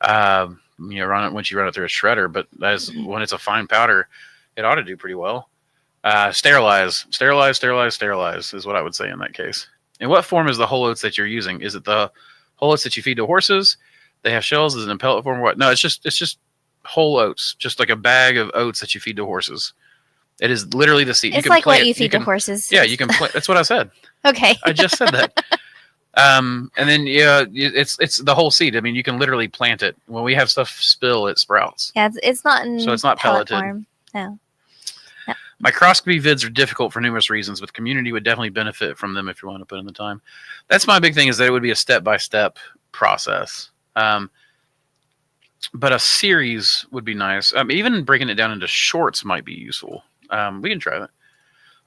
Once you run it through a shredder, but when it's a fine powder, it ought to do pretty well. Sterilize is what I would say in that case. In what form is the whole oats that you're using? Is it the whole oats that you feed to horses? They have shells. Is it in pellet form or what? No, it's just whole oats, just like a bag of oats that you feed to horses. It is literally the seed. It's like what you feed to horses. Yeah, you can plant. That's what I said. Okay. I just said that. And then it's the whole seed. I mean, you can literally plant it. When we have stuff spill, it sprouts. Yeah, it's not in so it's not pellet pelleted. form. No. Microscopy vids are difficult for numerous reasons, but community would definitely benefit from them if you want to put in the time. That's my big thing, is that it would be a step-by-step process. But a series would be nice. Even breaking it down into shorts might be useful. We can try that.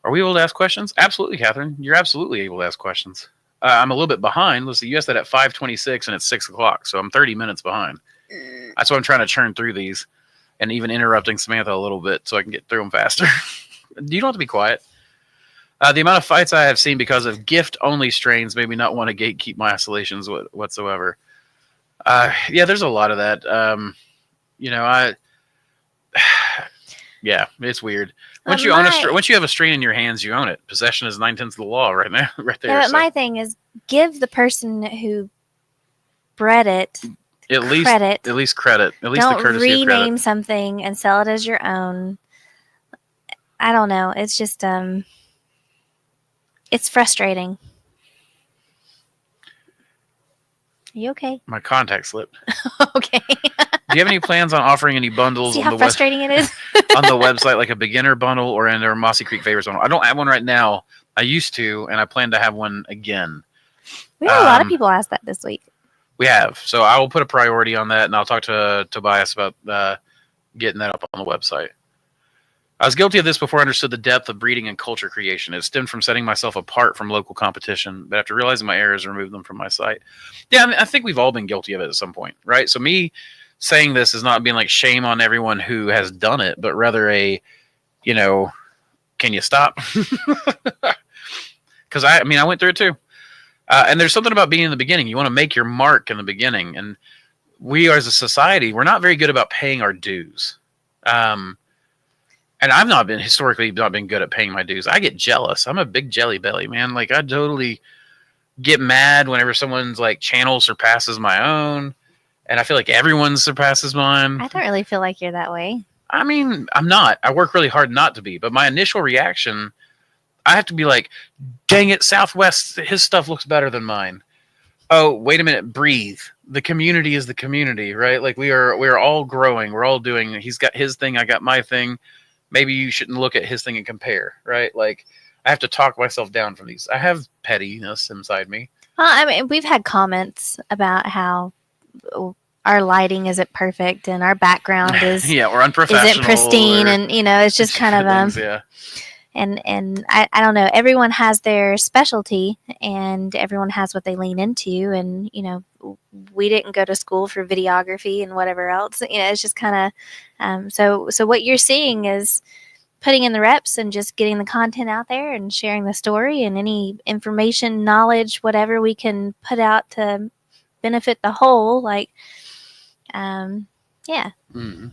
Are we able to ask questions? Absolutely, Catherine. You're absolutely able to ask questions. I'm a little bit behind. Let's see, you asked that at 5:26 and it's 6 o'clock, so I'm 30 minutes behind. That's why I'm trying to churn through these and even interrupting Samantha a little bit so I can get through them faster. You don't have to be quiet. The amount of fights I have seen because of gift-only strains made me not want to gatekeep my isolations whatsoever. Yeah, there's a lot of that. Yeah, it's weird. Once you once you have a strain in your hands, you own it. Possession is 9/10 of the law, right now, right there. Yeah, but my thing is, give the person who bred it credit. At least credit. At least don't the courtesy of credit. rename something and sell it as your own. I don't know. It's just it's frustrating. Are you okay? My contact slipped. Okay. Do you have any plans on offering any bundles? See how frustrating it is? On the website, like a beginner bundle or in our Mossy Creek Favorites bundle? I don't have one right now. I used to, and I plan to have one again. We had a lot of people ask that this week. We have. So I will put a priority on that, and I'll talk to Tobias about getting that up on the website. I was guilty of this before I understood the depth of breeding and culture creation. It stemmed from setting myself apart from local competition, but after realizing my errors, removed them from my site. Yeah, I mean, I think we've all been guilty of it at some point, right? So me saying this is not being like shame on everyone who has done it, but rather can you stop? Because I went through it too. And there's something about being in the beginning. You want to make your mark in the beginning. And we as a society, we're not very good about paying our dues. And I've historically not been good at paying my dues. I get jealous. I'm a big jelly belly, man. Like, I totally get mad whenever someone's like channel surpasses my own. And I feel like everyone surpasses mine. I don't really feel like you're that way. I mean, I'm not. I work really hard not to be. But my initial reaction, I have to be like, dang it, Southwest, his stuff looks better than mine. Oh, wait a minute, breathe. The community is the community, right? Like, we are all growing. We're all doing, he's got his thing, I got my thing. Maybe you shouldn't look at his thing and compare, right? Like, I have to talk myself down from these. I have pettiness inside me. Well, I mean, we've had comments about how our lighting isn't perfect and our background is or unprofessional, isn't pristine, and it's just kind of and I don't know. Everyone has their specialty, and everyone has what they lean into, and we didn't go to school for videography and whatever else. It's just kind of so what you're seeing is putting in the reps and just getting the content out there and sharing the story and any information, knowledge, whatever we can put out to benefit the whole. Mm-hmm.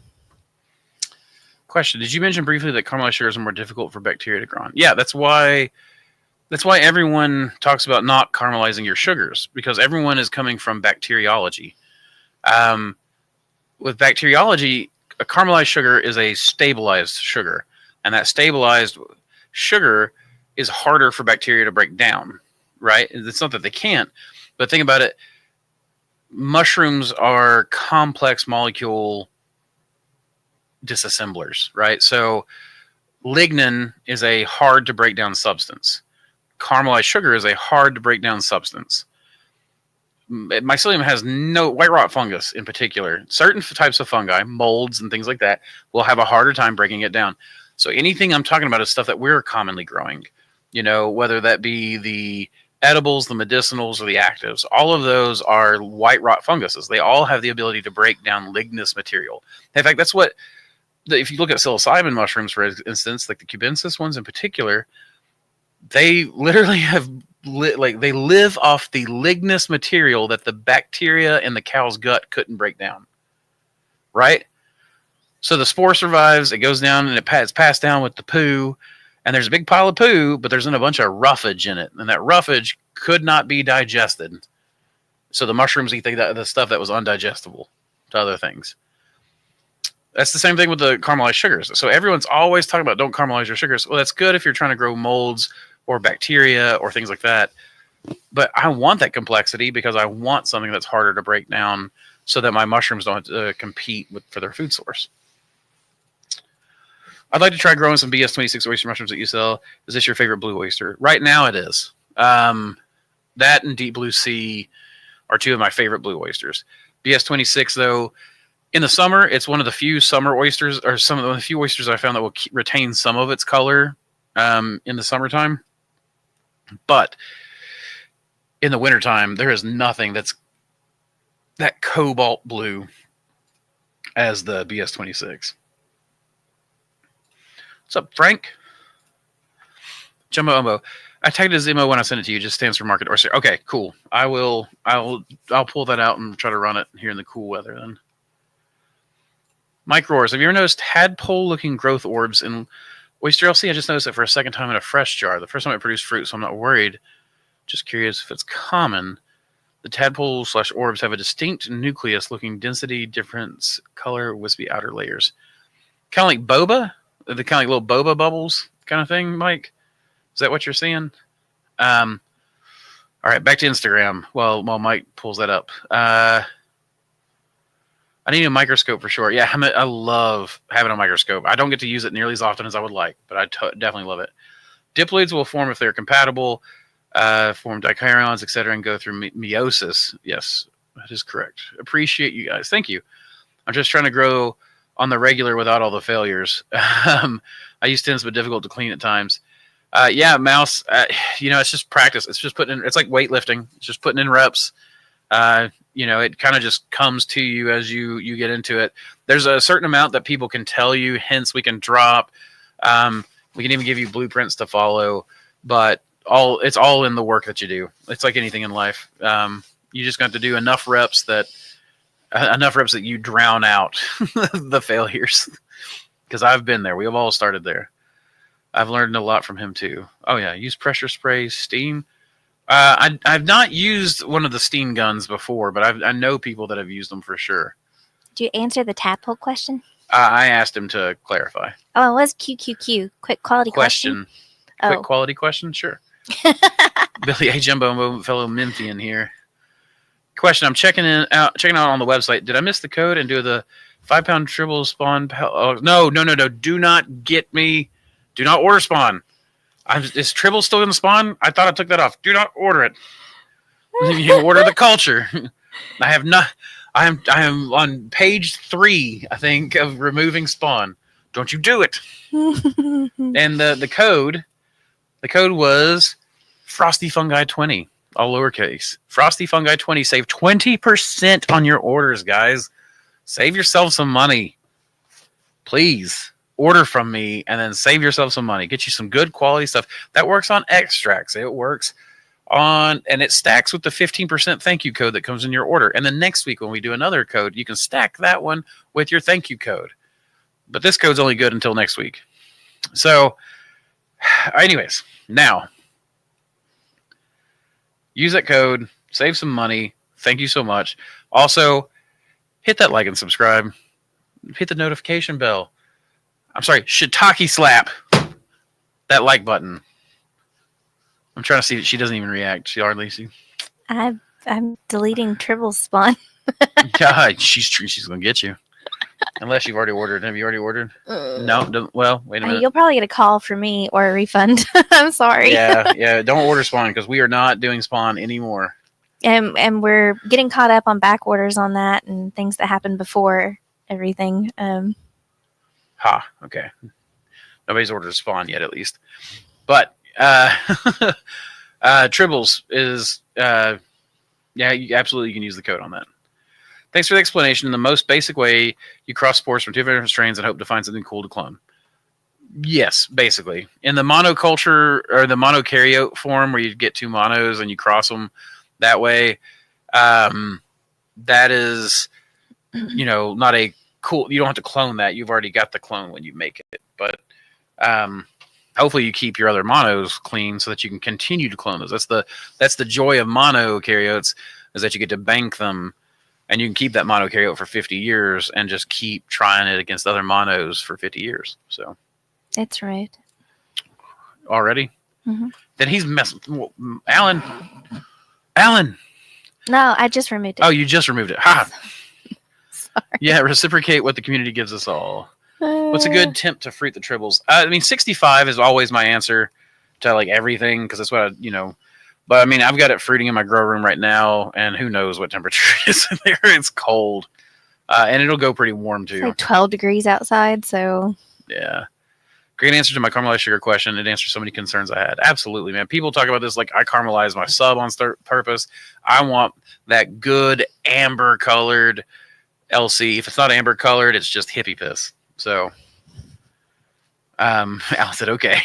Question: did you mention briefly that caramelized sugars are more difficult for bacteria to grow on? Yeah, that's why everyone talks about not caramelizing your sugars, because everyone is coming from bacteriology. With bacteriology, a caramelized sugar is a stabilized sugar, and that stabilized sugar is harder for bacteria to break down, right? It's not that they can't, but think about it. Mushrooms are complex molecule disassemblers, right? So lignin is a hard to break down substance. Caramelized sugar is a hard to break down substance. Mycelium has no, white rot fungus in particular, certain types of fungi, molds and things like that, will have a harder time breaking it down. So anything I'm talking about is stuff that we're commonly growing, whether that be the edibles, the medicinals, or the actives. All of those are white rot funguses. They all have the ability to break down lignous material. In fact, that's what, if you look at psilocybin mushrooms, for instance, like the cubensis ones in particular, they literally have, they live off the lignous material that the bacteria in the cow's gut couldn't break down, right? So the spore survives, it goes down, and it's passed down with the poo, and there's a big pile of poo, but there's a bunch of roughage in it, and that roughage could not be digested. So the mushrooms eat the stuff that was undigestible to other things. That's the same thing with the caramelized sugars. So everyone's always talking about don't caramelize your sugars. Well, that's good if you're trying to grow molds or bacteria or things like that. But I want that complexity because I want something that's harder to break down so that my mushrooms don't have to compete for their food source. I'd like to try growing some BS26 oyster mushrooms that you sell. Is this your favorite blue oyster? Right now it is. That and Deep Blue Sea are two of my favorite blue oysters. BS26, though, in the summer, it's one of the few summer oysters, or one of the few oysters I found that will retain some of its color in the summertime. But in the wintertime, there is nothing that's that cobalt blue as the BS26. What's up, Frank? Jumbo Umbo. I tagged his emo when I sent it to you. It just stands for market or okay, cool. I'll pull that out and try to run it here in the cool weather then. Mike Roars, have you ever noticed tadpole-looking growth orbs in Oyster LC? I just noticed it for a second time in a fresh jar. The first time it produced fruit, so I'm not worried. Just curious if it's common. The tadpole/orbs have a distinct nucleus-looking density difference, color, wispy outer layers. Kind of like boba? The kind of like little boba bubbles kind of thing, Mike? Is that what you're seeing? All right, back to Instagram. While Mike pulls that up. I need a microscope for sure. Yeah, I love having a microscope. I don't get to use it nearly as often as I would like, but I definitely love it. Diploids will form if they're compatible, form dichirons, etc., and go through meiosis. Yes, that is correct. Appreciate you guys. Thank you. I'm just trying to grow on the regular without all the failures. I use tins, but difficult to clean at times. Yeah, Mouse, it's just practice. It's just it's like weightlifting. It's just putting in reps. It kind of just comes to you as you get into it. There's a certain amount that people can tell you, hence we can drop. We can even give you blueprints to follow, but it's all in the work that you do. It's like anything in life. You just got to do enough reps that you drown out the failures. Because I've been there. We have all started there. I've learned a lot from him too. Oh yeah, use pressure spray, steam. I've not used one of the steam guns before, but I know people that have used them for sure. Did you answer the tadpole question? I asked him to clarify. Oh, it was QQQ. Quick quality question. Quick quality question? Sure. Billy A. Jumbo, fellow Memphian here. Question, I'm checking out on the website. Did I miss the code and do the 5-pound tribble spawn? No. Do not get me. Do not order spawn. Is Tribble still in the spawn? I thought I took that off. Do not order it. You order the culture. I have not. I am on page 3, I think, of removing spawn. Don't you do it. And the code was Frosty Fungi 20, all lowercase. Frosty Fungi 20. Save 20% on your orders, guys. Save yourself some money, please. Order from me and then save yourself some money. Get you some good quality stuff. That works on extracts. It works on, and it stacks with the 15% thank you code that comes in your order. And then next week when we do another code, you can stack that one with your thank you code. But this code's only good until next week. So, anyways, now, use that code, save some money. Thank you so much. Also, hit that like and subscribe. Hit the notification bell. I'm sorry, shiitake slap that like button. I'm trying to see that she doesn't even react. She hardly see. I'm deleting Tribble spawn. God, she's gonna get you. Unless you've already ordered. Have you already ordered? No. Well, wait a minute. You'll probably get a call from me or a refund. I'm sorry. Yeah. Don't order spawn because we are not doing spawn anymore. And we're getting caught up on back orders on that and things that happened before everything. Okay. Nobody's ordered spawn yet, at least. But Tribbles is absolutely you can use the code on that. Thanks for the explanation. In the most basic way, you cross spores from 2 different strains and hope to find something cool to clone. Yes, basically. In the monoculture or the monokaryote form, where you get 2 monos and you cross them that way, that is, not a cool. You don't have to clone that. You've already got the clone when you make it. But hopefully you keep your other monos clean so that you can continue to clone those. That's the joy of monokaryotes, is that you get to bank them, and you can keep that monokaryote for 50 years and just keep trying it against other monos for 50 years. So that's right. Already? Mm-hmm. Then he's messing. Alan. No, I just removed it. Oh, you just removed it. Ha! Sorry. Yeah, reciprocate what the community gives us all. What's a good temp to fruit the tribbles? 65 is always my answer to like everything, because that's what But I've got it fruiting in my grow room right now, and who knows what temperature it is in there. It's cold, and it'll go pretty warm too. It's like 12 degrees outside, so yeah. Great answer to my caramelized sugar question. It answers so many concerns I had. Absolutely, man. People talk about this like I caramelize my sub on purpose. I want that good amber colored LC. If it's not amber colored, it's just hippie piss. So, Al said, okay.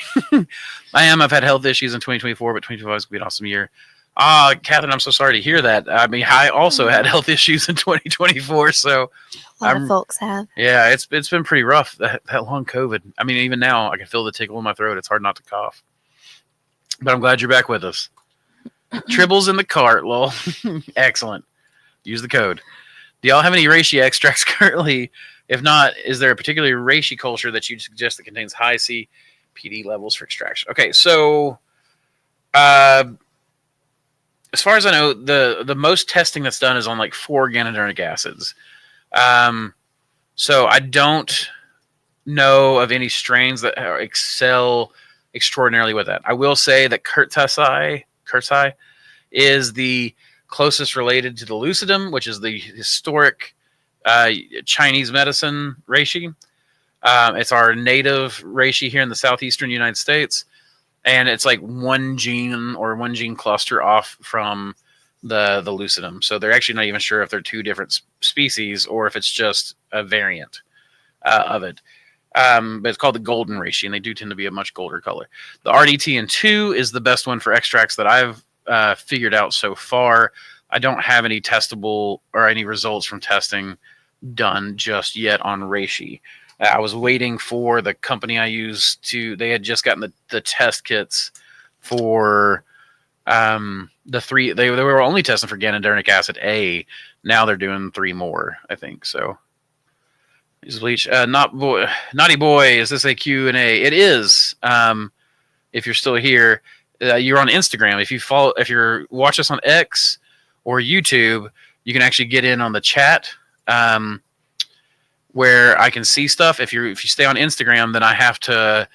I've had health issues in 2024, but 2025 is going to be an awesome year. Catherine, I'm so sorry to hear that. I mean, I also had health issues in 2024, so A lot of folks have. yeah, it's been pretty rough, that long COVID. I mean, even now, I can feel the tickle in my throat. It's hard not to cough. But I'm glad you're back with us. Tribbles in the cart, lol. Excellent. Use the code. Do y'all have any reishi extracts currently? If not, is there a particular reishi culture that you'd suggest that contains high CPD levels for extraction? Okay, so as far as I know, the most testing that's done is on like 4 ganodinic acids. So I don't know of any strains that excel extraordinarily with that. I will say that Kurtzai is the closest related to the lucidum, which is the historic Chinese medicine reishi. It's our native reishi here in the southeastern United States, and it's like one gene cluster off from the lucidum. So they're actually not even sure if they're 2 different species or if it's just a variant of it. But it's called the golden reishi, and they do tend to be a much golder color. The RDTN2 is the best one for extracts that I've figured out so far. I don't have any testable or any results from testing done just yet on reishi. I was waiting for the company I use they had just gotten the test kits for the 3. They were only testing for ganodinic acid A. Now they're doing 3 more, I think. So is bleach naughty boy, is this a Q&A? It is. If you're still here, you're on Instagram. If you watch us on X or YouTube, you can actually get in on the chat where I can see stuff. If you stay on Instagram, then I have to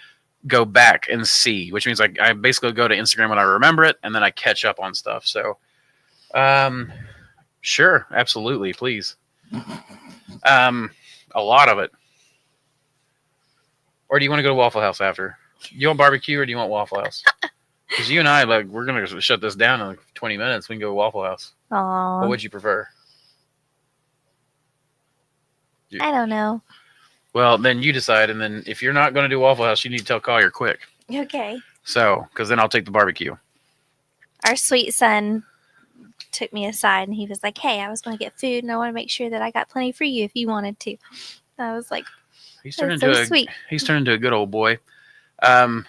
go back and see, which means I basically go to Instagram when I remember it, and then I catch up on stuff. So, sure, absolutely, please. A lot of it. Or do you want to go to Waffle House after? You want barbecue or do you want Waffle House? Because you and I, we're going to shut this down in 20 minutes. We can go to Waffle House. Aww. What would you prefer? I don't know. Well, then you decide, and then if you're not going to do Waffle House, you need to tell Collier quick. Okay. So, because then I'll take the barbecue. Our sweet son took me aside, and he was like, hey, I was going to get food, and I want to make sure that I got plenty for you if you wanted to. I was like, He's turned sweet. He's turned into a good old boy. But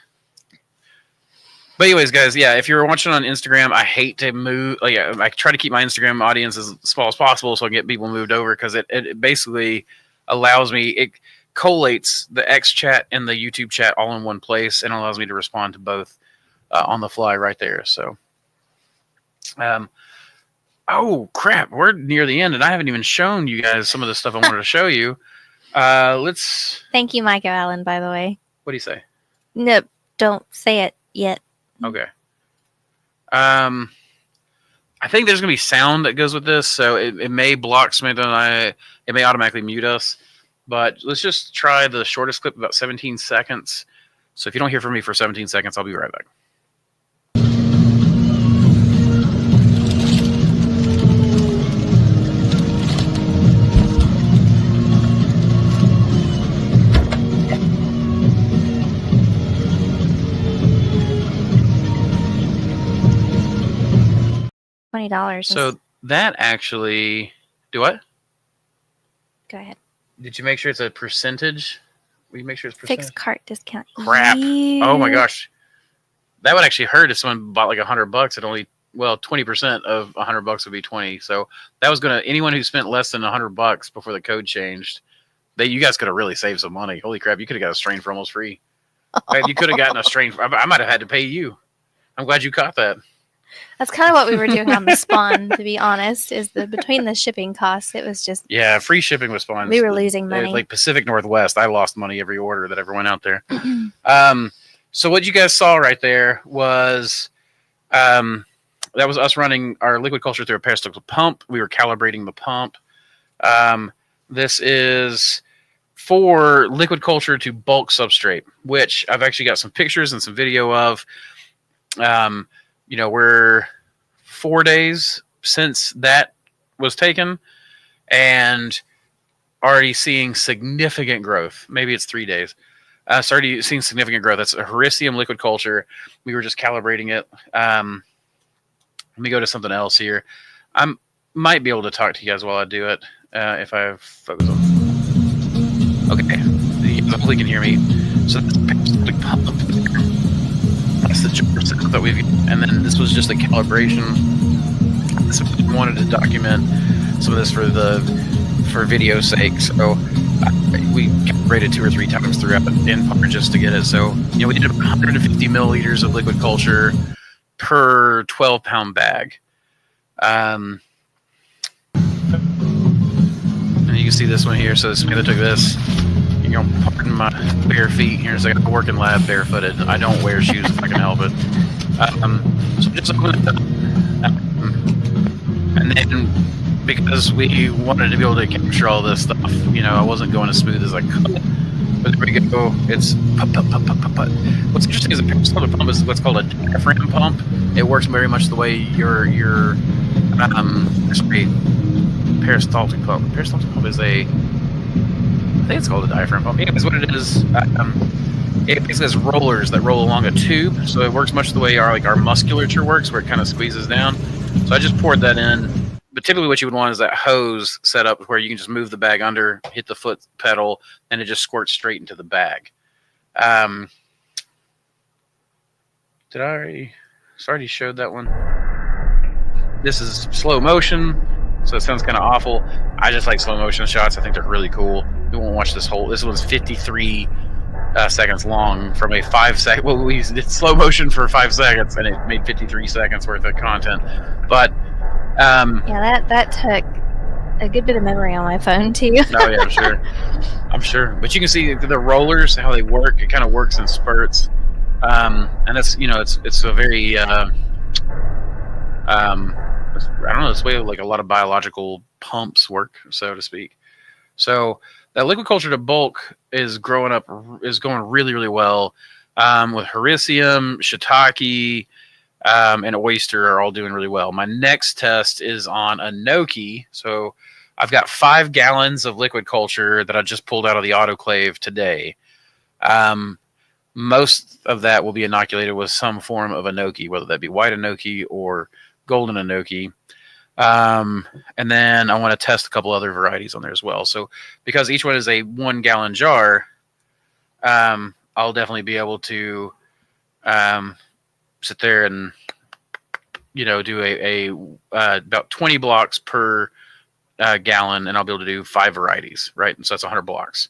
anyways, guys, yeah, if you're watching on Instagram, I hate to move. I try to keep my Instagram audience as small as possible so I can get people moved over, because it basically allows me, it collates the X chat and the YouTube chat all in one place and allows me to respond to both on the fly right there. So, oh crap, we're near the end and I haven't even shown you guys some of the stuff I wanted to show you. Thank you, Micah Allen, by the way. What do you say? Nope, don't say it yet. Okay. I think there's gonna be sound that goes with this, so it may block something. It may automatically mute us. But let's just try the shortest clip, about 17 seconds. So if you don't hear from me for 17 seconds, I'll be right back. $20. So that actually, do what? Go ahead. Did you make sure it's a percentage? Will you make sure it's percentage? Fixed cart discount. Crap. Yeah. Oh my gosh. That would actually hurt if someone bought like $100 at only, 20% of $100 would be 20. So that was anyone who spent less than $100 before the code changed, you guys could have really saved some money. Holy crap. You could have got a strain for almost free. You could have gotten a strain. I might have had to pay you. I'm glad you caught that. That's kind of what we were doing on the Spawn, to be honest, is between the shipping costs, it was just... Yeah, free shipping with Spawn. We were losing money. Like Pacific Northwest, I lost money every order that ever went out there. So what you guys saw right there was... that was us running our liquid culture through a peristaltic pump. We were calibrating the pump. This is for liquid culture to bulk substrate, which I've actually got some pictures and some video of. We're 4 days since that was taken and already seeing significant growth. Maybe it's 3 days. Already seeing significant growth. That's a Hericium liquid culture. We were just calibrating it. Let me go to something else here. I might be able to talk to you guys while I do it if I focus on. Okay, hopefully you can hear me. So that's the jar setup that we've, and then this was just a calibration. So we wanted to document some of this for video sake. So we calibrated 2 or 3 times throughout in part just to get it. So we did 150 milliliters of liquid culture per 12-pound bag. And you can see this one here. So Samantha took this. You're going to pardon my bare feet here in a second. I work in lab barefooted. I don't wear shoes if I can help it. So just open it up. And then because we wanted to be able to capture all this stuff, I wasn't going as smooth as I could. But there we go. It's pump. What's interesting is a peristaltic pump is what's called a diaphragm pump. It works very much the way your peristaltic pump. Peristaltic pump is I think it's called a diaphragm pump. Anyways, what it is, it basically has rollers that roll along a tube, so it works much the way our musculature works, where it kind of squeezes down. So I just poured that in. But typically what you would want is that hose set up where you can just move the bag under, hit the foot pedal, and it just squirts straight into the bag. Did I already showed that one? This is slow motion, so it sounds kind of awful. I just like slow motion shots. I think they're really cool. We won't watch this whole. This one's 53 seconds long from a 5 second. Well, we did slow motion for 5 seconds, and it made 53 seconds worth of content. But that took a good bit of memory on my phone too. Oh yeah, I'm sure. But you can see the rollers, how they work. It kind of works in spurts, and that's it's a very I don't know, this way like a lot of biological pumps work, so to speak. So that liquid culture to bulk is going really, really well. With Hericium, Shiitake, and Oyster are all doing really well. My next test is on Enoki. So I've got 5 gallons of liquid culture that I just pulled out of the autoclave today. Most of that will be inoculated with some form of Enoki, whether that be white Enoki or golden Enoki. And then I want to test a couple other varieties on there as well. So because each one is a 1 gallon jar, I'll definitely be able to sit there and do a about 20 blocks per gallon, and I'll be able to do 5 varieties, right? And so that's 100 blocks.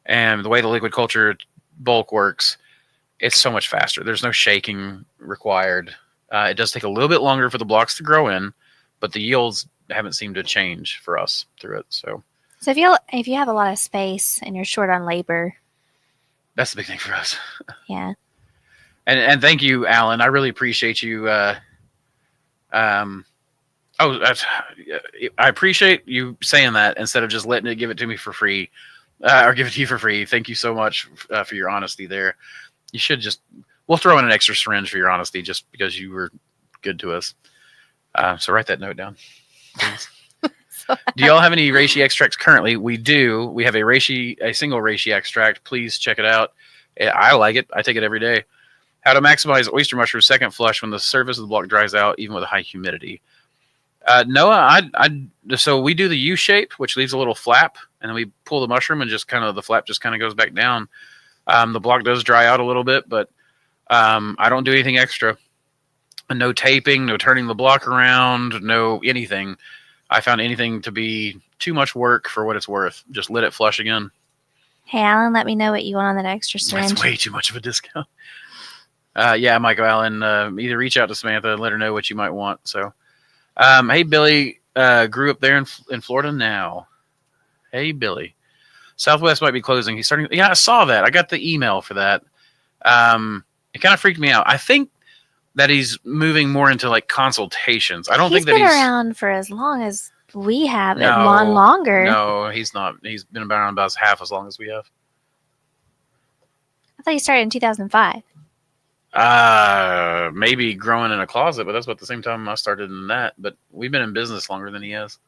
And the way the liquid culture bulk works, it's so much faster. There's no shaking required. It does take a little bit longer for the blocks to grow in, but the yields haven't seemed to change for us through it. So if you have a lot of space and you're short on labor, that's the big thing for us. Yeah. And thank you, Alan. I really appreciate you. I appreciate you saying that instead of just letting it give it to me for free, or give it to you for free. Thank you so much for your honesty there. You should we'll throw in an extra syringe for your honesty just because you were good to us. So write that note down, please. Do y'all have any reishi extracts currently? We do. We have a single reishi extract. Please check it out. I like it. I take it every day. How to maximize oyster mushroom second flush when the surface of the block dries out, even with high humidity. Noah, so we do the U shape, which leaves a little flap, and then we pull the mushroom, and the flap just kind of goes back down. The block does dry out a little bit, but I don't do anything extra. No taping, no turning the block around, no anything. I found anything to be too much work for what it's worth. Just let it flush again. Hey, Alan, let me know what you want on that extra syringe. That's way too much of a discount. Yeah, Michael Allen, either reach out to Samantha and let her know what you might want. So, hey, Billy, grew up there in Florida now. Hey, Billy. Southwest might be closing. He's starting. Yeah, I saw that. I got the email for that. It kind of freaked me out. I think that he's moving more into like consultations. I don't think that he's been around for as long as we have it No, longer. No, he's not. He's been around about half as long as we have. I thought you started in 2005. Maybe growing in a closet, but that's about the same time I started in that. But we've been in business longer than he has.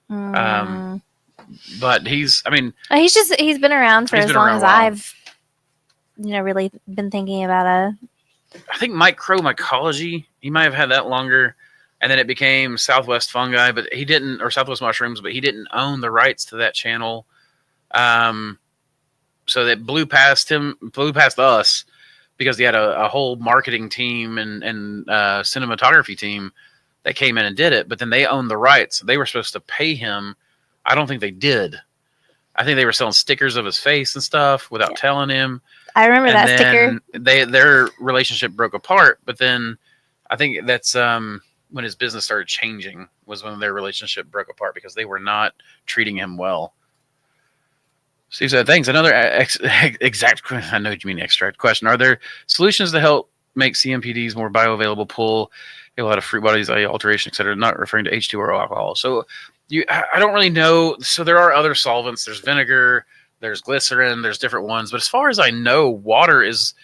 But he's been around for as long as a while. I've, really been thinking about I think micromycology, he might have had that longer, and then it became Southwest Fungi, but he didn't, or Southwest Mushrooms, but he didn't own the rights to that channel. So that blew past us, because he had a whole marketing team and cinematography team that came in and did it, but then they owned the rights. They were supposed to pay him. I don't think they did. I think they were selling stickers of his face and stuff without telling him. I remember that sticker. Their relationship broke apart, but then I think that's when his business started changing, was when their relationship broke apart, because they were not treating him well. Steve said, thanks. Another exact question. I know what you mean, extract question. Are there solutions to help make CMPDs more bioavailable, pull a lot of fruit bodies, alteration, etc.? Not referring to H2 or alcohol. So I don't really know. So there are other solvents. There's vinegar, there's glycerin, there's different ones. But as far as I know, water is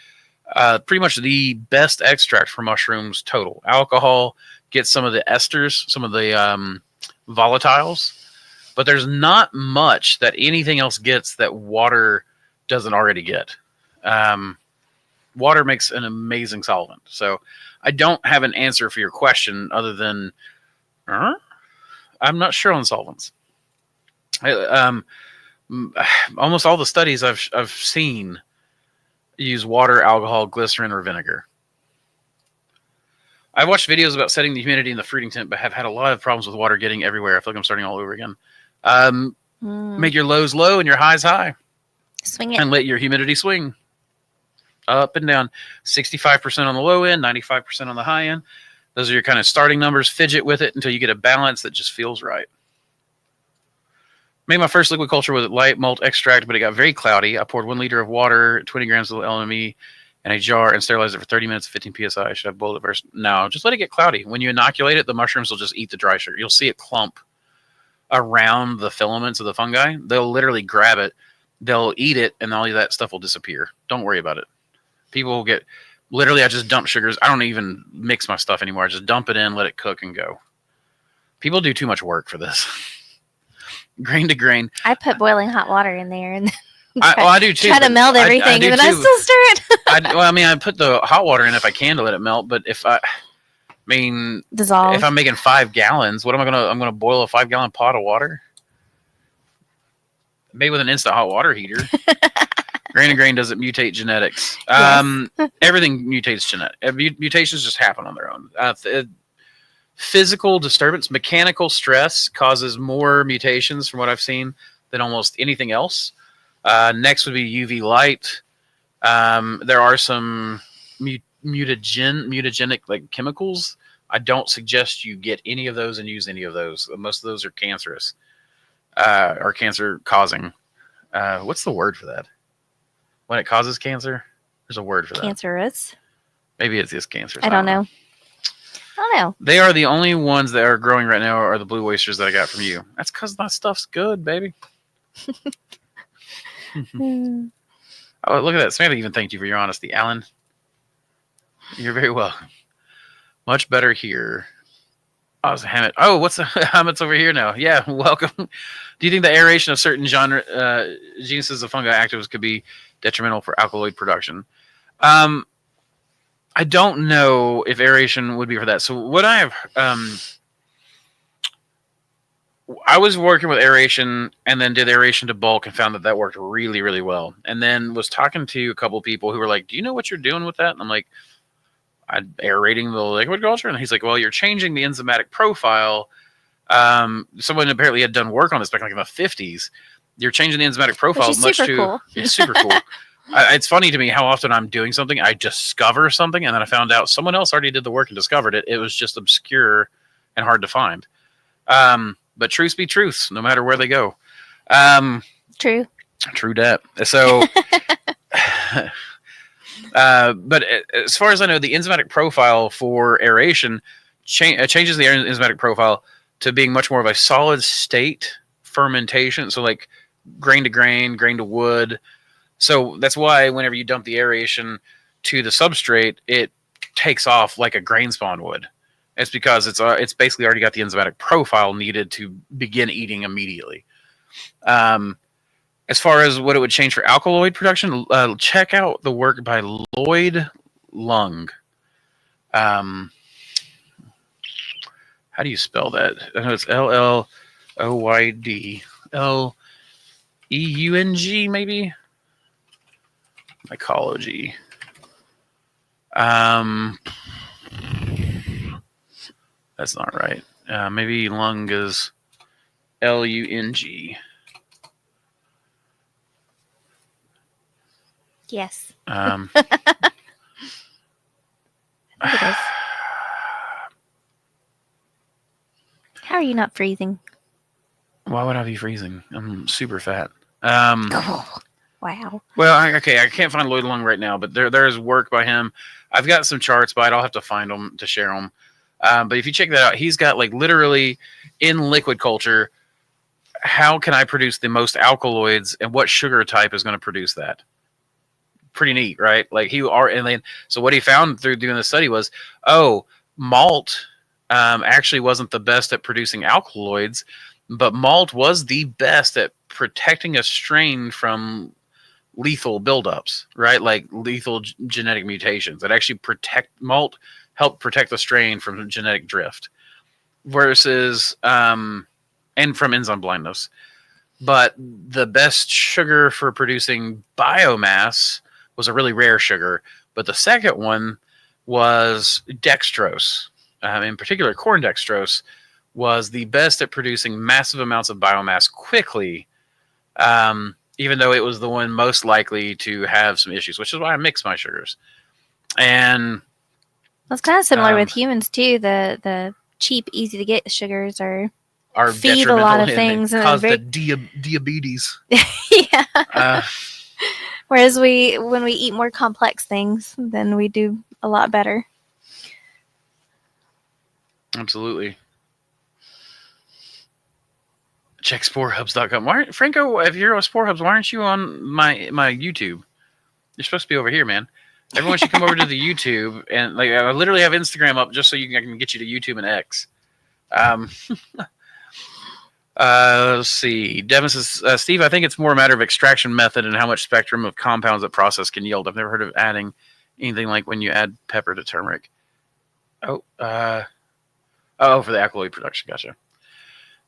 pretty much the best extract for mushrooms total. Alcohol gets some of the esters, some of the volatiles. But there's not much that anything else gets that water doesn't already get. Water makes an amazing solvent. So I don't have an answer for your question other than I'm not sure on solvents. Almost all the studies I've seen use water, alcohol, glycerin, or vinegar. I've watched videos about setting the humidity in the fruiting tent, but have had a lot of problems with water getting everywhere. I feel like I'm starting all over again. Make your lows low and your highs high. Swing it. And let your humidity swing up and down. 65% on the low end, 95% on the high end. Those are your kind of starting numbers. Fidget with it until you get a balance that just feels right. Made my first liquid culture with light malt extract, but it got very cloudy. I poured 1 liter of water, 20 grams of LME in a jar, and sterilized it for 30 minutes, 15 psi. Should I boil it first? No, just let it get cloudy. When you inoculate it, the mushrooms will just eat the dry sugar. You'll see it clump around the filaments of the fungi. They'll literally grab it, they'll eat it, and all of that stuff will disappear. Don't worry about it. People will get, literally, I just dump sugars. I don't even mix my stuff anymore. I just dump it in, let it cook, and go. People do too much work for this. Grain to grain. I put boiling hot water in there and I do too. Try to melt everything, and then I still stir it. I put the hot water in if I can to let it melt, but if dissolve. If I'm making 5 gallons, what am I gonna? I'm gonna boil a 5-gallon pot of water, made with an instant hot water heater. Grain to grain doesn't mutate genetics. Yes. Everything mutates mutations just happen on their own. Physical disturbance, mechanical stress causes more mutations from what I've seen than almost anything else. Next would be UV light. There are some mutagenic like chemicals. I don't suggest you get any of those and use any of those. Most of those are cancerous or cancer causing. What's the word for that? When it causes cancer, there's a word for that. Cancerous. Maybe it's just cancer. I don't know. They are the only ones that are growing right now are the blue oysters that I got from you. That's because my stuff's good, baby. Oh, look at that. Samantha even thanked you for your honesty, Alan. You're very welcome. Much better here. Oh, it's a Hammett. Oh, what's the Hammett's over here now? Yeah, welcome. Do you think the aeration of certain genuses of fungi actives could be detrimental for alkaloid production? I don't know if aeration would be for that. So what I have, I was working with aeration and then did aeration to bulk and found that worked really, really well. And then was talking to a couple of people who were like, do you know what you're doing with that? And I'm like, I'm aerating the liquid culture. And he's like, well, you're changing the enzymatic profile. Someone apparently had done work on this back like in the 50s. You're changing the enzymatic profile much too. Cool. It's super cool. It's funny to me how often I'm doing something, I discover something, and then I found out someone else already did the work and discovered it. It was just obscure and hard to find. But truths be truths, no matter where they go. True that. So, but as far as I know, the enzymatic profile for aeration changes the enzymatic profile to being much more of a solid state fermentation. So like grain to grain, grain to wood. So that's why whenever you dump the aeration to the substrate, it takes off like a grain spawn would. It's because it's basically already got the enzymatic profile needed to begin eating immediately. As far as what it would change for alkaloid production, check out the work by Lloyd Lung. How do you spell that? I know it's LLOYD LEUNG maybe. Mycology. That's not right. Maybe lung is LUNG. Yes. I think it is. How are you not freezing? Why would I be freezing? I'm super fat. Oh, wow. Well, I can't find Lloyd Lung right now, but there's work by him. I've got some charts, but I'll have to find them to share them. But if you check that out, he's got like literally in liquid culture, how can I produce the most alkaloids and what sugar type is going to produce that? Pretty neat, right? Like so what he found through doing the study was, malt actually wasn't the best at producing alkaloids, but malt was the best at protecting a strain from lethal buildups, right? Like lethal genetic mutations that actually malt helped protect the strain from genetic drift versus and from enzyme blindness. But the best sugar for producing biomass was a really rare sugar, but the second one was dextrose. In particular, corn dextrose was the best at producing massive amounts of biomass quickly, even though it was the one most likely to have some issues, which is why I mix my sugars. And it's kind of similar with humans too. The cheap, easy to get sugars are feed a lot of things and cause the diabetes. Yeah. Whereas when we eat more complex things, then we do a lot better. Absolutely. Check sporehubs.com. Franco, if you're on Spore Hubs, why aren't you on my YouTube? You're supposed to be over here, man. Everyone should come over to the YouTube, and like I literally have Instagram up just so I can get you to YouTube and X. Let's see. Devin says, Steve, I think it's more a matter of extraction method and how much spectrum of compounds that process can yield. I've never heard of adding anything like when you add pepper to turmeric. For the alkaloid production. Gotcha.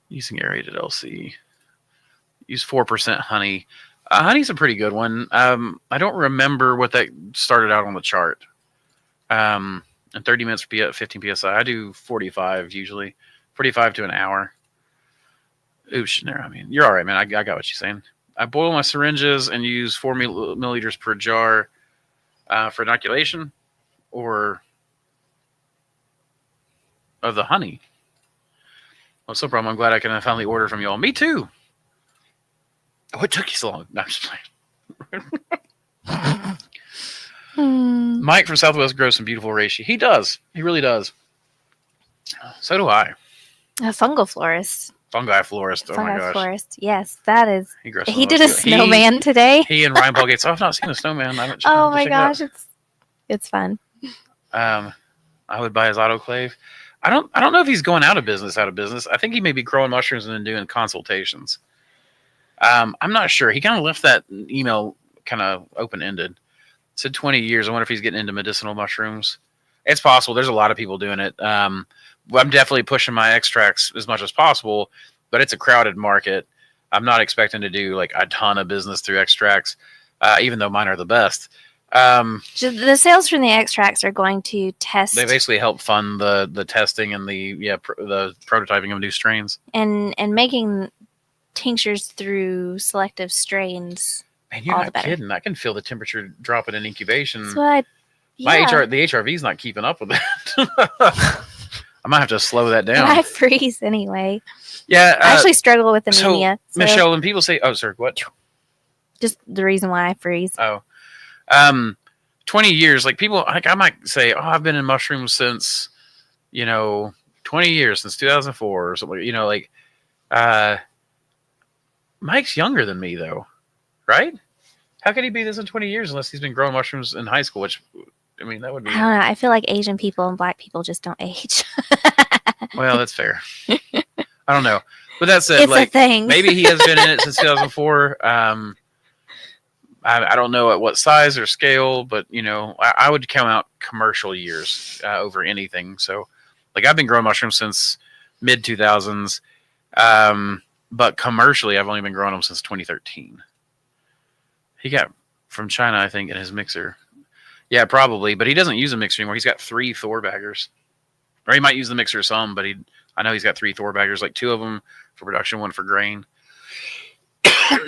Using aerated LC. Use 4% honey. Honey's a pretty good one. I don't remember what that started out on the chart. And 30 minutes for 15 psi. I do 45 usually. 45 to an hour. Oops, I mean, you're all right, man. I got what you're saying. I boil my syringes and use 4 milliliters per jar for inoculation or of the honey. Well, it's no problem. I'm glad I can finally order from you all. Me too. What took you so long? No, I'm just playing. Mike from Southwest grows some beautiful reishi. He does. He really does. So do I. A fungal florist. Fungi florist. Oh my Fungi gosh. Florist. Yes, that is. He did a stuff. snowman today. He and Ryan Paul Gates. I've not seen a snowman. Oh my gosh, it's fun. I would buy his autoclave. I don't know if he's going out of business. I think he may be growing mushrooms and then doing consultations. I'm not sure. He kind of left that email kind of open-ended. It said 20 years. I wonder if he's getting into medicinal mushrooms. It's possible. There's a lot of people doing it. I'm definitely pushing my extracts as much as possible, but it's a crowded market. I'm not expecting to do like a ton of business through extracts, even though mine are the best. The sales from the extracts are going to test. They basically help fund the testing and the prototyping of new strains and making tinctures through selective strains. Man, you're not kidding. I can feel the temperature dropping in incubation. That's what the HRV's not keeping up with that. I might have to slow that down. I freeze anyway. Yeah, I actually struggle with anemia. So, Michelle, when people say, "Oh, sorry, what?" Just the reason why I freeze. 20 years. Like people, like I might say, "Oh, I've been in mushrooms since, 20 years since 2004 or something. You know, like Mike's younger than me though, right? How could he be this in 20 years unless he's been growing mushrooms in high school? Which, I mean, that would be. I don't know. I feel like Asian people and Black people just don't age. Well, that's fair. I don't know, but that said, It's a like thing. maybe he has been in it since 2004. I don't know at what size or scale, but you know, I would count out commercial years over anything. So, like I've been growing mushrooms since mid 2000s, but commercially I've only been growing them since 2013. He got from China, I think, in his mixer. Yeah, probably, but he doesn't use a mixer anymore. He's got 3 Thor baggers, or he might use the mixer some, but I know he's got 3 Thor baggers, like 2 of them for production, 1 for grain.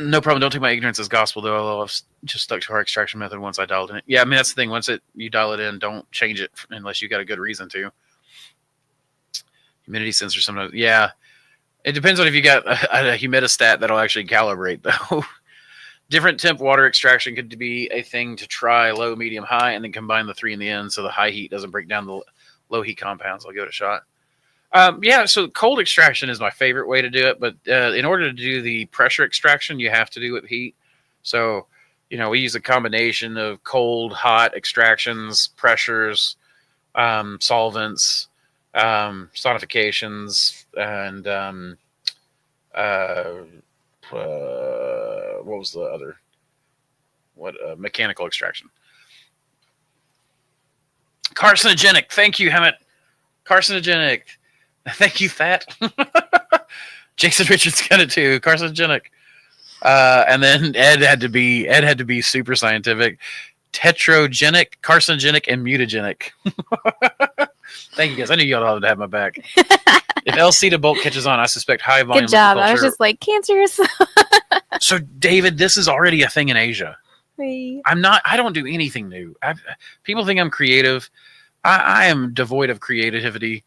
No problem. Don't take my ignorance as gospel, though. Although I've just stuck to our extraction method once I dialed in it. Yeah, I mean that's the thing. Once you dial it in, don't change it unless you got a good reason to. Humidity sensor sometimes. Yeah, it depends on if you got a humidistat that'll actually calibrate though. Different temp water extraction could be a thing to try low, medium, high, and then combine the 3 in the end so the high heat doesn't break down the low heat compounds. I'll give it a shot. Yeah, so cold extraction is my favorite way to do it, but in order to do the pressure extraction, you have to do it with heat. So, you know, we use a combination of cold, hot extractions, pressures, solvents, sonifications, and what was the other? Mechanical extraction. Carcinogenic. Thank you, Hammett. Carcinogenic. Thank you, Fat. Jason Richards got it too. Carcinogenic. And then Ed had to be super scientific. Tetrogenic, carcinogenic, and mutagenic. Thank you guys. I knew y'all had to have my back. If LC to bulk catches on, I suspect high volume. Good job. I was just like cancerous. So, David, this is already a thing in Asia. I don't do anything new. People think I'm creative. I am devoid of creativity.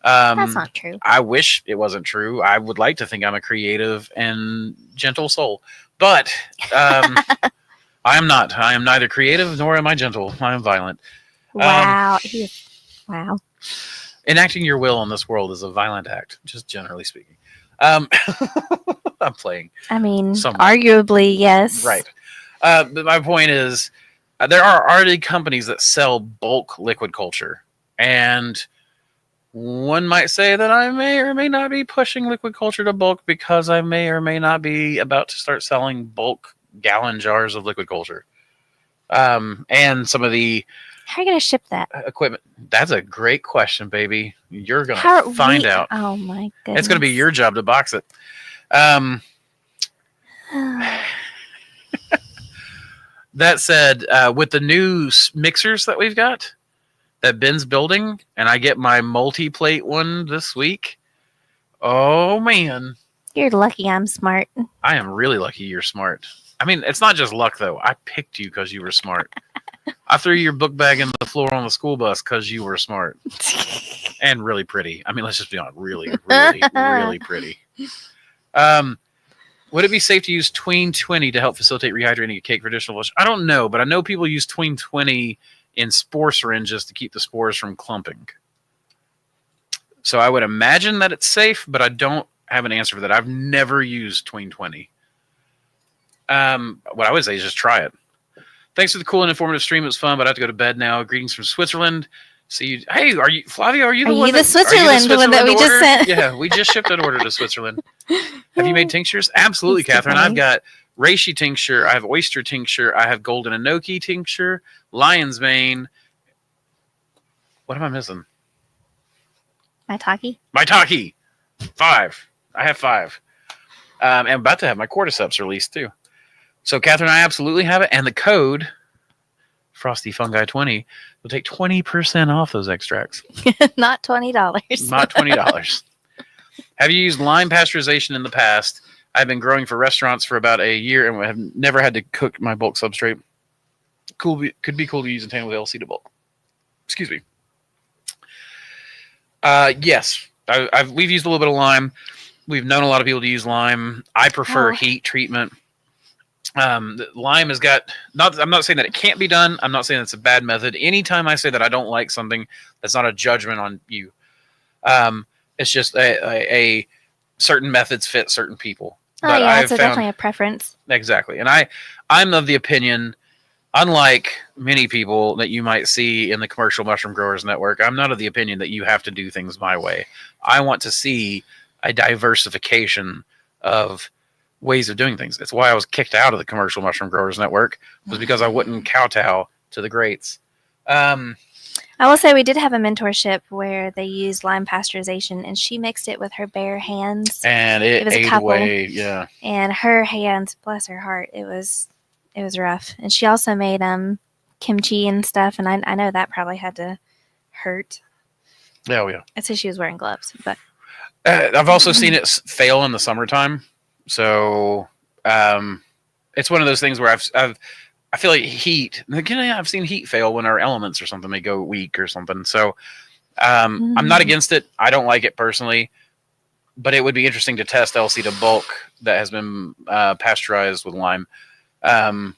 That's not true. I wish it wasn't true. I would like to think I'm a creative and gentle soul, but I am not. I am neither creative nor am I gentle. I am violent. Wow. Wow. Enacting your will in this world is a violent act, just generally speaking. I'm playing. I mean, somewhat. arguably, yes. Right. But my point is, there are already companies that sell bulk liquid culture, and one might say that I may or may not be pushing liquid culture to bulk because I may or may not be about to start selling bulk gallon jars of liquid culture. And some of the How are you going to ship that? equipment. That's a great question, baby. You're going to find out. Oh, my goodness. It's going to be your job to box it. That said, with the new mixers that we've got, that Ben's building, and I get my multi-plate one this week. Oh, man. You're lucky I'm smart. I am really lucky you're smart. I mean, it's not just luck, though. I picked you because you were smart. I threw your book bag in the floor on the school bus because you were smart. And really pretty. I mean, let's just be honest. Really, really, really pretty. Would it be safe to use Tween 20 to help facilitate rehydrating a cake for additional flush? I don't know, but I know people use Tween 20 in spore syringes to keep the spores from clumping. So I would imagine that it's safe, but I don't have an answer for that. I've never used Tween 20. What I would say is just try it. Thanks for the cool and informative stream. It was fun, but I have to go to bed now. Greetings from Switzerland. See you. Hey, are you Flavio? Are you the one? Switzerland one that we order? just sent? Yeah, we just shipped an order to Switzerland. Have you made tinctures? Absolutely, That's Catherine. funny. I've got reishi tincture. I have oyster tincture. I have golden enoki tincture. Lion's mane. What am I missing? Maitake. 5. I have 5. I'm about to have my cordyceps released too. So, Catherine, I absolutely have it. And the code, Frosty Fungi 20, will take 20% off those extracts. Not $20. Not $20. Have you used lime pasteurization in the past? I've been growing for restaurants for about a year and have never had to cook my bulk substrate. Could be cool to use in tandem with LC to bulk. Excuse me. Yes, we've used a little bit of lime. We've known a lot of people to use lime. I prefer heat treatment. Lime has got I'm not saying that it can't be done. I'm not saying it's a bad method. Anytime I say that I don't like something, that's not a judgment on you. It's just a certain methods fit certain people. Oh But yeah, I've it's found definitely a preference. exactly, and I'm of the opinion, unlike many people that you might see in the commercial mushroom growers network, I'm not of the opinion that you have to do things my way. I want to see a diversification of ways of doing things. It's why I was kicked out of the commercial mushroom growers network, was because I wouldn't kowtow to the greats. I will say we did have a mentorship where they used lime pasteurization, and she mixed it with her bare hands. And It it was a ate couple. away. Yeah. And her hands, bless her heart, it was rough. And she also made kimchi and stuff, and I know that probably had to hurt. Oh yeah. I'd say she was wearing gloves, but I've also seen it fail in the summertime. So it's one of those things where I feel like heat. Again, I've seen heat fail when our elements or something may go weak or something. So I'm not against it. I don't like it personally, but it would be interesting to test LC to bulk that has been pasteurized with lime. I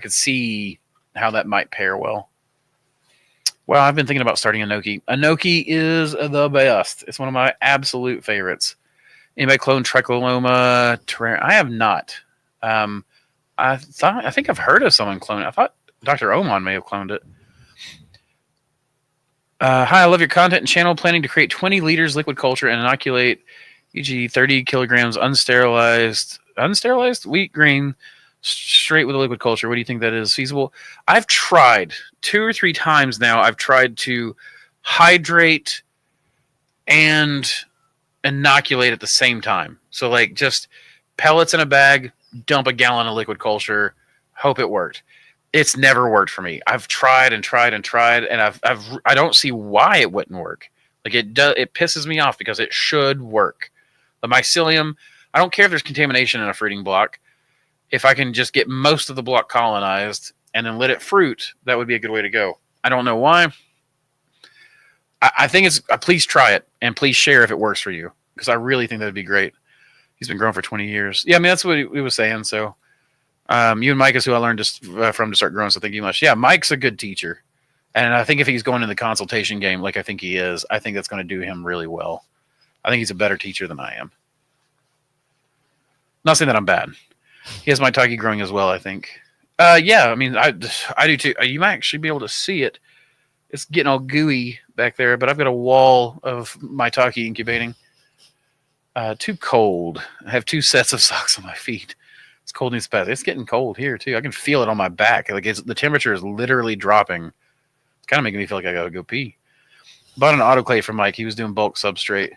could see how that might pair well. Well, I've been thinking about starting Enoki. Enoki is the best. It's one of my absolute favorites. Anybody clone Tricholoma? I have not. I think I've heard of someone clone it. I thought Dr. Oman may have cloned it. Hi, I love your content and channel. Planning to create 20 liters liquid culture and inoculate, e.g., 30 kilograms unsterilized wheat grain straight with a liquid culture. What do you think that is feasible? I've tried 2 or 3 times now. I've tried to hydrate and inoculate at the same time. So like just pellets in a bag, dump a gallon of liquid culture, hope it worked. It's never worked for me. I've tried and tried and tried, and I don't see why it wouldn't work. Like it pisses me off because it should work. The mycelium, I don't care if there's contamination in a fruiting block. If I can just get most of the block colonized and then let it fruit, that would be a good way to go. I don't know why. I think it's please try it and please share if it works for you, because I really think that'd be great. He's been growing for 20 years. Yeah, I mean that's what he was saying. So you and Mike is who I learned from to start growing. So thank you much. Yeah, Mike's a good teacher, and I think if he's going in the consultation game like I think he is, I think that's going to do him really well. I think he's a better teacher than I am. Not saying that I'm bad. He has my Taki growing as well, I think. Yeah, I mean, I do too. You might actually be able to see it. It's getting all gooey back there, but I've got a wall of my Taki incubating. Too cold. I have 2 sets of socks on my feet. It's cold and it's getting cold here too. I can feel it on my back. Like the temperature is literally dropping. It's kind of making me feel like I gotta go pee. Bought an autoclave from Mike. He was doing bulk substrate.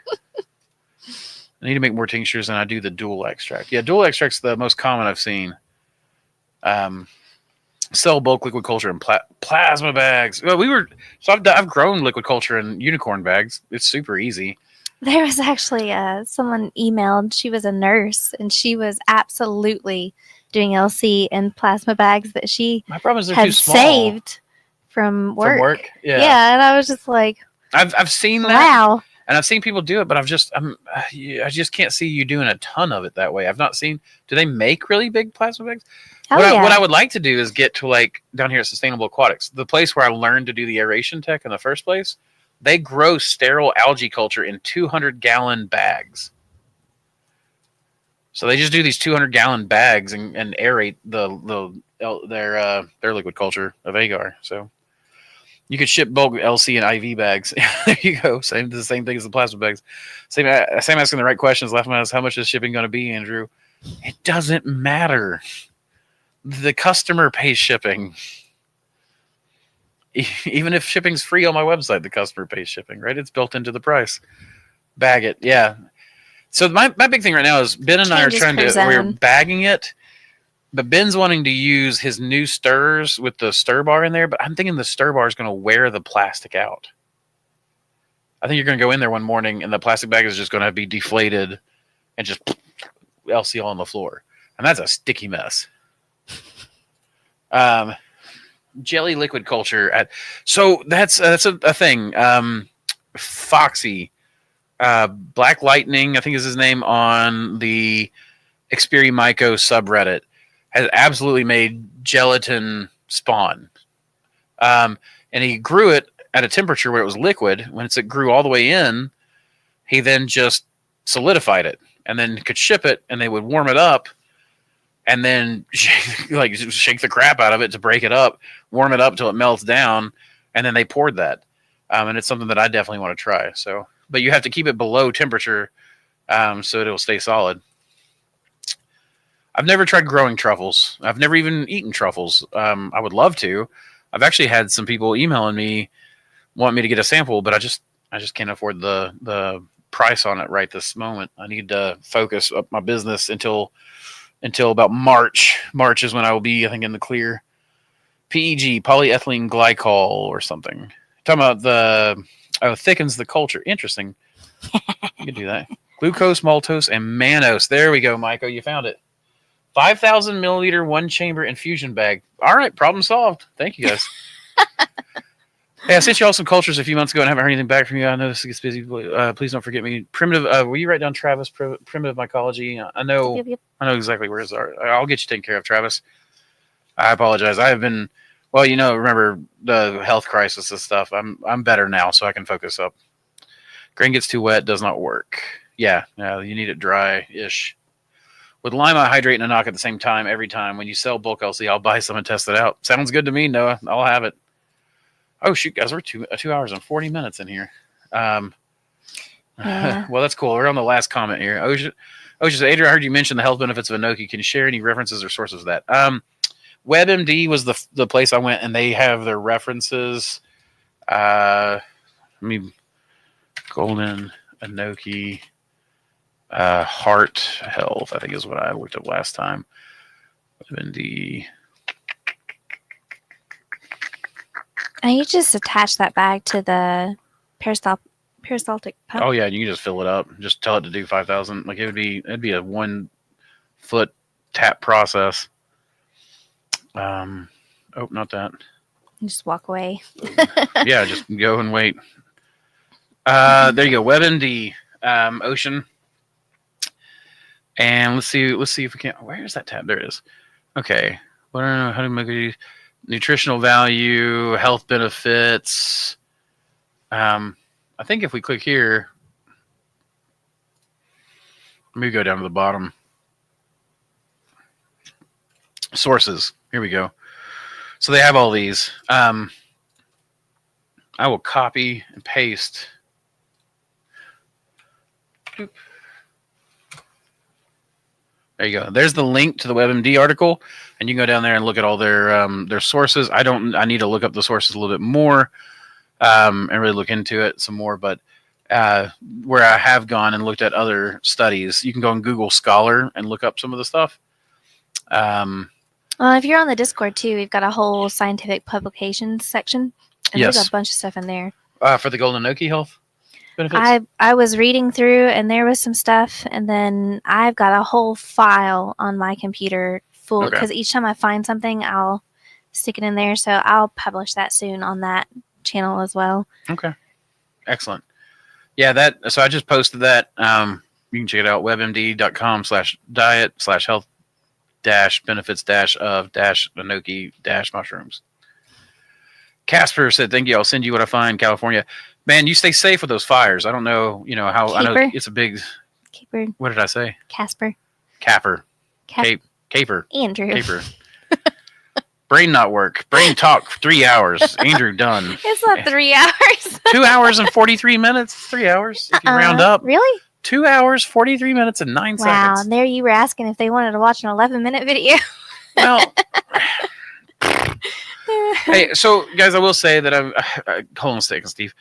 I need to make more tinctures, and I do the dual extract. Yeah, dual extract's the most common I've seen. Sell bulk liquid culture in plasma bags. Well, I've grown liquid culture in unicorn bags. It's super easy. there was actually someone emailed. She was a nurse, and she was absolutely doing LC in plasma bags that she My problem is they're had too small. saved from work. From work? Yeah. Yeah, and I was just like, I've seen that. wow. And I've seen people do it, but I just can't see you doing a ton of it that way. I've not seen. Do they make really big plasma bags? Oh, What I would like to do is get to like down here at Sustainable Aquatics, the place where I learned to do the aeration tech in the first place. They grow sterile algae culture in 200-gallon bags. So they just do these 200-gallon bags and aerate their liquid culture of agar. So. You could ship bulk LC and IV bags. There you go. The same thing as the plasma bags. Same asking the right questions. Left mind is how much is shipping going to be, Andrew? It doesn't matter. The customer pays shipping. Even if shipping's free on my website, the customer pays shipping, right? It's built into the price. Bag it. Yeah. So my big thing right now is Ben and I are trying to, we're bagging it. But Ben's wanting to use his new stirrers with the stir bar in there, but I'm thinking the stir bar is going to wear the plastic out. I think you're going to go in there one morning and the plastic bag is just going to be deflated and just LC all on the floor. And that's a sticky mess. Jelly liquid culture. So that's a thing. Foxy. Black Lightning, I think is his name, on the Experimyco subreddit. Has absolutely made gelatin spawn. And he grew it at a temperature where it was liquid. When it grew all the way in, he then just solidified it and then could ship it, and they would warm it up and then shake the crap out of it to break it up, warm it up till it melts down, and then they poured that. And it's something that I definitely want to try. So, but you have to keep it below temperature so it'll stay solid. I've never tried growing truffles. I've never even eaten truffles. I would love to. I've actually had some people emailing me, wanting me to get a sample, but I just can't afford the price on it right this moment. I need to focus up my business until about March. March is when I will be, I think, in the clear. PEG, polyethylene glycol or something. Talking about thickens the culture. Interesting. You can do that. Glucose, maltose, and mannose. There we go, Michael. You found it. 5,000 milliliter one chamber infusion bag. All right, problem solved. Thank you, guys. Hey, I sent you all some cultures a few months ago and haven't heard anything back from you. I know this gets busy. Please don't forget me. Primitive. Will you write down Travis? Primitive mycology. I know. Yep. I know exactly where his are. I'll get you taken care of, Travis. I apologize. I have been. Well, remember the health crisis and stuff. I'm better now, so I can focus up. Grain gets too wet, does not work. Yeah, you need it dry-ish. With lime, I hydrate and a knock at the same time every time. When you sell bulk LC, I'll buy some and test it out. Sounds good to me, Noah. I'll have it. Oh, shoot, guys, we're 2 hours and 40 minutes in here. Yeah. Well, that's cool. We're on the last comment here. Ocean says, Adrian, I heard you mention the health benefits of Enoki. Can you share any references or sources of that? WebMD was the place I went, and they have their references. Golden Enoki heart health, I think is what I looked up last time. WebMD. And you just attach that bag to the peristaltic pump. Oh yeah, you can just fill it up. Just tell it to do 5,000. Like it'd be a 1 foot tap process. Oh, not that. Just walk away. Yeah, just go and wait. There you go. WebMD, Ocean. And let's see if we can. Where is that tab? There it is. Okay. What are how to make it? Nutritional value, health benefits. I think if we click here, let me go down to the bottom. Sources. Here we go. So they have all these. I will copy and paste. Boop. There you go. There's the link to the WebMD article, and you can go down there and look at all their sources. I need to look up the sources a little bit more and really look into it some more. But where I have gone and looked at other studies, you can go on Google Scholar and look up some of the stuff. Well, if you're on the Discord too, we've got a whole scientific publications section, and Yes. there's a bunch of stuff in there. For the Golden Enoki health benefits? I was reading through, and there was some stuff, and then I've got a whole file on my computer full, because each time I find something, I'll stick it in there. So I'll publish that soon on that channel as well. Okay. Excellent. Yeah, so I just posted that. You can check it out, webmd.com/diet/health-benefits-of-Enoki-mushrooms. Casper said, thank you. I'll send you what I find, California. Man, you stay safe with those fires. I don't know, how I know it's a big. Caper. What did I say? Casper. Capper. Caper. Andrew. Caper. Brain not work. Brain talk 3 hours. Andrew done. It's not 3 hours. 2 hours and 43 minutes. 3 hours if you round up. Really? 2 hours, 43 minutes, and 9 seconds. Wow. And there you were asking if they wanted to watch an 11-minute video. Well, hey, so guys, I will say that hold on a second, Steve.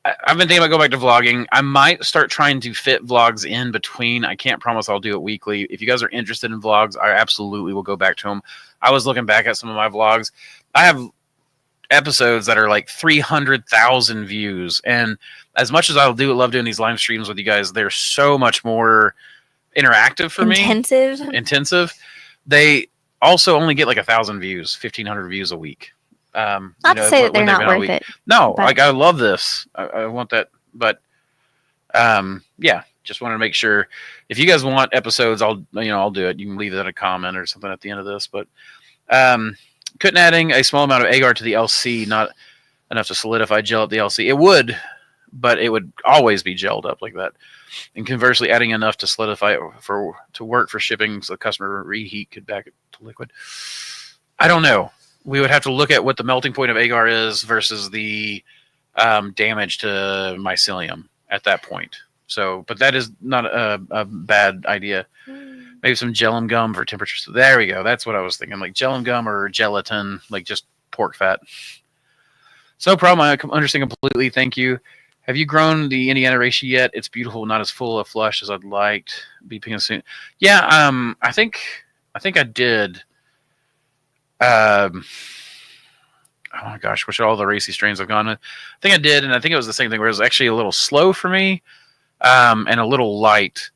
I've been thinking about going back to vlogging. I might start trying to fit vlogs in between. I can't promise I'll do it weekly. If you guys are interested in vlogs, I absolutely will go back to them. I was looking back at some of my vlogs. I have episodes that are like 300,000 views. And as much as love doing these live streams with you guys, they're so much more interactive for me. Intensive. They also only get like 1,000 views, 1,500 views a week. Not to say that they're not worth it. No, like I love this. I want that. But yeah, just wanted to make sure if you guys want episodes, I'll do it. You can leave it in a comment or something at the end of this. But couldn't adding a small amount of agar to the LC, not enough to solidify gel at the LC. It would, but it would always be gelled up like that. And conversely, adding enough to solidify it to work for shipping so the customer reheat could back it to liquid. I don't know. We would have to look at what the melting point of agar is versus the damage to mycelium at that point. So, but that is not a bad idea. Maybe some gelum gum for temperature. So there we go. That's what I was thinking. Like gelum gum or gelatin, like just pork fat. So no problem. I understand completely. Thank you. Have you grown the Indiana reishi yet? It's beautiful, not as full of flush as I'd liked. Be picking soon. Yeah, I think I did. Oh my gosh, which all the racy strains I've gone with. I think I did, and I think it was the same thing where it was actually a little slow for me, and a little light.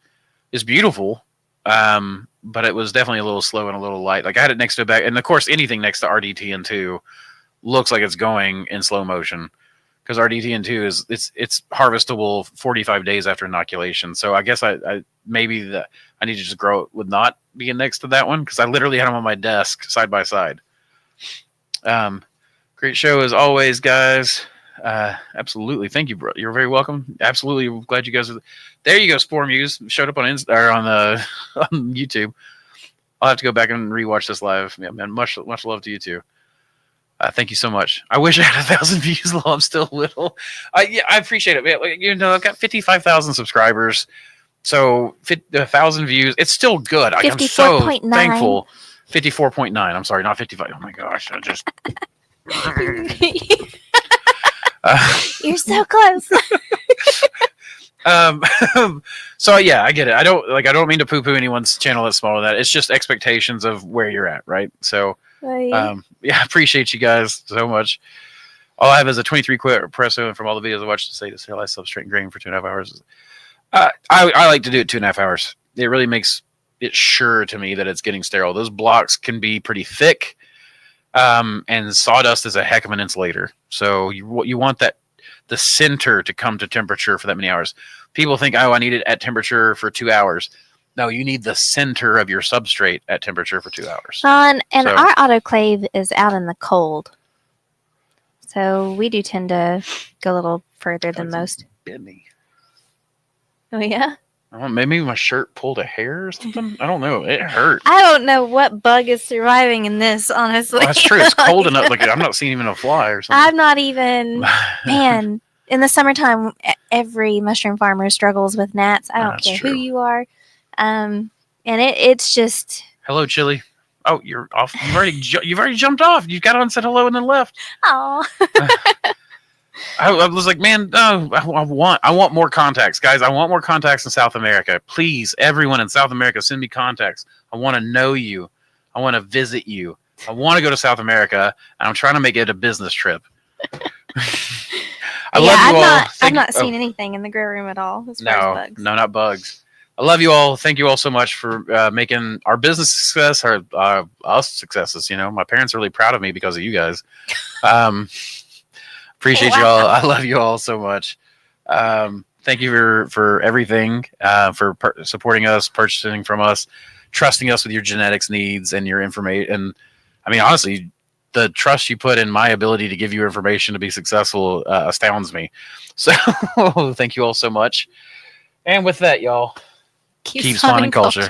It's beautiful, but it was definitely a little slow and a little light. Like I had it next to a back, and of course anything next to RDTN2 looks like it's going in slow motion because RDTN2 is it's harvestable 45 days after inoculation. So I guess I maybe I need to just grow it with not being next to that one because I literally had them on my desk side by side. Great show as always, guys. Absolutely, thank you, bro. You're very welcome. Absolutely, glad you guys are there. You go, Spore Muse showed up on on YouTube. I'll have to go back and rewatch this live. Yeah, man, much love to you too. Thank you so much. I wish I had 1,000 views while I'm still little. Yeah, I appreciate it. Man. Like, you know, I've got 55,000 subscribers, so 1,000 views. It's still good. I'm so thankful. 54.9. I'm sorry, not 55. Oh my gosh, I just. You're so close. So yeah, I get it. I don't mean to poo-poo anyone's channel that's smaller than that. It's just expectations of where you're at, right? So yeah, I appreciate you guys so much. All I have is a 23 quit espresso, and from all the videos I watched to say to sterilize substrate and grain for 2.5 hours. I like to do it 2.5 hours. It really makes it sure to me that it's getting sterile. Those blocks can be pretty thick. And sawdust is a heck of an insulator. So you want the center to come to temperature for that many hours. People think, oh, I need it at temperature for 2 hours. No, you need the center of your substrate at temperature for 2 hours. And our autoclave is out in the cold. So we do tend to go a little further than most. Bit me. Oh, yeah? Maybe my shirt pulled a hair or something. I don't know. It hurt. I don't know what bug is surviving in this, honestly. Well, that's true. It's cold enough. Like I'm not seeing even a fly or something. I'm not even. Man, in the summertime, every mushroom farmer struggles with gnats. I don't care who you are. And it's just. Hello, Chili. Oh, you're off. You've already jumped off. You got on, said hello, and then left. Oh. I was like, man, no, I want more contacts, guys. I want more contacts in South America. Please, everyone in South America, send me contacts. I want to know you. I want to visit you. I want to go to South America, and I'm trying to make it a business trip. I love you all. I've not seen anything in the grow room at all. As far as bugs. No, not bugs. I love you all. Thank you all so much for making our business success, us successes. You know, my parents are really proud of me because of you guys. Appreciate you all. I love you all so much. Thank you for everything, for supporting us, purchasing from us, trusting us with your genetics needs and your information. And I mean, honestly, the trust you put in my ability to give you information to be successful astounds me. So thank you all so much. And with that, y'all, keep spawning culture.